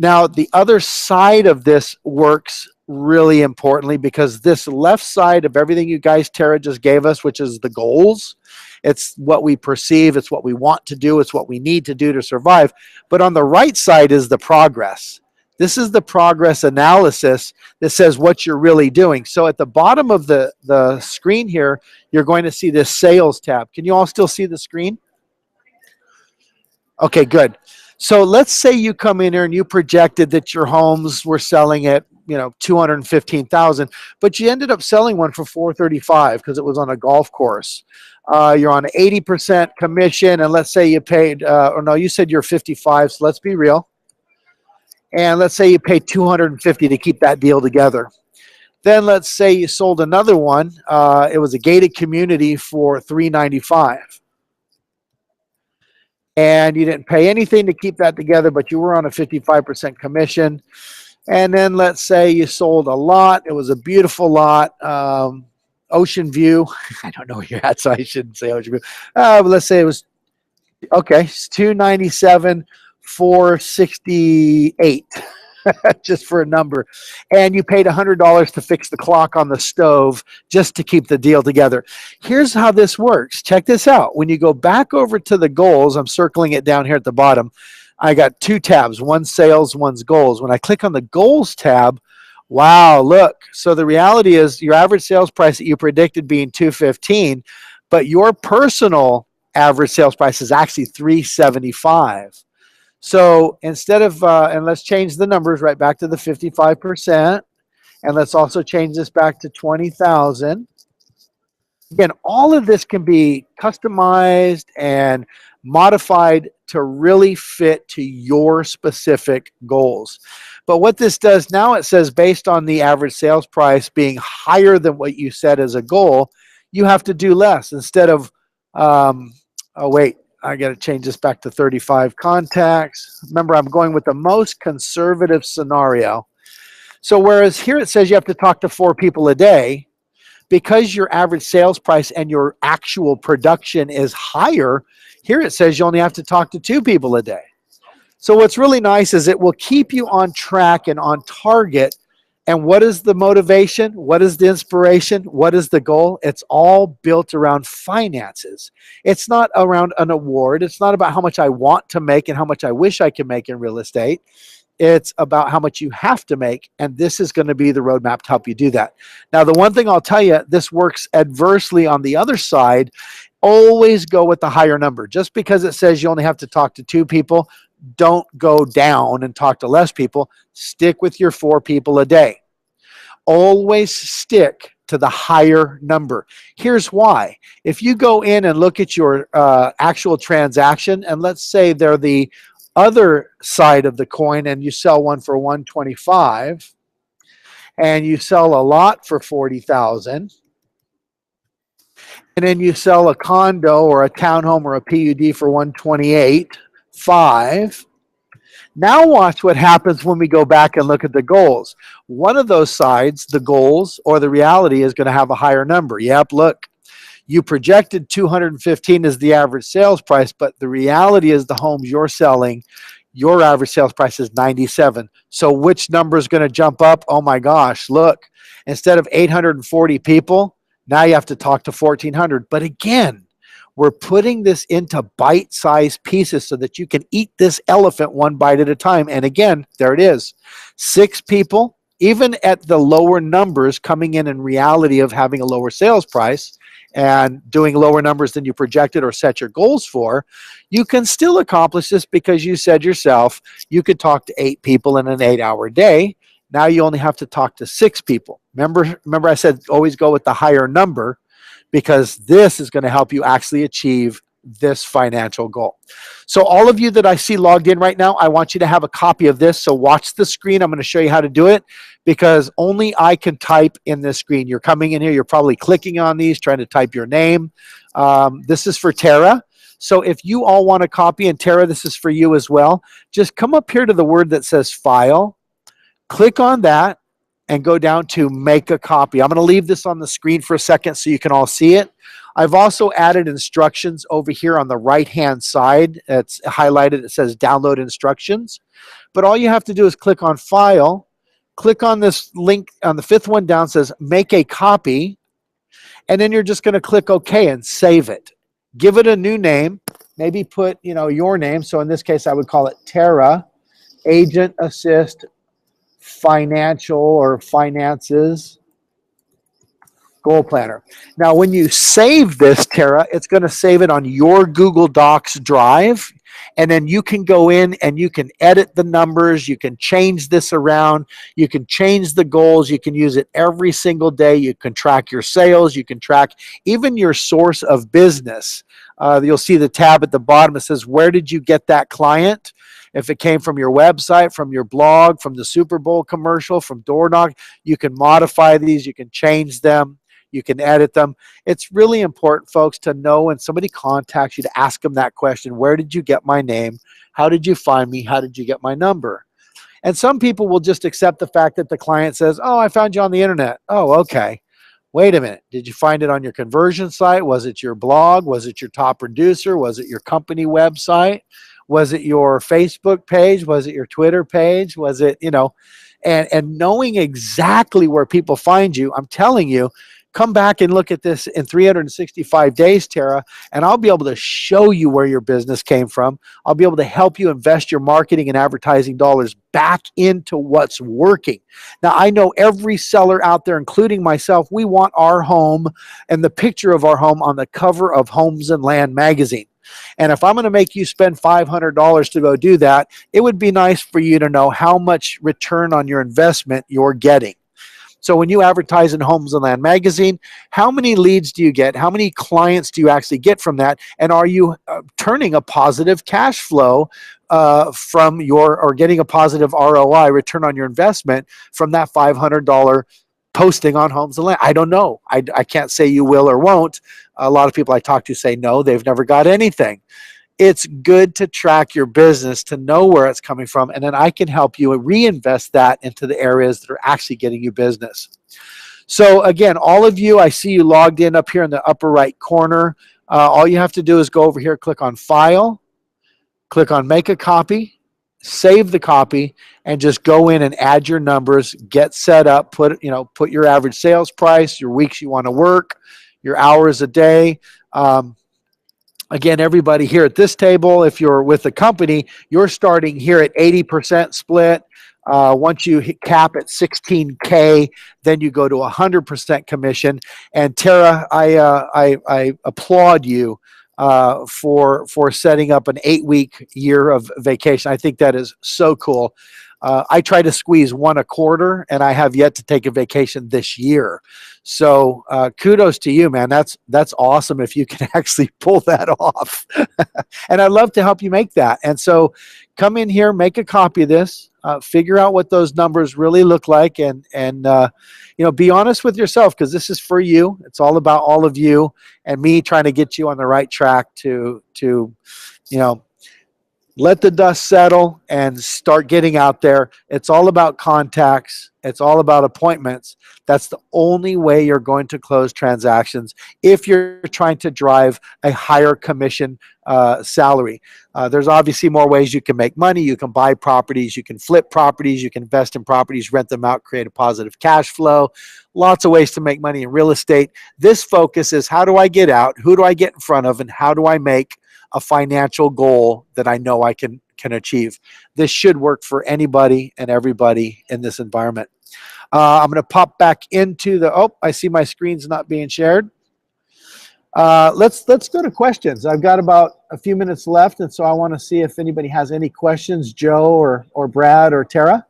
Now, the other side of this works really importantly because this left side of everything you guys, Tara, just gave us, which is the goals, it's what we perceive, it's what we want to do, it's what we need to do to survive. But on the right side is the progress. This is the progress analysis that says what you're really doing. So at the bottom of the screen here, you're going to see this sales tab. Can you all still see the screen? Okay, good. So let's say you come in here and you projected that your homes were selling at, 215,000, but you ended up selling one for 435 because it was on a golf course. You're on 80% commission, and let's say you paid, or no, you said you're 55, so let's be real. And let's say you paid 250 to keep that deal together. Then let's say you sold another one. It was a gated community for 395. And you didn't pay anything to keep that together, but you were on a 55% commission. And then let's say you sold a lot. It was a beautiful lot, ocean view. I don't know where you're at, so I shouldn't say ocean view. But let's say it was, okay, it's 297, 468, just for a number. And you paid $100 to fix the clock on the stove just to keep the deal together. Here's how this works. Check this out. When you go back over to the goals, I'm circling it down here at the bottom. I got 2 tabs, one sales, one's goals. When I click on the goals tab, wow, look. So the reality is your average sales price that you predicted being 215, but your personal average sales price is actually 375. So instead of, and let's change the numbers right back to the 55%. And let's also change this back to 20,000. Again, all of this can be customized and modified to really fit to your specific goals. But what this does now, it says based on the average sales price being higher than what you set as a goal, you have to do less instead of, oh wait, I got to change this back to 35 contacts. Remember, I'm going with the most conservative scenario. So whereas here it says you have to talk to 4 people a day, because your average sales price and your actual production is higher, here it says you only have to talk to 2 people a day. So what's really nice is it will keep you on track and on target. And what is the motivation? What is the inspiration? What is the goal? It's all built around finances. It's not around an award. It's not about how much I want to make and how much I wish I could make in real estate. It's about how much you have to make, and this is going to be the roadmap to help you do that. Now, the one thing I'll tell you, this works adversely on the other side. Always go with the higher number. Just because it says you only have to talk to 2 people, don't go down and talk to less people. Stick with your 4 people a day. Always stick to the higher number. Here's why. If you go in and look at your actual transaction, and let's say they're the other side of the coin and you sell one for 125 and you sell a lot for 40,000 and then you sell a condo or a townhome or a PUD for 128.5. Now watch what happens when we go back and look at the goals. One of those sides, the goals or the reality, is going to have a higher number. Yep, look. You projected 215 as the average sales price, but the reality is the homes you're selling, your average sales price is 97. So which number is going to jump up? Oh my gosh, look. Instead of 840 people, now you have to talk to 1,400. But again, We're putting this into bite-sized pieces so that you can eat this elephant one bite at a time. And again, there it is. 6 people, even at the lower numbers, coming in reality of having a lower sales price and doing lower numbers than you projected or set your goals for, you can still accomplish this because you said yourself you could talk to 8 people in an 8-hour day. Now you only have to talk to 6 people. Remember I said always go with the higher number, because this is going to help you actually achieve this financial goal. So all of you that I see logged in right now, I want you to have a copy of this. So watch the screen. I'm going to show you how to do it, because only I can type in this screen. You're coming in here, you're probably clicking on these, trying to type your name. This is for Tara. So if you all want a copy, and Tara, this is for you as well, just come up here to the word that says File, click on that, and go down to Make a Copy. I'm going to leave this on the screen for a second so you can all see it. I've also added instructions over here on the right-hand side. It's highlighted. It says Download Instructions. But all you have to do is click on File, click on this link on the 5th one down, says Make a Copy, and then you're just going to click OK and save it. Give it a new name. Maybe put, your name. So in this case, I would call it Tara, Agent Assist Financial or Finances Goal Planner. Now, when you save this, Tara, it's going to save it on your Google Docs drive, and then you can go in and you can edit the numbers, you can change this around, you can change the goals, you can use it every single day, you can track your sales, you can track even your source of business. You'll see the tab at the bottom that says, where did you get that client? If it came from your website, from your blog, from the Super Bowl commercial, from Door Knock, you can modify these, you can change them, you can edit them. It's really important, folks, to know when somebody contacts you to ask them that question, where did you get my name? How did you find me? How did you get my number? And some people will just accept the fact that the client says, oh, I found you on the internet. Oh, okay. Wait a minute. Did you find it on your conversion site? Was it your blog? Was it your top producer? Was it your company website? Was it your Facebook page? Was it your Twitter page? Was it, and knowing exactly where people find you, I'm telling you, come back and look at this in 365 days, Tara, and I'll be able to show you where your business came from. I'll be able to help you invest your marketing and advertising dollars back into what's working. Now, I know every seller out there, including myself, we want our home and the picture of our home on the cover of Homes and Land magazine. And if I'm going to make you spend $500 to go do that, it would be nice for you to know how much return on your investment you're getting. So when you advertise in Homes and Land magazine, how many leads do you get? How many clients do you actually get from that? And are you turning a positive cash flow from or getting a positive ROI, return on your investment, from that $500 posting on Homes and Land? I don't know. I can't say you will or won't. A lot of people I talk to say no, they've never got anything. It's good to track your business, to know where it's coming from, and then I can help you reinvest that into the areas that are actually getting you business. So again, all of you, I see you logged in up here in the upper right corner. All you have to do is go over here, click on File, click on Make a Copy, save the copy, and just go in and add your numbers, get set up, put your average sales price, your weeks you want to work, your hours a day. Again, everybody here at this table, if you're with a company, you're starting here at 80% split. Once you cap at 16K, then you go to 100% commission. And Tara, I applaud you for setting up an 8-week year of vacation. I think that is so cool. I try to squeeze one a quarter, and I have yet to take a vacation this year. So kudos to you, man. That's awesome if you can actually pull that off. And I'd love to help you make that. And so come in here, make a copy of this, figure out what those numbers really look like, and be honest with yourself, because this is for you. It's all about all of you and me trying to get you on the right track to let the dust settle and start getting out there. It's all about contacts. It's all about appointments. That's the only way you're going to close transactions if you're trying to drive a higher commission salary. There's obviously more ways you can make money. You can buy properties, you can flip properties, you can invest in properties, rent them out, create a positive cash flow. Lots of ways to make money in real estate. This focus is, how do I get out? Who do I get in front of? And how do I make a financial goal that I know I can achieve? This should work for anybody and everybody in this environment. I'm going to pop back into the, oh, I see my screen's not being shared. Let's go to questions. I've got about a few minutes left, and so I want to see if anybody has any questions, Joe or Brad or Tara.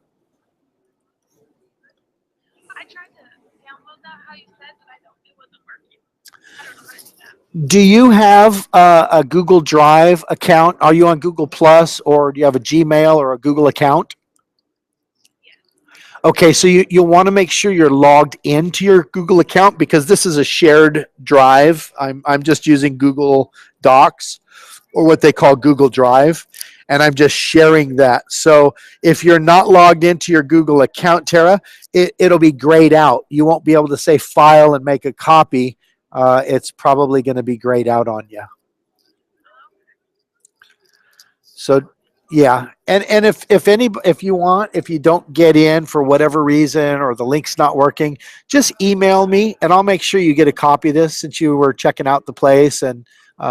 I tried to download that how you said, but it wasn't working. I don't know how to do that. Do you have a Google Drive account? Are you on Google Plus, or do you have a Gmail or a Google account? Okay, so you'll want to make sure you're logged into your Google account, because this is a shared drive. I'm just using Google Docs, or what they call Google Drive, and I'm just sharing that. So if you're not logged into your Google account, Tara, it'll be grayed out. You won't be able to say file and make a copy. It's probably going to be grayed out on you. So yeah, and if you don't get in for whatever reason, or the link's not working, just email me and I'll make sure you get a copy of this, since you were checking out the place and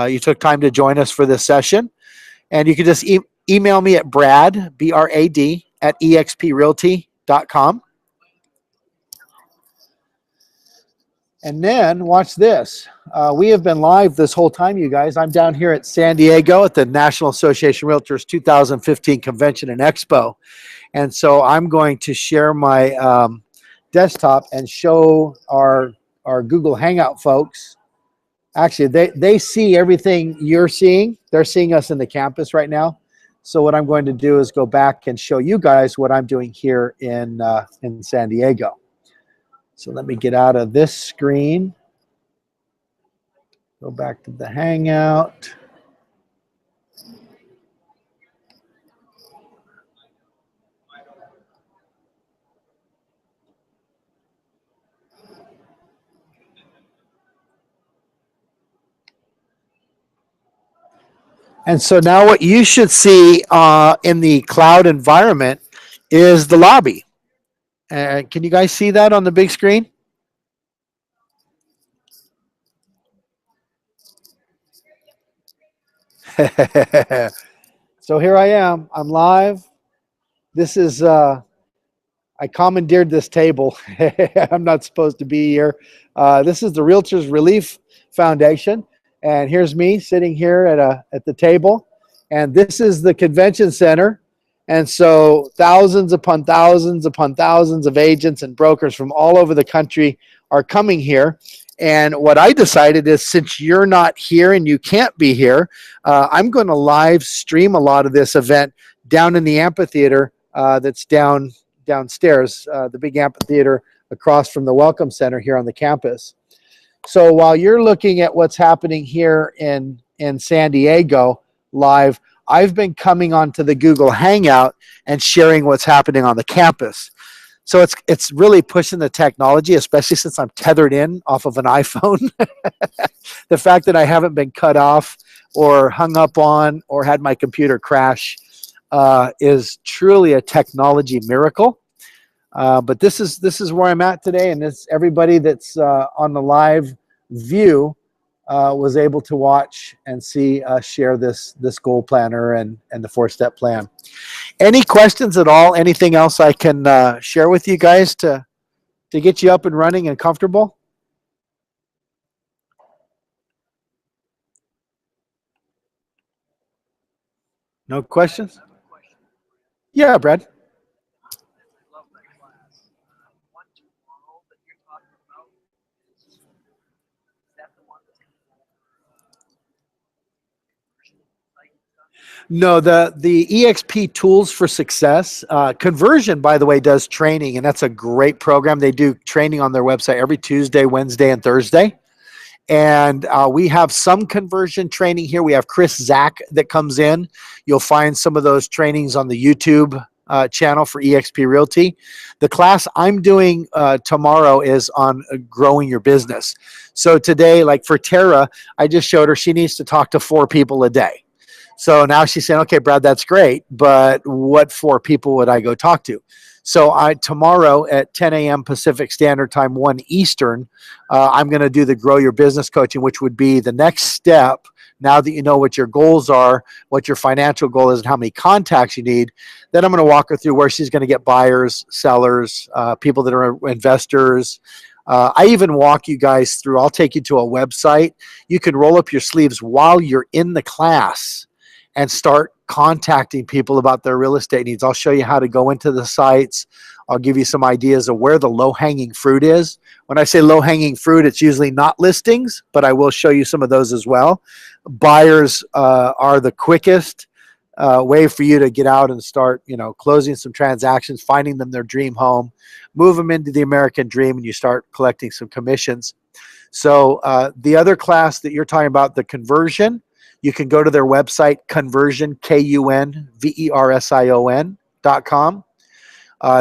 you took time to join us for this session. And you can just email me at Brad, B-R-A-D, at exprealty.com. And then watch this. We have been live this whole time, you guys. I'm down here at San Diego at the National Association of Realtors 2015 Convention and Expo. And so I'm going to share my desktop and show our Google Hangout folks. Actually, they see everything you're seeing. They're seeing us in the campus right now. So what I'm going to do is go back and show you guys what I'm doing here in San Diego. So let me get out of this screen. Go back to the Hangout. And so now what you should see in the cloud environment is the lobby. Can you guys see that on the big screen? So here I am. I'm live. This is, I commandeered this table. I'm not supposed to be here. This is the Realtors Relief Foundation. And here's me sitting here at the table. And this is the convention center. And so thousands upon thousands of agents and brokers from all over the country are coming here. And what I decided is, since you're not here and you can't be here, I'm going to live stream a lot of this event down in the amphitheater that's downstairs, the big amphitheater across from the Welcome Center here on the campus. So while you're looking at what's happening here in San Diego live, I've been coming onto the Google Hangout and sharing what's happening on the campus. So it's really pushing the technology, especially since I'm tethered in off of an iPhone. The fact that I haven't been cut off or hung up on or had my computer crash is truly a technology miracle. But this is where I'm at today, and this everybody that's on the live view was able to watch and see us share this goal planner and the 4-step plan. Any questions at all? Anything else I can share with you guys to get you up and running and comfortable? No questions? Yeah, Brad. No, the EXP Tools for Success. Conversion, by the way, does training, and that's a great program. They do training on their website every Tuesday, Wednesday, and Thursday. And we have some conversion training here. We have Chris Zach that comes in. You'll find some of those trainings on the YouTube channel for eXp Realty. The class I'm doing tomorrow is on growing your business. So today, like for Tara, I just showed her she needs to talk to 4 people a day. So now she's saying, okay, Brad, that's great, but what 4 people would I go talk to? So tomorrow at 10 a.m. Pacific Standard Time, 1 Eastern, I'm going to do the Grow Your Business coaching, which would be the next step. Now that you know what your goals are, what your financial goal is, and how many contacts you need, then I'm going to walk her through where she's going to get buyers, sellers, people that are investors. I even walk you guys through, I'll take you to a website. You can roll up your sleeves while you're in the class and start contacting people about their real estate needs. I'll show you how to go into the sites. I'll give you some ideas of where the low-hanging fruit is. When I say low-hanging fruit, it's usually not listings, but I will show you some of those as well. Buyers are the quickest way for you to get out and start, closing some transactions, finding them their dream home, move them into the American dream, and you start collecting some commissions. So the other class that you're talking about, the conversion, you can go to their website, conversion, KUNVERSION.com.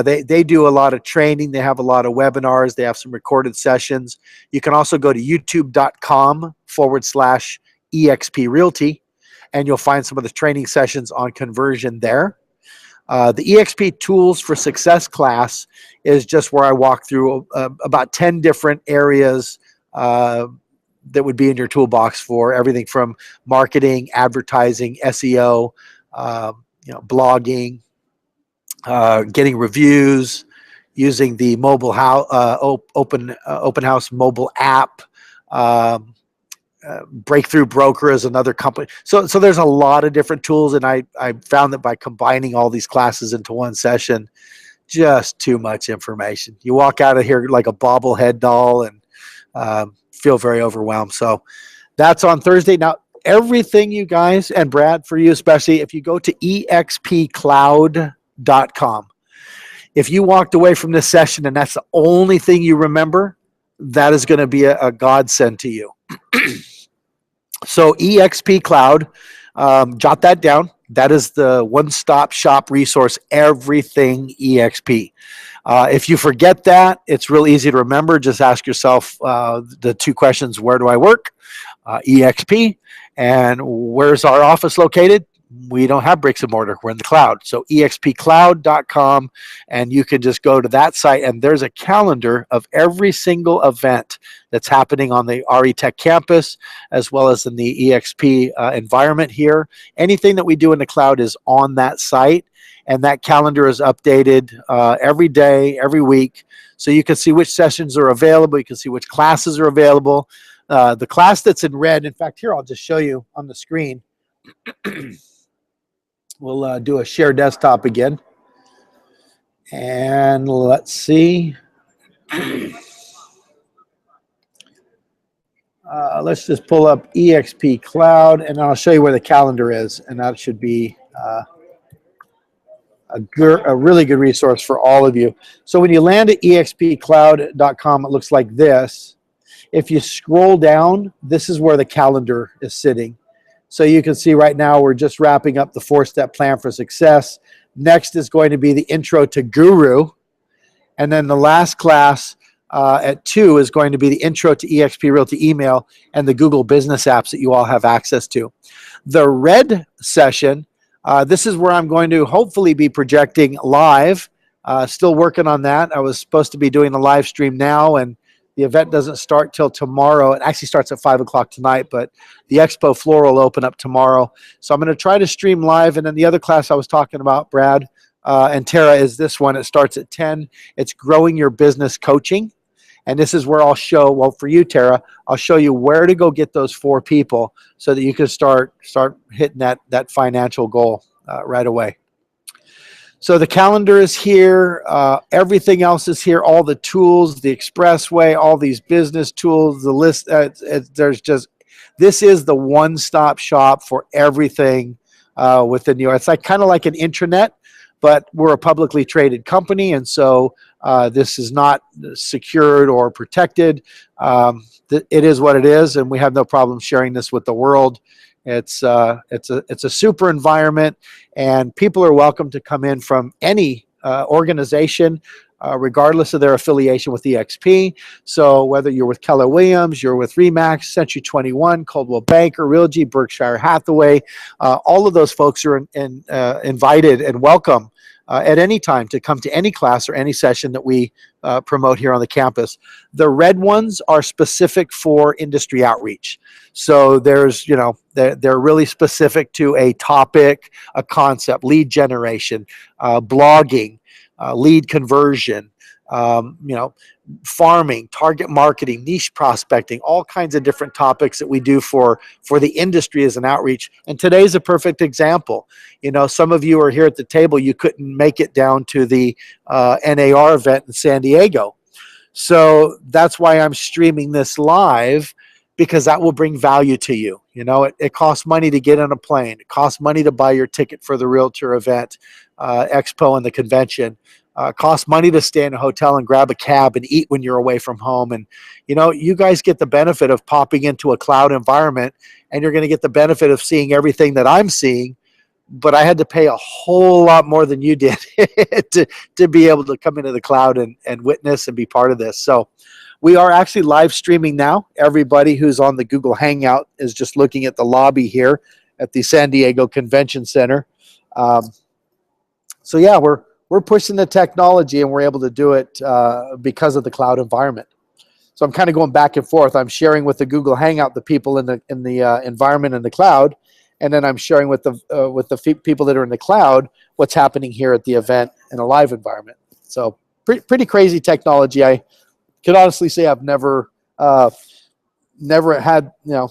They do a lot of training. They have a lot of webinars. They have some recorded sessions. You can also go to youtube.com/EXP Realty, and you'll find some of the training sessions on conversion there. The EXP Tools for Success class is just where I walk through about 10 different areas that would be in your toolbox for everything from marketing, advertising, SEO, blogging, getting reviews, using the mobile open house mobile app. Breakthrough Broker is another company. So there's a lot of different tools, and I found that by combining all these classes into one session, just too much information. You walk out of here like a bobblehead doll and feel very overwhelmed. So that's on Thursday. Now, everything, you guys, and Brad, for you especially, if you go to expcloud.com, if you walked away from this session and that's the only thing you remember, that is going to be a godsend to you. So EXP Cloud, jot that down. That is the one-stop shop resource, everything EXP. If you forget that, it's real easy to remember. Just ask yourself the 2 questions: where do I work? EXP. And where's our office located? We don't have bricks and mortar. We're in the cloud. So expcloud.com, and you can just go to that site, and there's a calendar of every single event that's happening on the RETechCampus, as well as in the EXP environment here. Anything that we do in the cloud is on that site, and that calendar is updated every day, every week. So you can see which sessions are available. You can see which classes are available. The class that's in red, in fact, here, I'll just show you on the screen. We'll do a share desktop again. And let's see. Let's just pull up EXP Cloud, and I'll show you where the calendar is. And that should be a really good resource for all of you. So when you land at expcloud.com, it looks like this. If you scroll down, this is where the calendar is sitting. So you can see right now we're just wrapping up the 4-step plan for success. Next is going to be the intro to Guru. And then the last class at 2 is going to be the intro to eXp Realty email and the Google business apps that you all have access to. The red session, this is where I'm going to hopefully be projecting live. Still working on that. I was supposed to be doing a live stream now, and the event doesn't start till tomorrow. It actually starts at 5 o'clock tonight, but the expo floor will open up tomorrow. So I'm going to try to stream live. And then the other class I was talking about, Brad and Tara, is this one. It starts at 10. It's Growing Your Business Coaching. And this is where I'll show, well, for you, Tara, I'll show you where to go get those 4 people so that you can start hitting that financial goal right away. So the calendar is here. Everything else is here. All the tools, the expressway, all these business tools, the list. This is the one-stop shop for everything within New York. It's kind of like an intranet, but we're a publicly traded company, and so This is not secured or protected. It is what it is, and we have no problem sharing this with the world. It's a super environment, and people are welcome to come in from any organization, regardless of their affiliation with EXP. So whether you're with Keller Williams, you're with Remax, Century 21, Coldwell Banker, Realty, Berkshire Hathaway, all of those folks are invited and welcome at any time to come to any class or any session that we promote here on the campus. The red ones are specific for industry outreach. So there's, you know, they're really specific to a topic, a concept, lead generation, blogging, lead conversion, you know, farming, target marketing, niche prospecting, all kinds of different topics that we do for the industry as an outreach. And today's a perfect example. You know, some of you are here at the table, you couldn't make it down to the NAR event in San Diego. So that's why I'm streaming this live, because that will bring value to you. You know, it costs money to get on a plane. It costs money to buy your ticket for the Realtor event, expo and the convention. Costs money to stay in a hotel and grab a cab and eat when you're away from home. And, you know, you guys get the benefit of popping into a cloud environment, and you're going to get the benefit of seeing everything that I'm seeing. But I had to pay a whole lot more than you did to be able to come into the cloud and witness and be part of this. So we are actually live streaming now. Everybody who's on the Google Hangout is just looking at the lobby here at the San Diego Convention Center. So yeah, we're pushing the technology, and we're able to do it because of the cloud environment. So I'm kind of going back and forth. I'm sharing with the Google Hangout the people in the environment in the cloud, and then I'm sharing with the people that are in the cloud what's happening here at the event in a live environment. So pretty crazy technology. I can honestly say I've never had, you know,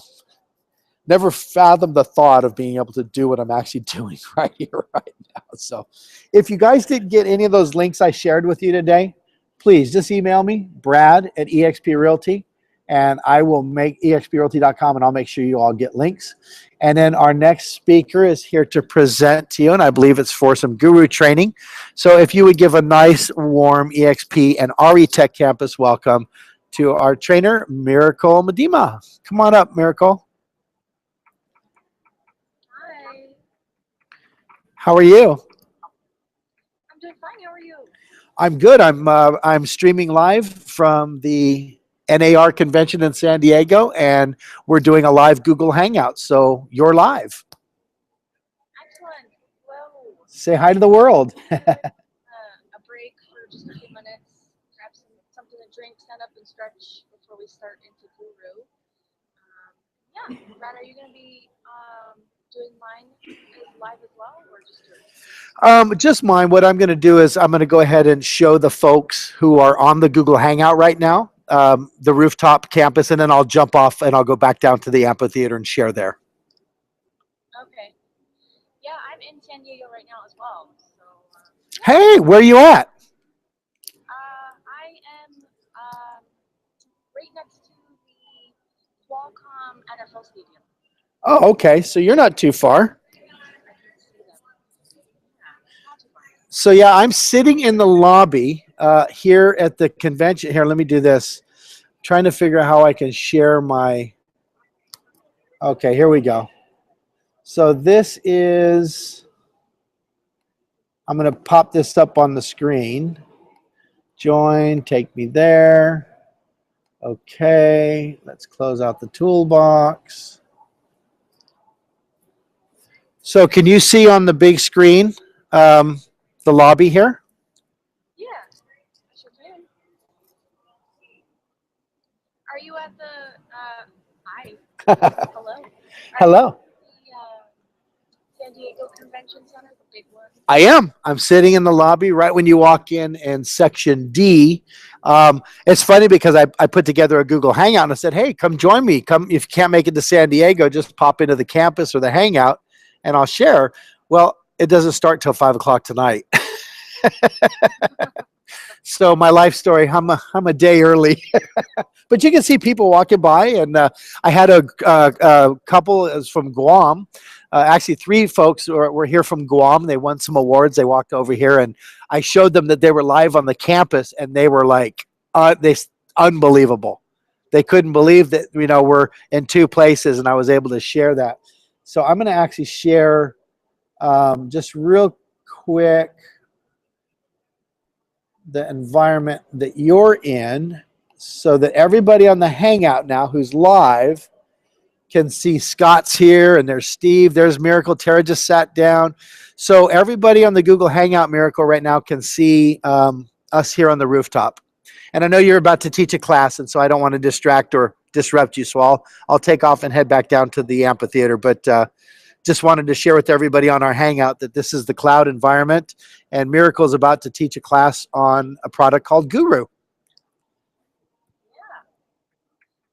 never fathomed the thought of being able to do what I'm actually doing right here, right now. So if you guys didn't get any of those links I shared with you today, please just email me, Brad@eXp Realty, and I will make exprealty.com, and I'll make sure you all get links. And then our next speaker is here to present to you, and I believe it's for some guru training. So if you would give a nice, warm EXP and RETechCampus welcome to our trainer, Miracle Medema. Come on up, Miracle. Hi. How are you? I'm doing fine. How are you? I'm good. I'm streaming live from the NAR convention in San Diego, and we're doing a live Google Hangout. So you're live. Excellent. Well, Say hi to the world. a break for just a few minutes. Grab something to drink, stand up and stretch before we start into Guru. Yeah, Brad, are you going to be doing mine live as well, or just yours? Just mine. What I'm going to do is I'm going to go ahead and show the folks who are on the Google Hangout right now, the rooftop campus, and then I'll jump off and I'll go back down to the amphitheater and share there. Okay. Yeah, I'm in San Diego right now as well. So. Hey, where are you at? I am right next to the Qualcomm NFL Stadium. Oh, okay. So you're not too far. So yeah, I'm sitting in the lobby here at the convention. Here, let me do this. Trying to figure out how I can share my. Okay, here we go. So this is. I'm going to pop this up on the screen. Join, take me there. Okay, let's close out the toolbox. So can you see on the big screen the lobby here? Yeah, I sure can. Are you at the, hi, hello? Hello. The San Diego Convention Center, the big one? I am. I'm sitting in the lobby right when you walk in section D. It's funny because I put together a Google Hangout and I said, hey, come join me. Come, if you can't make it to San Diego, just pop into the campus or the Hangout and I'll share. Well, it doesn't start till 5 o'clock tonight. So my life story, I'm a day early. But you can see people walking by, and I had a couple is from Guam. actually 3 folks were here from Guam. They won some awards. They walked over here, and I showed them that they were live on the campus, and they were like, unbelievable. They couldn't believe that, you know, we're in 2 places, and I was able to share that. So I'm going to actually share just real quick the environment that you're in so that everybody on the Hangout now who's live can see. Scott's here, and there's Steve, there's Miracle, Tara just sat down. So everybody on the Google Hangout, Miracle, right now can see us here on the rooftop. And I know you're about to teach a class, and so I don't want to distract or disrupt you, so I'll take off and head back down to the amphitheater. But just wanted to share with everybody on our Hangout that this is the cloud environment, and Miracle is about to teach a class on a product called Guru. Yeah.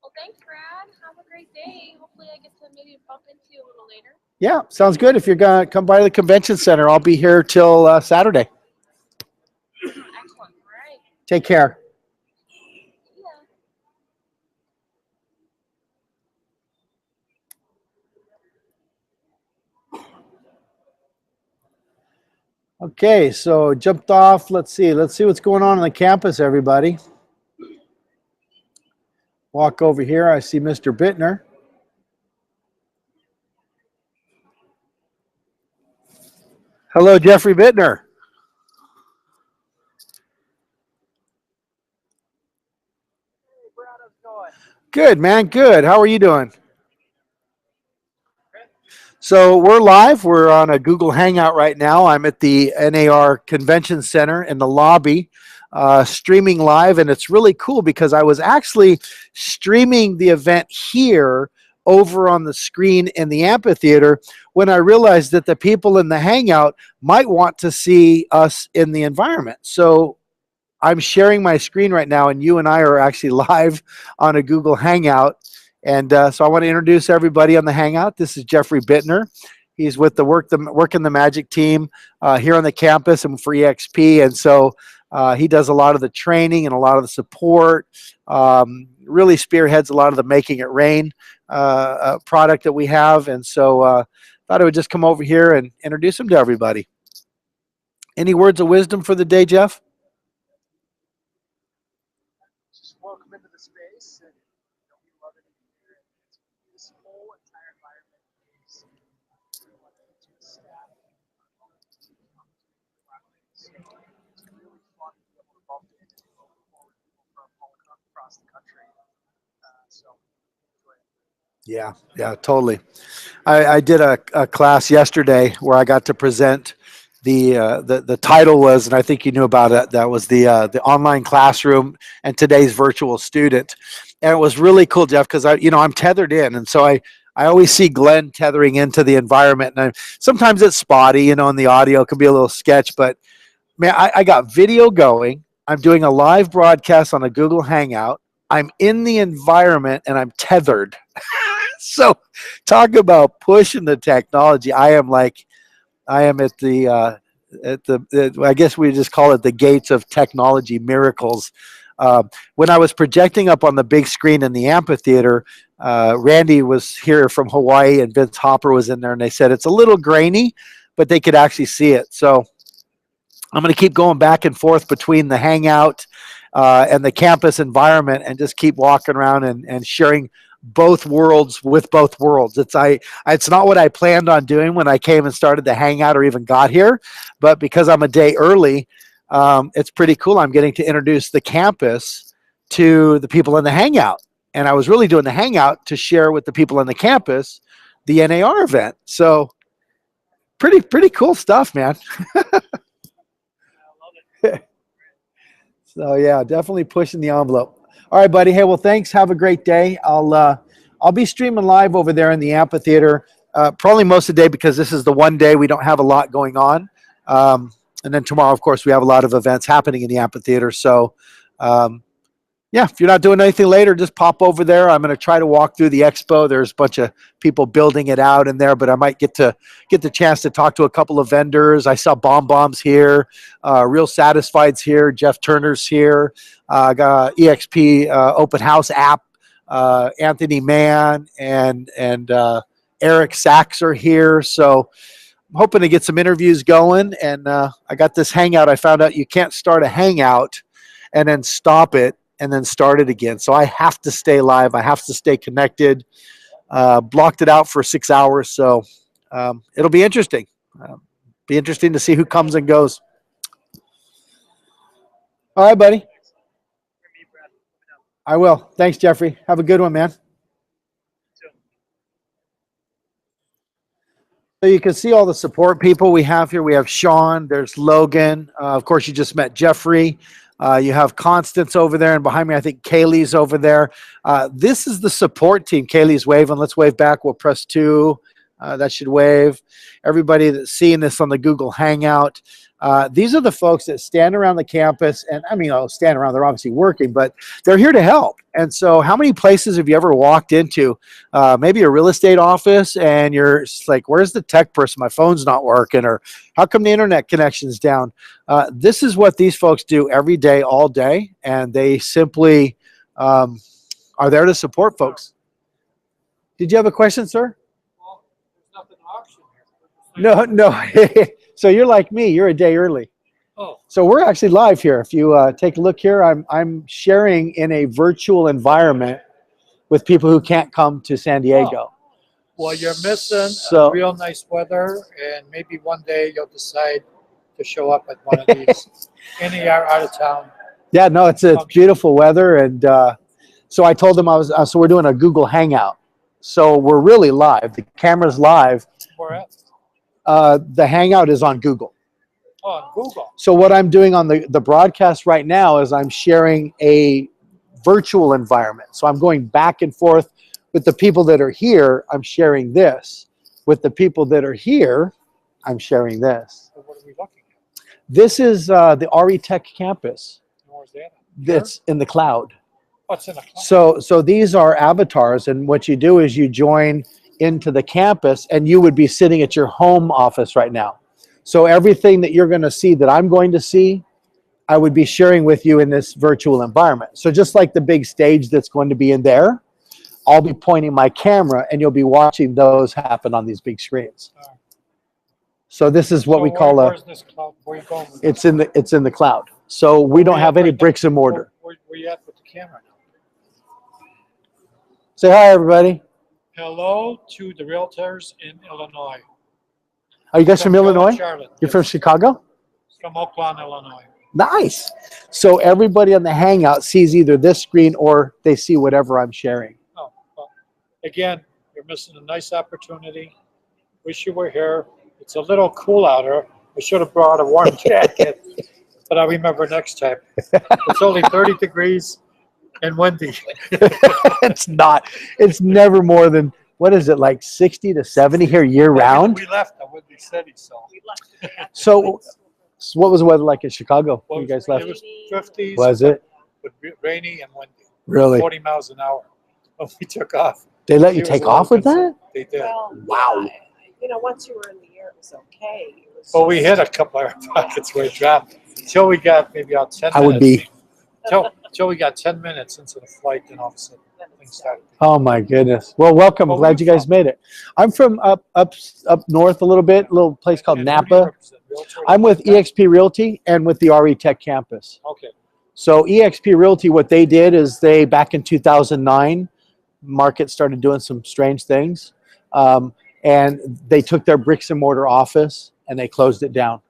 Well, thanks, Brad. Have a great day. Hopefully I get to maybe bump into you a little later. Yeah, sounds good. If you're going to come by the convention center, I'll be here till Saturday. Excellent. All right. Take care. Yeah. Okay, so jumped off. Let's see what's going on the campus, everybody. Walk over here. I see Mr. Bittner. Hello, Jeffrey Bittner. Hey, Brad, how's it going? Good, man. Good. How are you doing? So we're live. We're on a Google Hangout right now. I'm at the NAR Convention Center in the lobby, streaming live, and it's really cool because I was actually streaming the event here over on the screen in the amphitheater when I realized that the people in the Hangout might want to see us in the environment. So I'm sharing my screen right now, and you and I are actually live on a Google Hangout. And so I want to introduce everybody on the Hangout. This is Jeffrey Bittner. He's with the Work in the Magic team here on the campus and for EXP. And so he does a lot of the training and a lot of the support, really spearheads a lot of the Making It Rain product that we have. And so thought I would just come over here and introduce him to everybody. Any words of wisdom for the day, Jeff? Just welcome into the space, and we love it here. This whole entire environment is everyone to the staff. So it's really fun to be able to bump into people from all across the country. So enjoy it. Yeah, totally. I did a class yesterday where I got to present the title was, and I think you knew about it, that was the online classroom and today's virtual student. And it was really cool, Jeff, because I'm tethered in, and so I always see Glenn tethering into the environment, and sometimes it's spotty, and the audio can be a little sketch, but man, I got video going. I'm doing a live broadcast on a Google Hangout. I'm in the environment and I'm tethered. So talk about pushing the technology. I am at the I guess we just call it the gates of technology miracles. When I was projecting up on the big screen in the amphitheater, Randy was here from Hawaii and Vince Hopper was in there, and they said it's a little grainy, but they could actually see it. So I'm going to keep going back and forth between the Hangout and the campus environment and just keep walking around and sharing both worlds with both worlds. It's not what I planned on doing when I came and started the Hangout or even got here, but because I'm a day early, it's pretty cool. I'm getting to introduce the campus to the people in the Hangout. And I was really doing the Hangout to share with the people in the campus the NAR event. So pretty cool stuff, man. So yeah, definitely pushing the envelope. All right, buddy. Hey, well, thanks. Have a great day. I'll be streaming live over there in the amphitheater, probably most of the day because this is the one day we don't have a lot going on. And then tomorrow, of course, we have a lot of events happening in the amphitheater. So yeah, if you're not doing anything later, just pop over there. I'm going to try to walk through the expo. There's a bunch of people building it out in there, but I might get the chance to talk to a couple of vendors. I saw Bombs here, Real Satisfied's here, Jeff Turner's here, got EXP Open House app, Anthony Mann and Eric Sachs are here. So I'm hoping to get some interviews going. And I got this Hangout. I found out you can't start a Hangout and then stop it and then start it again. So I have to stay live. I have to stay connected. Blocked it out for 6 hours. So it'll be interesting. Be interesting to see who comes and goes. All right, buddy. I will. Thanks, Jeffrey. Have a good one, man. So you can see all the support people we have here. We have Sean. There's Logan. Of course, you just met Jeffrey. You have Constance over there, and behind me, I think Kaylee's over there. This is the support team. Kaylee's waving. Let's wave back. We'll press 2. That should wave. Everybody that's seeing this on the Google Hangout. These are the folks that stand around the campus, and I mean, stand around, they're obviously working, but they're here to help. And so how many places have you ever walked into, maybe a real estate office, and you're like, where's the tech person? My phone's not working, or how come the internet connection's down? This is what these folks do every day, all day, and they simply are there to support folks. Did you have a question, sir? Well, there's nothing to auction here. No. So you're like me. You're a day early. Oh. So we're actually live here. If you take a look here, I'm sharing in a virtual environment with people who can't come to San Diego. Oh. Well, you're missing So- real nice weather, and maybe one day you'll decide to show up at one of these NAR out of town. Yeah, no, it's beautiful weather, and so I told them I was. So we're doing a Google Hangout. So we're really live. The camera's live. Where at? The Hangout is on Google. Oh, on Google. So what I'm doing on the broadcast right now is I'm sharing a virtual environment. So I'm going back and forth with the people that are here. I'm sharing this. With the people that are here, I'm sharing this. So what are we looking at? This is the RETechCampus. Where's that? That's in the cloud. What's in the cloud? So these are avatars, and what you do is you join into the campus, and you would be sitting at your home office right now. So everything that you're going to see that I'm going to see, I would be sharing with you in this virtual environment. So just like the big stage that's going to be in there, I'll be pointing my camera, and you'll be watching those happen on these big screens. So this is what we call where's this cloud? Where you going with this? it's in the cloud. So we don't have any bricks and mortar. Where you at with the camera now? Say hi, everybody. Hello to the realtors in Illinois. Are you guys from Illinois? Charlotte. You're from Chicago? From Oakland, Illinois. Nice. So everybody on the Hangout sees either this screen or they see whatever I'm sharing. Oh, well, again, you're missing a nice opportunity. Wish you were here. It's a little cool out here. I should have brought a warm jacket, but I'll remember next time. It's only 30 degrees and windy. It's not. It's never more than, what is it, like 60 to 70 here year round? We left the windy city, so. So what was the weather like in Chicago when you guys left? It was 50s. Was it? But rainy and windy. Really? 40 miles an hour. When we took off. They let you It was take a little off with concerned. that? They did. Wow. You know, once you were in the air, it was okay. It was Well, we hit a couple of our pockets where it dropped. Until we got maybe about 10 minutes. I would be. Until we got 10 minutes into the flight, then all of a sudden things started. Oh my goodness. Well, welcome. Where Glad you you guys from? made it. I'm from up north a little bit, a little place called And who do you Napa. represent? Realtor? I'm with eXp Realty and with the RETechCampus. Okay. So eXp Realty, what they did is they, back in 2009, market started doing some strange things. And they took their bricks and mortar office and they closed it down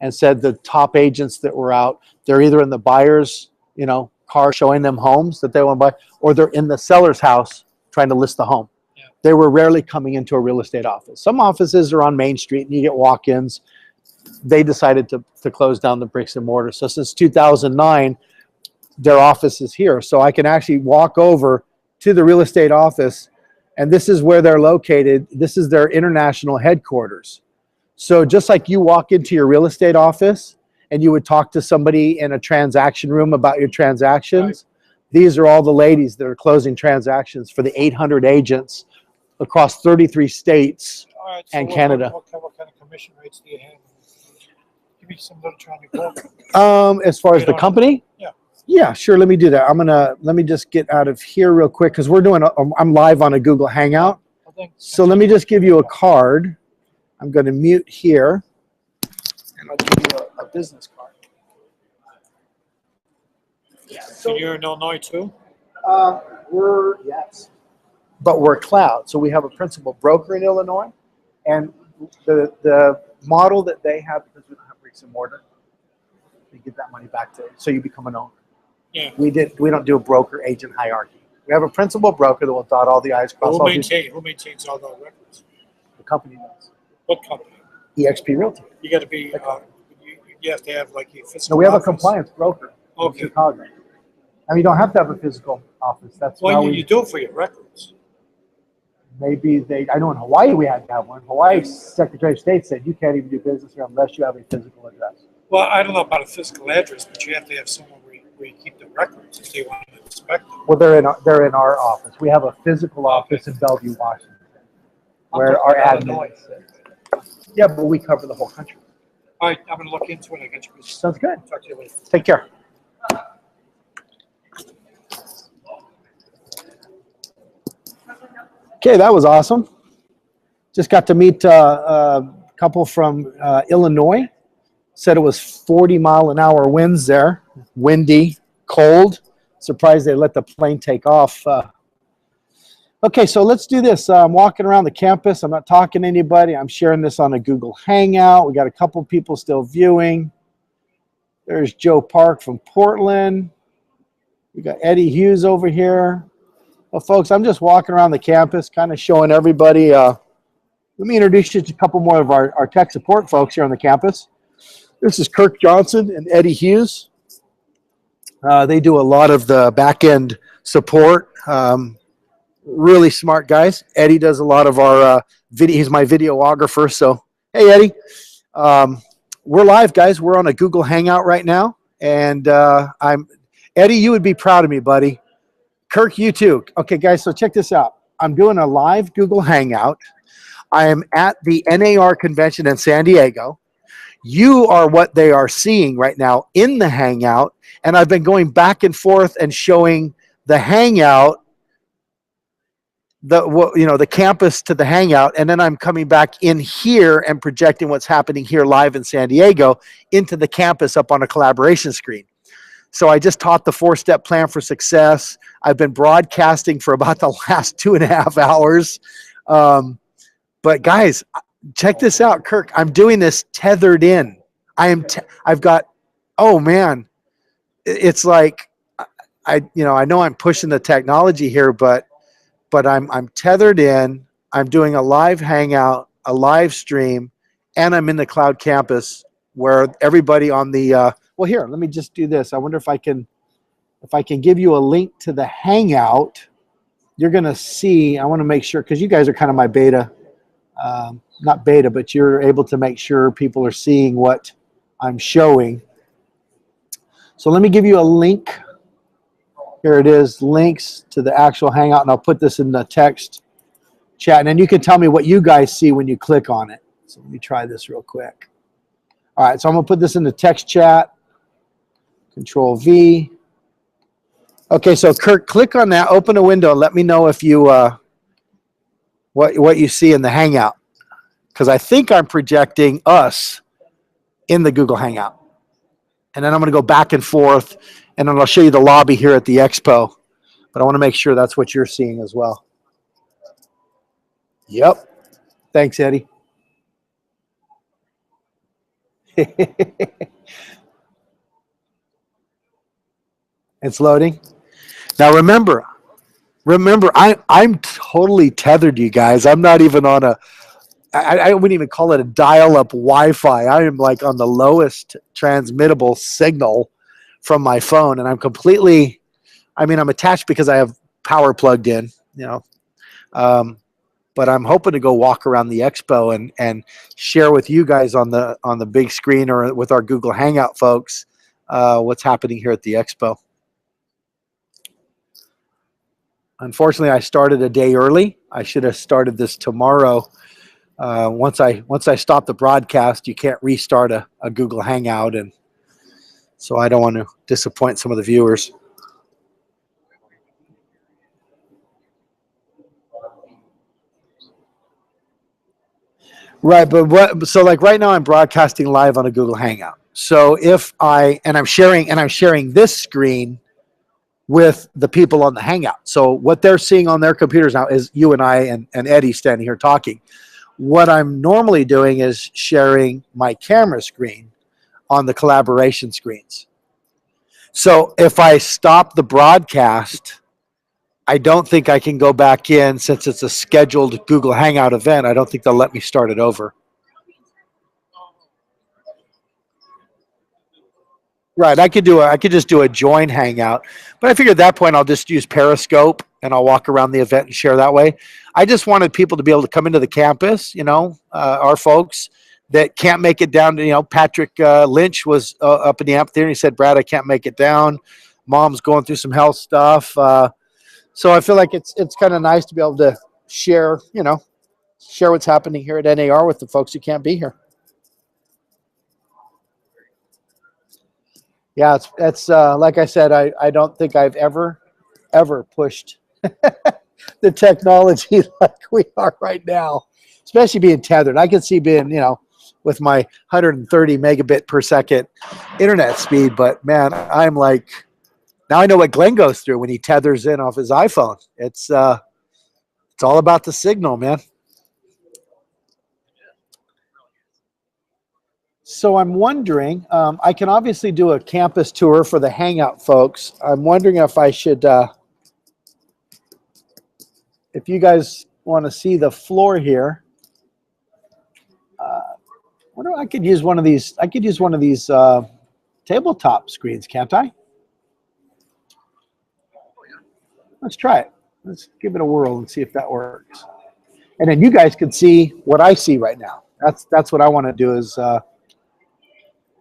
and said the top agents that were out, they're either in the buyer's, car showing them homes that they want to buy, or they're in the seller's house trying to list the home. Yeah. They were rarely coming into a real estate office. Some offices are on Main Street and you get walk-ins. They decided to close down the bricks and mortar. So since 2009, their office is here. So I can actually walk over to the real estate office, and this is where they're located. This is their international headquarters. So just like you walk into your real estate office and you would talk to somebody in a transaction room about your transactions, these are all the ladies that are closing transactions for the 800 agents across 33 states All right. and what- Canada. What kind of commission rates do you have? Give me some little trying to go. As far as the company? Yeah. Yeah, sure. Let me do that. Let me just get out of here real quick because I'm live on a Google Hangout. Well, thing. So let me just give you a card. I'm going to mute here, and I'll give you a business card. Yeah. So you're in Illinois too? Yes. But we're cloud. So we have a principal broker in Illinois, and the model that they have, because we don't have bricks and mortar, they give that money back to, so you become an owner. Yeah. We don't do a broker agent hierarchy. We have a principal broker that will dot all the I's, cross Who all the T's. who maintains all those records? The company does. What company? EXP Realty. You got to be. You have to have like a physical. No, we have a office. compliance broker in Okay. Chicago. And you don't have to have a physical office. That's why Well, we you do for your records. maybe I know in Hawaii we had to have one. Hawaii Secretary of State said you can't even do business here unless you have a physical address. Well, I don't know about a physical address, but you have to have somewhere where you keep the records if they want to inspect them. Well, they're in our office. We have a physical office in Bellevue, Washington, where our admin is. Yeah, but we cover the whole country. All right, I'm going to look into it. I got you. Sounds good. Talk to you later. Take care. Okay, that was awesome. Just got to meet a couple from Illinois. Said it was 40-mile-an-hour winds there. Windy, cold. Surprised they let the plane take off. Okay, so let's do this. I'm walking around the campus. I'm not talking to anybody. I'm sharing this on a Google Hangout. We got a couple people still viewing. There's Joe Park from Portland. We got Eddie Hughes over here. Well, folks, I'm just walking around the campus, kind of showing everybody. Let me introduce you to a couple more of our tech support folks here on the campus. This is Kirk Johnson and Eddie Hughes. They do a lot of the back-end support. Really smart guys. Eddie does a lot of our video. He's my videographer. So, hey, Eddie. We're live, guys. We're on a Google Hangout right now. And Eddie, you would be proud of me, buddy. Kirk, you too. Okay, guys, so check this out. I'm doing a live Google Hangout. I am at the NAR convention in San Diego. You are what they are seeing right now in the Hangout, and I've been going back and forth and showing the Hangout, the campus to the Hangout, and then I'm coming back in here and projecting what's happening here live in San Diego into the campus up on a collaboration screen. So I just taught the 4-step plan for success. I've been broadcasting for about the last 2.5 hours. But guys, check this out, Kirk. I'm doing this tethered in. I've got, oh man, it's like, I know I'm pushing the technology here, but I'm tethered in. I'm doing a live Hangout, a live stream, and I'm in the cloud campus where everybody on the, well, here, let me just do this. I wonder if I can give you a link to the Hangout. You're going to see, I want to make sure, because you guys are kind of my beta, not beta, but you're able to make sure people are seeing what I'm showing. So let me give you a link. Here it is, links to the actual Hangout, and I'll put this in the text chat, and then you can tell me what you guys see when you click on it. So let me try this real quick. All right, so I'm going to put this in the text chat. Control V. Okay, so Kirk, click on that, open a window, and let me know if you what you see in the Hangout, because I think I'm projecting us in the Google Hangout, and then I'm going to go back and forth, and then I'll show you the lobby here at the expo, but I want to make sure that's what you're seeing as well. Yep. Thanks, Eddie. It's loading. Now remember, I'm totally tethered, you guys. I'm not even on I wouldn't even call it a dial-up Wi-Fi. I am like on the lowest transmittable signal from my phone, and I'm completely, I'm attached because I have power plugged in, but I'm hoping to go walk around the expo and share with you guys on the big screen or with our Google Hangout folks what's happening here at the expo. Unfortunately, I started a day early. I should have started this tomorrow. Once I stop the broadcast, you can't restart a Google Hangout, and so I don't want to disappoint some of the viewers. Right, but what? So like right now, I'm broadcasting live on a Google Hangout. So if I'm sharing this screen with the people on the Hangout. So what they're seeing on their computers now is you and I and Eddie standing here talking. What I'm normally doing is sharing my camera screen on the collaboration screens. So if I stop the broadcast, I don't think I can go back in since it's a scheduled Google Hangout event. I don't think they'll let me start it over. Right, I could just do a join hangout, but I figured at that point I'll just use Periscope and I'll walk around the event and share that way. I just wanted people to be able to come into the campus, our folks that can't make it down to, Patrick Lynch was up in the amphitheater and he said, Brad, I can't make it down. Mom's going through some health stuff. So I feel like it's kind of nice to be able to share what's happening here at NAR with the folks who can't be here. Yeah, it's like I said, I don't think I've ever pushed the technology like we are right now, especially being tethered. I can see being, with my 130 megabit per second internet speed, but man, I'm like, now I know what Glenn goes through when he tethers in off his iPhone. It's all about the signal, man. So I'm wondering, I can obviously do a campus tour for the Hangout folks. I'm wondering if I should, if you guys want to see the floor here, I could use one of these. I could use one of these tabletop screens, can't I? Let's try it. Let's give it a whirl and see if that works. And then you guys can see what I see right now. That's what I want to do is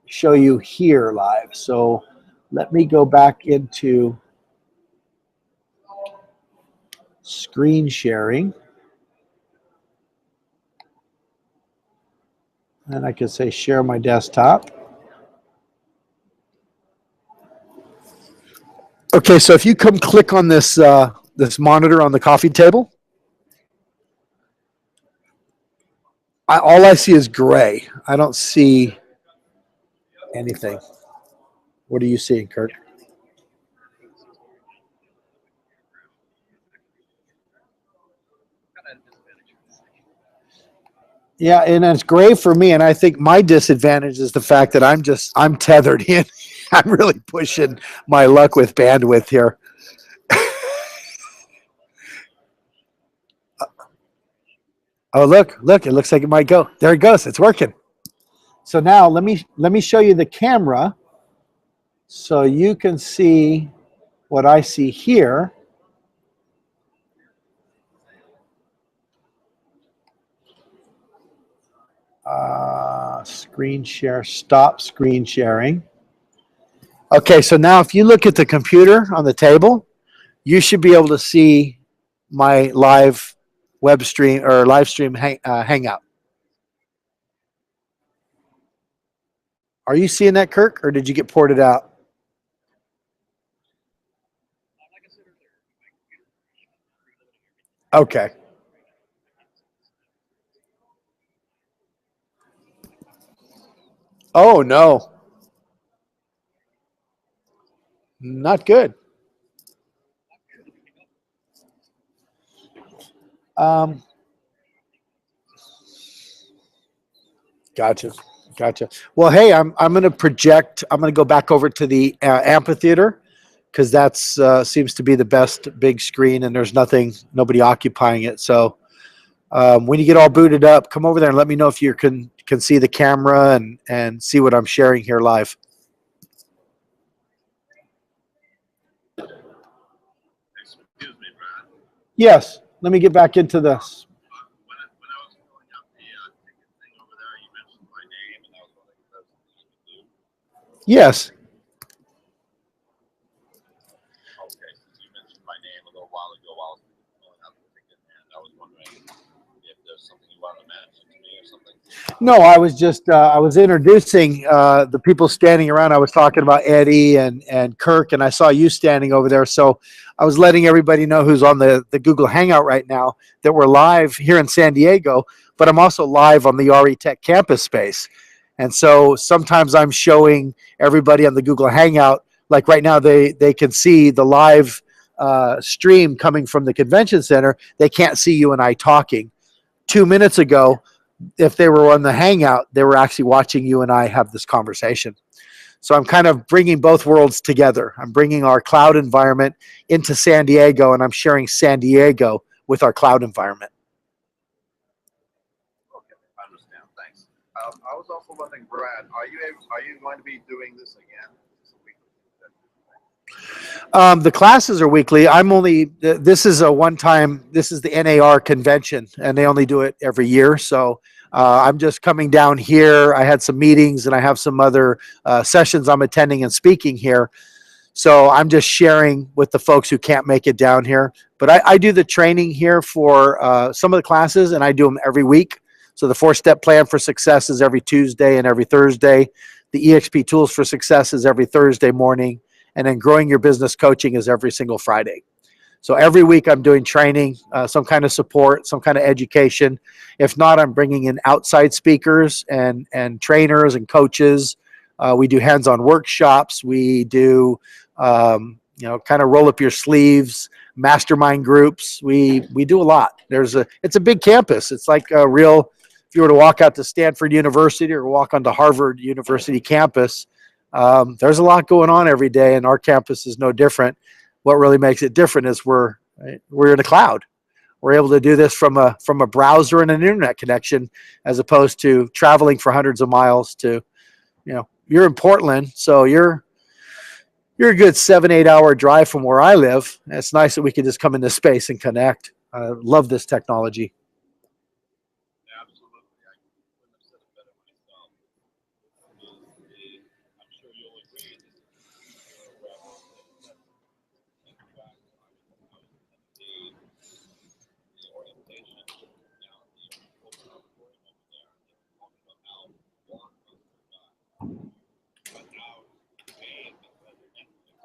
show you here live. So let me go back into screen sharing. And I could say share my desktop. Okay, so if you come click on this this monitor on the coffee table, all I see is gray. I don't see anything. What are you seeing, Kirk? Yeah, and it's gray for me, and I think my disadvantage is the fact that I'm tethered in. I'm really pushing my luck with bandwidth here. Oh, look, it looks like it might go. There it goes. It's working. So now let me show you the camera so you can see what I see here. Screen share, stop screen sharing. Okay, so now if you look at the computer on the table, you should be able to see my live web stream or live stream hangout. Are you seeing that, Kirk, or did you get ported out? Okay. Oh, no. Not good. Gotcha. Well, hey, I'm going to project. I'm going to go back over to the amphitheater because that's seems to be the best big screen, and there's nobody occupying it. So when you get all booted up, come over there and let me know if you can see the camera and see what I'm sharing here live. Excuse me, Brad. Yes. Let me get back into this. When I was filling out the ticket thing over there, you mentioned my name, and I was wondering if that's something you could do. Yes. Okay, since you mentioned my name a little while ago while I was filling out the ticket, and I was wondering if there's something you want to mention to me or something? No, I was just I was introducing the people standing around. I was talking about Eddie and Kirk, and I saw you standing over there. So I was letting everybody know who's on the Google Hangout right now that we're live here in San Diego, but I'm also live on the RETechCampus space. And so sometimes I'm showing everybody on the Google Hangout, like right now they can see the live stream coming from the convention center. They can't see you and I talking. 2 minutes ago, if they were on the Hangout, they were actually watching you and I have this conversation. So I'm kind of bringing both worlds together. I'm bringing our cloud environment into San Diego, and I'm sharing San Diego with our cloud environment. Okay, I understand. Thanks. I was also wondering, Brad, are you going to be doing this again? The classes are weekly. This is a one-time, this is the NAR convention, and they only do it every year. So I'm just coming down here. I had some meetings, and I have some other sessions I'm attending and speaking here. So I'm just sharing with the folks who can't make it down here. But I do the training here for some of the classes, and I do them every week. So the 4-step plan for success is every Tuesday and every Thursday. The EXP tools for success is every Thursday morning. And then growing your business coaching is every single Friday. So every week I'm doing training, some kind of support, some kind of education. If not, I'm bringing in outside speakers and trainers and coaches. We do hands-on workshops. We do, kind of roll up your sleeves, mastermind groups. We do a lot. It's a big campus. It's like a real, if you were to walk out to Stanford University or walk onto Harvard University campus, there's a lot going on every day, and our campus is no different. What really makes it different is we're in the cloud. We're able to do this from a browser and an internet connection, as opposed to traveling for hundreds of miles to, you're in Portland, so you're a good 7-8 hour drive from where I live. It's nice that we can just come into space and connect. I love this technology. Absolutely. I couldn't have said it better myself. I'm sure you'll agree. The orientation down the open auditorium over there, talking about how long but now it's paid because of Netflix.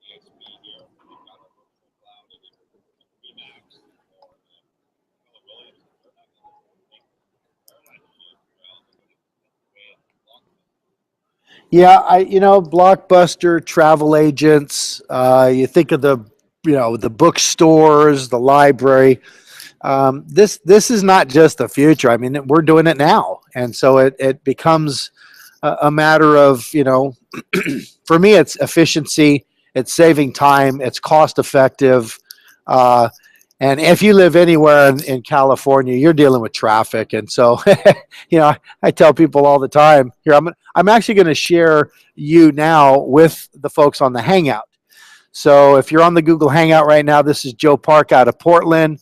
EXP here, we've got our virtual cloud, and it's Remax or Keller Williams. They're not going to make paradigm shift. Well, they're going to way it Yeah, Blockbuster, travel agents, you think of the bookstores, the library. This is not just the future. I mean, we're doing it now. And so it becomes a matter of, for me, it's efficiency, it's saving time, it's cost effective. And if you live anywhere in California, you're dealing with traffic. And so, I tell people all the time here, I'm actually going to share you now with the folks on the Hangout. So if you're on the Google Hangout right now, this is Joe Park out of Portland.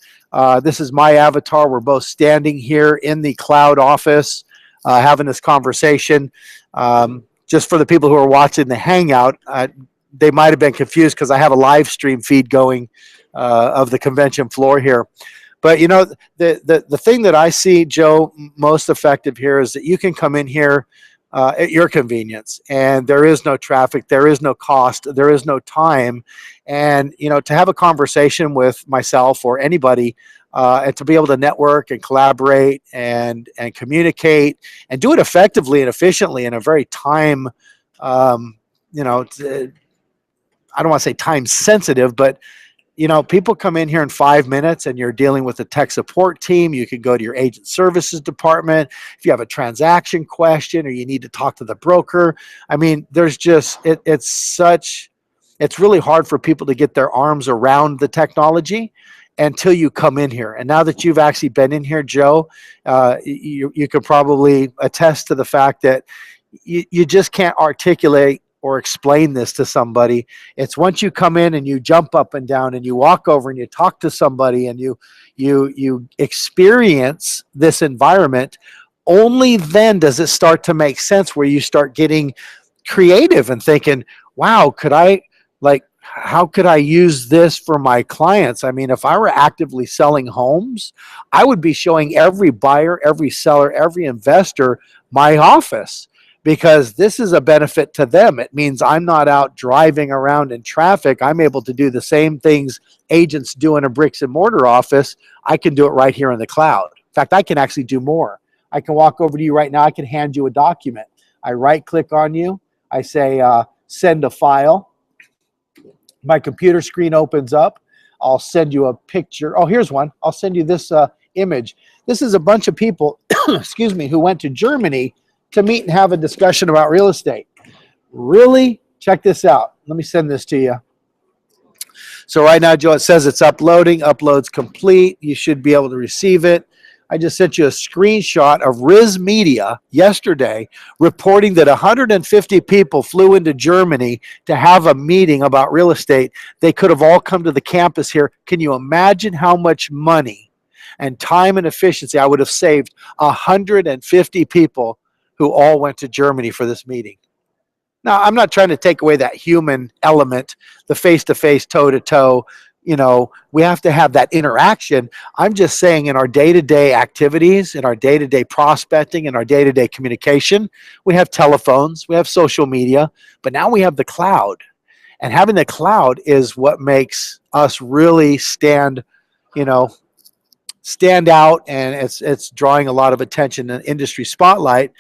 This is my avatar. We're both standing here in the cloud office, having this conversation. Just for the people who are watching the Hangout, they might have been confused because I have a live stream feed going of the convention floor here. But the thing that I see, Joe, most effective here is that you can come in here at your convenience, and there is no traffic, there is no cost, there is no time, and to have a conversation with myself or anybody, and to be able to network and collaborate and communicate and do it effectively and efficiently in a very time, I don't want to say time sensitive, but people come in here in 5 minutes and you're dealing with a tech support team. You can go to your agent services department. If you have a transaction question or you need to talk to the broker, I mean, there's just, it's really hard for people to get their arms around the technology until you come in here. And now that you've actually been in here, Joe, you could probably attest to the fact that you just can't articulate or explain this to somebody. It's once you come in and you jump up and down and you walk over and you talk to somebody and you experience this environment, only then does it start to make sense, where you start getting creative and thinking, wow, could I, how could I use this for my clients? I mean, if I were actively selling homes, I would be showing every buyer, every seller, every investor my office, because this is a benefit to them. It means I'm not out driving around in traffic. I'm able to do the same things agents do in a bricks and mortar office. I can do it right here in the cloud. In fact, I can actually do more. I can walk over to you right now. I can hand you a document. I right click on you. I say, send a file. My computer screen opens up. I'll send you a picture. Oh, here's one. I'll send you this image. This is a bunch of people, excuse me, who went to Germany to meet and have a discussion about real estate. Really? Check this out. Let me send this to you. So right now, Joe, it says it's uploading. Upload's complete. You should be able to receive it. I just sent you a screenshot of Riz Media yesterday reporting that 150 people flew into Germany to have a meeting about real estate. They could have all come to the campus here. Can you imagine how much money and time and efficiency I would have saved 150 people who all went to Germany for this meeting? Now, I'm not trying to take away that human element, the face-to-face, toe-to-toe. You know, we have to have that interaction. I'm just saying, in our day-to-day activities, in our day-to-day prospecting, in our day-to-day communication, we have telephones, we have social media, but now we have the cloud. And having the cloud is what makes us really stand out, and it's drawing a lot of attention in industry spotlight,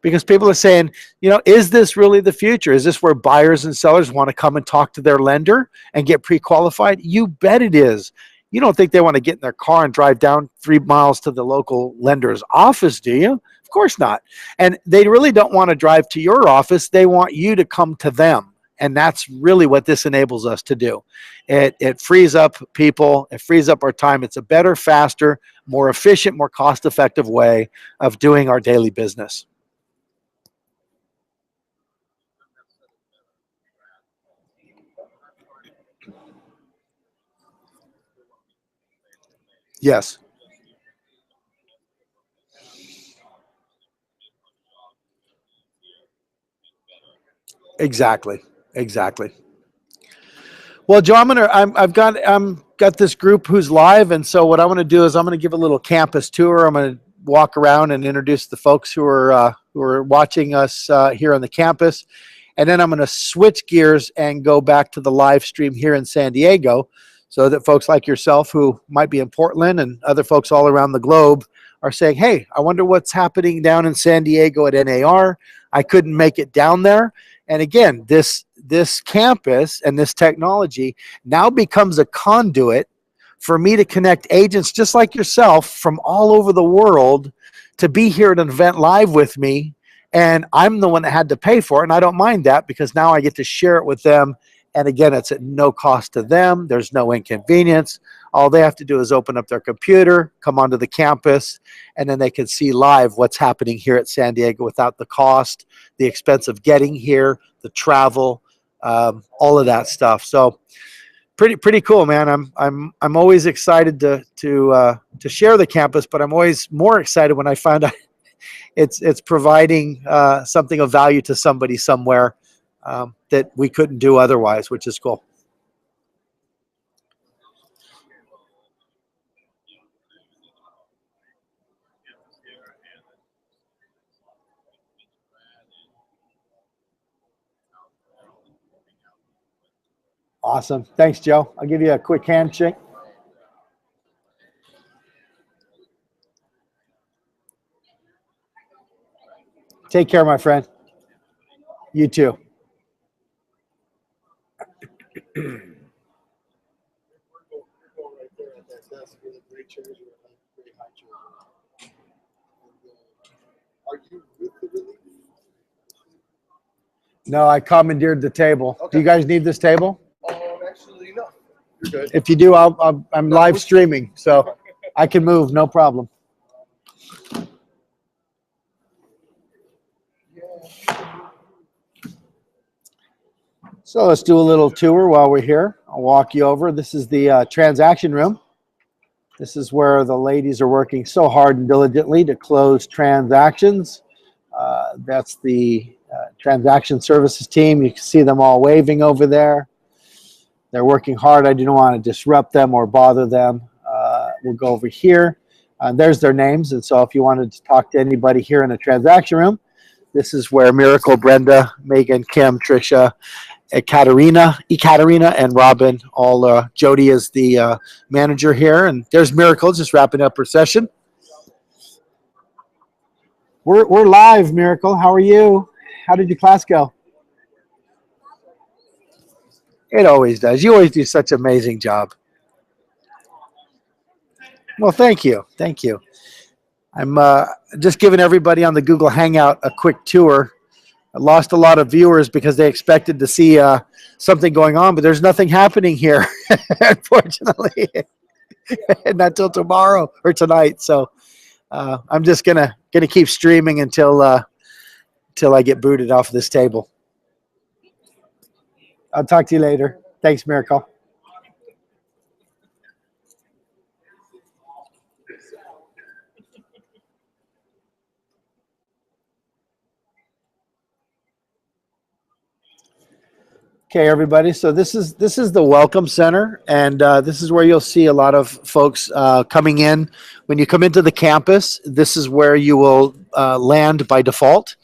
because people are saying, is this really the future? Is this where buyers and sellers want to come and talk to their lender and get pre-qualified? You bet it is. You don't think they want to get in their car and drive down 3 miles to the local lender's office, do you? Of course not. And they really don't want to drive to your office. They want you to come to them. And that's really what this enables us to do. It frees up people. It frees up our time. It's a better, faster, more efficient, more cost-effective way of doing our daily business. Yes. Exactly. Well, Joe, I've got this group who's live, and so what I want to do is I'm going to give a little campus tour. I'm going to walk around and introduce the folks who are watching us here on the campus, and then I'm going to switch gears and go back to the live stream here in San Diego, so that folks like yourself who might be in Portland and other folks all around the globe are saying, hey, I wonder what's happening down in San Diego at NAR. I couldn't make it down there. And again, this campus and this technology now becomes a conduit for me to connect agents just like yourself from all over the world to be here at an event live with me. And I'm the one that had to pay for it. And I don't mind that, because now I get to share it with them. And again, it's at no cost to them. There's no inconvenience. All they have to do is open up their computer, come onto the campus, and then they can see live what's happening here at San Diego without the cost, the expense of getting here, the travel, all of that stuff. So pretty cool, man. I'm always excited to share the campus, but I'm always more excited when I find out it's providing something of value to somebody somewhere that we couldn't do otherwise, which is cool. Awesome. Thanks, Joe. I'll give you a quick handshake. Take care, my friend. You too. No, I commandeered the table. Okay. Do you guys need this table? Actually, no. You're good. If you do, I'm live streaming, so I can move, no problem. So let's do a little tour while we're here. I'll walk you over. This is the transaction room. This is where the ladies are working so hard and diligently to close transactions. That's the transaction services team. You can see them all waving over there. They're working hard. I didn't want to disrupt them or bother them. We'll go over here. There's their names. And so if you wanted to talk to anybody here in the transaction room, this is where Miracle, Brenda, Megan, Kim, Trisha, Ekaterina, and Robin, all Jody is the manager here. And there's Miracle just wrapping up her session. We're live, Miracle. How are you? How did your class go? It always does. You always do such an amazing job. Well, thank you. Thank you. I'm just giving everybody on the Google Hangout a quick tour. I lost a lot of viewers because they expected to see something going on, but there's nothing happening here, unfortunately. Not till tomorrow or tonight. So I'm just gonna keep streaming until I get booted off this table. I'll talk to you later. Thanks, Miracle. Okay, everybody. So this is the Welcome Center, and this is where you'll see a lot of folks coming in. When you come into the campus, this is where you will land by default.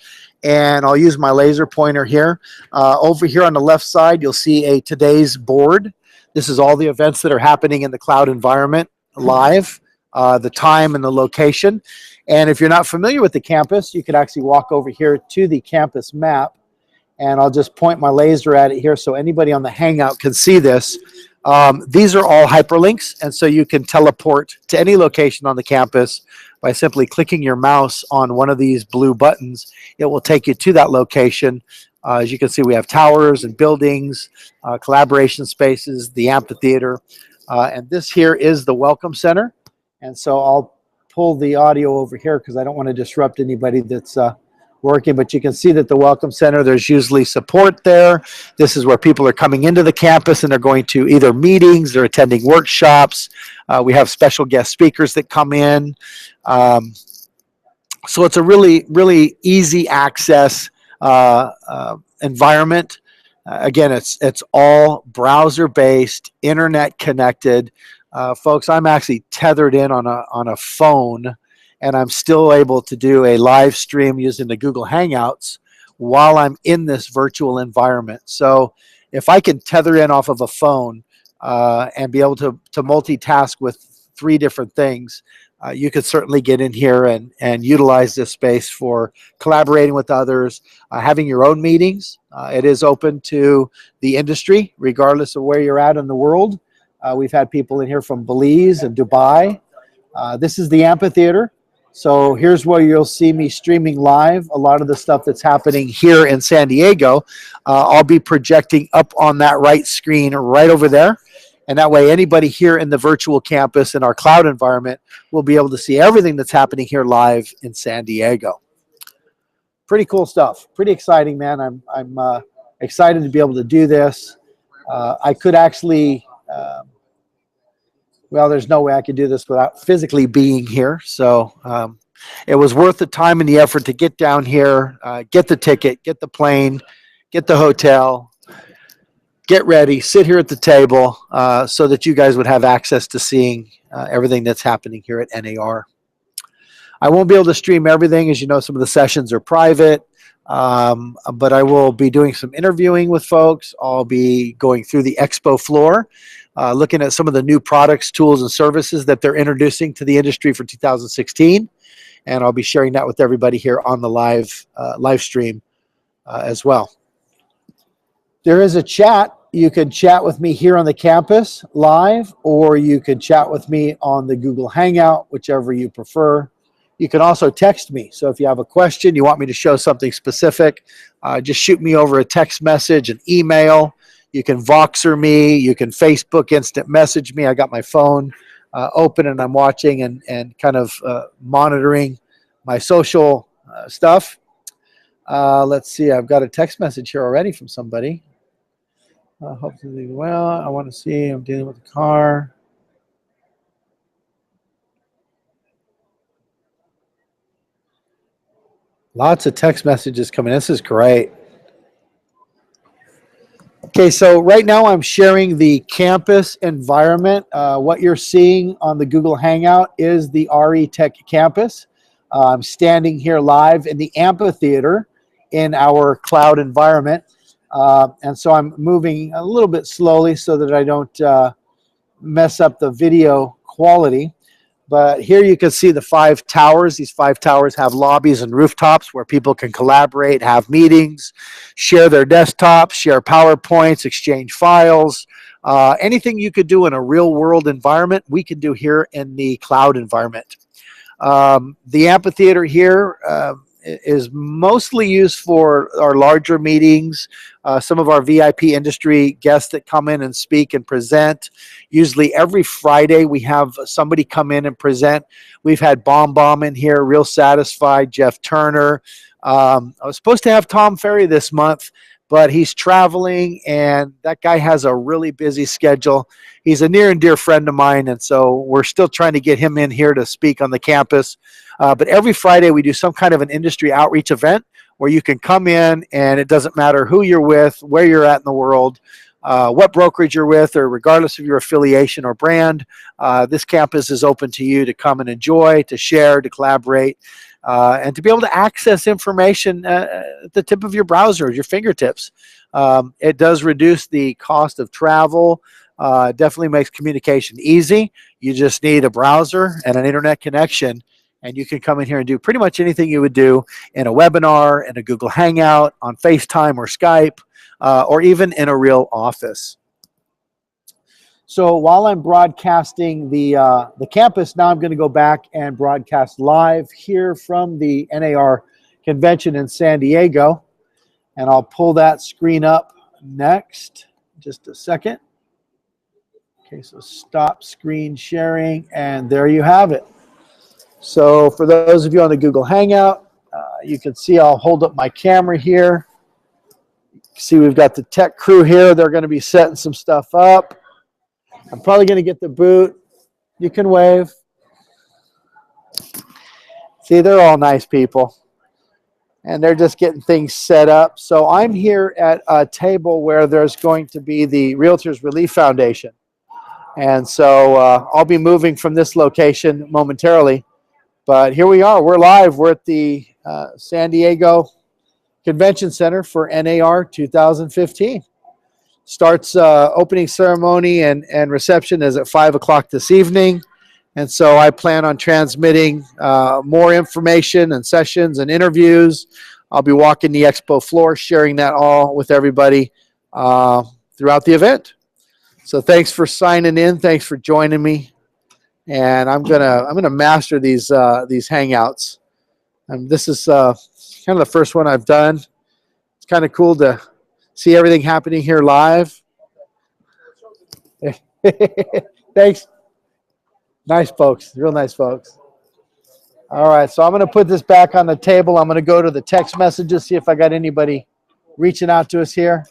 And I'll use my laser pointer here. Over here on the left side, you'll see a today's board. This is all the events that are happening in the cloud environment live, the time and the location. And if you're not familiar with the campus, you could actually walk over here to the campus map. And I'll just point my laser at it here so anybody on the Hangout can see this. These are all hyperlinks, and so you can teleport to any location on the campus by simply clicking your mouse on one of these blue buttons. It will take you to that location. As you can see, we have towers and buildings, collaboration spaces, the amphitheater, and this here is the Welcome Center. And so I'll pull the audio over here because I don't want to disrupt anybody that's working, but you can see that the Welcome Center, there's usually support there. This is where people are coming into the campus and they're going to either meetings, they're attending workshops. We have special guest speakers that come in. So it's a really, really easy access environment. Again, it's all browser-based, internet connected. Folks, I'm actually tethered in on a phone, and I'm still able to do a live stream using the Google Hangouts while I'm in this virtual environment. So if I can tether in off of a phone and be able to multitask with 3 different things, you could certainly get in here and utilize this space for collaborating with others, having your own meetings. It is open to the industry, regardless of where you're at in the world. We've had people in here from Belize and Dubai. This is the amphitheater. So here's where you'll see me streaming live. A lot of the stuff that's happening here in San Diego, I'll be projecting up on that right screen right over there. And that way anybody here in the virtual campus in our cloud environment will be able to see everything that's happening here live in San Diego. Pretty cool stuff. Pretty exciting, man. I'm excited to be able to do this. I could actually... well, there's no way I could do this without physically being here. So it was worth the time and the effort to get down here, get the ticket, get the plane, get the hotel, get ready, sit here at the table so that you guys would have access to seeing everything that's happening here at NAR. I won't be able to stream everything. As you know, some of the sessions are private, but I will be doing some interviewing with folks. I'll be going through the expo floor, looking at some of the new products, tools, and services that they're introducing to the industry for 2016. And I'll be sharing that with everybody here on the live stream as well. There is a chat. You can chat with me here on the campus live, or you can chat with me on the Google Hangout, whichever you prefer. You can also text me. So if you have a question, you want me to show something specific, just shoot me over a text message, an email. You can Voxer me. You can Facebook instant message me. I got my phone open and I'm watching and kind of monitoring my social stuff. Let's see. I've got a text message here already from somebody. Hope you're doing well. I want to see. I'm dealing with the car. Lots of text messages coming. This is great. Okay, so right now I'm sharing the campus environment. What you're seeing on the Google Hangout is the RETechCampus. I'm standing here live in the amphitheater in our cloud environment. And so I'm moving a little bit slowly so that I don't mess up the video quality. But here you can see the 5 towers. These 5 towers have lobbies and rooftops where people can collaborate, have meetings, share their desktops, share PowerPoints, exchange files. Anything you could do in a real world environment, we can do here in the cloud environment. The amphitheater here is mostly used for our larger meetings, some of our VIP industry guests that come in and speak and present. Usually every Friday we have somebody come in and present. We've had Bomb in here, real satisfied, Jeff Turner. I was supposed to have Tom Ferry this month, but he's traveling and that guy has a really busy schedule. He's a near and dear friend of mine, and so we're still trying to get him in here to speak on the campus. But every Friday we do some kind of an industry outreach event where you can come in and it doesn't matter who you're with, where you're at in the world, what brokerage you're with, or regardless of your affiliation or brand, this campus is open to you to come and enjoy, to share, to collaborate, and to be able to access information at the tip of your browser, your fingertips. It does reduce the cost of travel. Definitely makes communication easy. You just need a browser and an internet connection, and you can come in here and do pretty much anything you would do in a webinar, in a Google Hangout, on FaceTime or Skype, or even in a real office. So while I'm broadcasting the campus, now I'm going to go back and broadcast live here from the NAR convention in San Diego. And I'll pull that screen up next. Just a second. Okay, so stop screen sharing, and there you have it. So for those of you on the Google Hangout, you can see I'll hold up my camera here. See, we've got the tech crew here. They're going to be setting some stuff up. I'm probably going to get the boot. You can wave. See, they're all nice people. And they're just getting things set up. So I'm here at a table where there's going to be the Realtors Relief Foundation. And so I'll be moving from this location momentarily. But here we are. We're live. We're at the San Diego Convention Center for NAR 2015. Starts opening ceremony and reception is at 5 o'clock this evening. And so I plan on transmitting more information and sessions and interviews. I'll be walking the expo floor, sharing that all with everybody throughout the event. So thanks for signing in. Thanks for joining me. And I'm gonna master these hangouts. And this is kind of the first one I've done. It's kind of cool to see everything happening here live. Thanks. Nice folks, real nice folks. All right, so I'm going to put this back on the table. I'm going to go to the text messages, see if I got anybody reaching out to us here.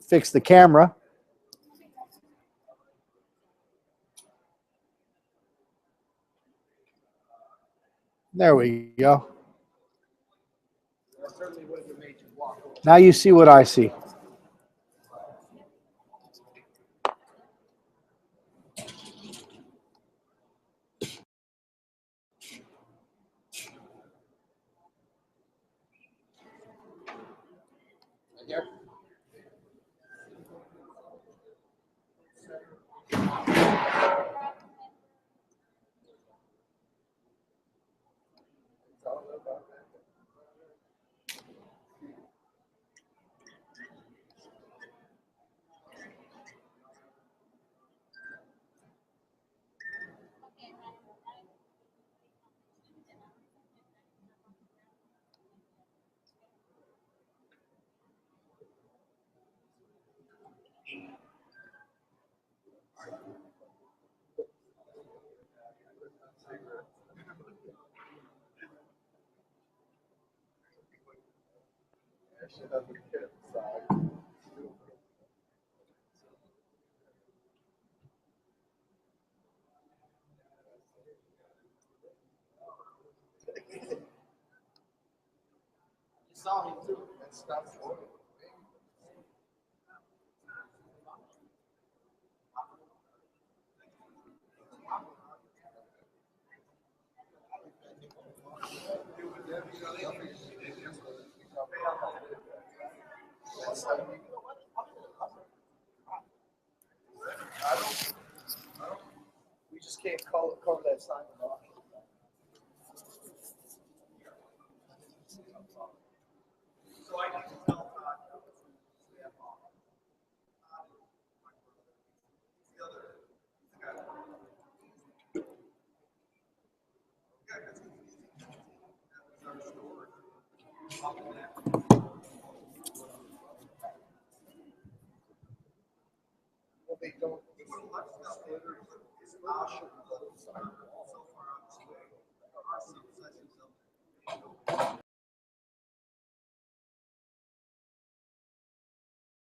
Fix the camera. There we go. Now you see what I see. me too. That's what we just can't cover that sign off. So I can tell well, they don't.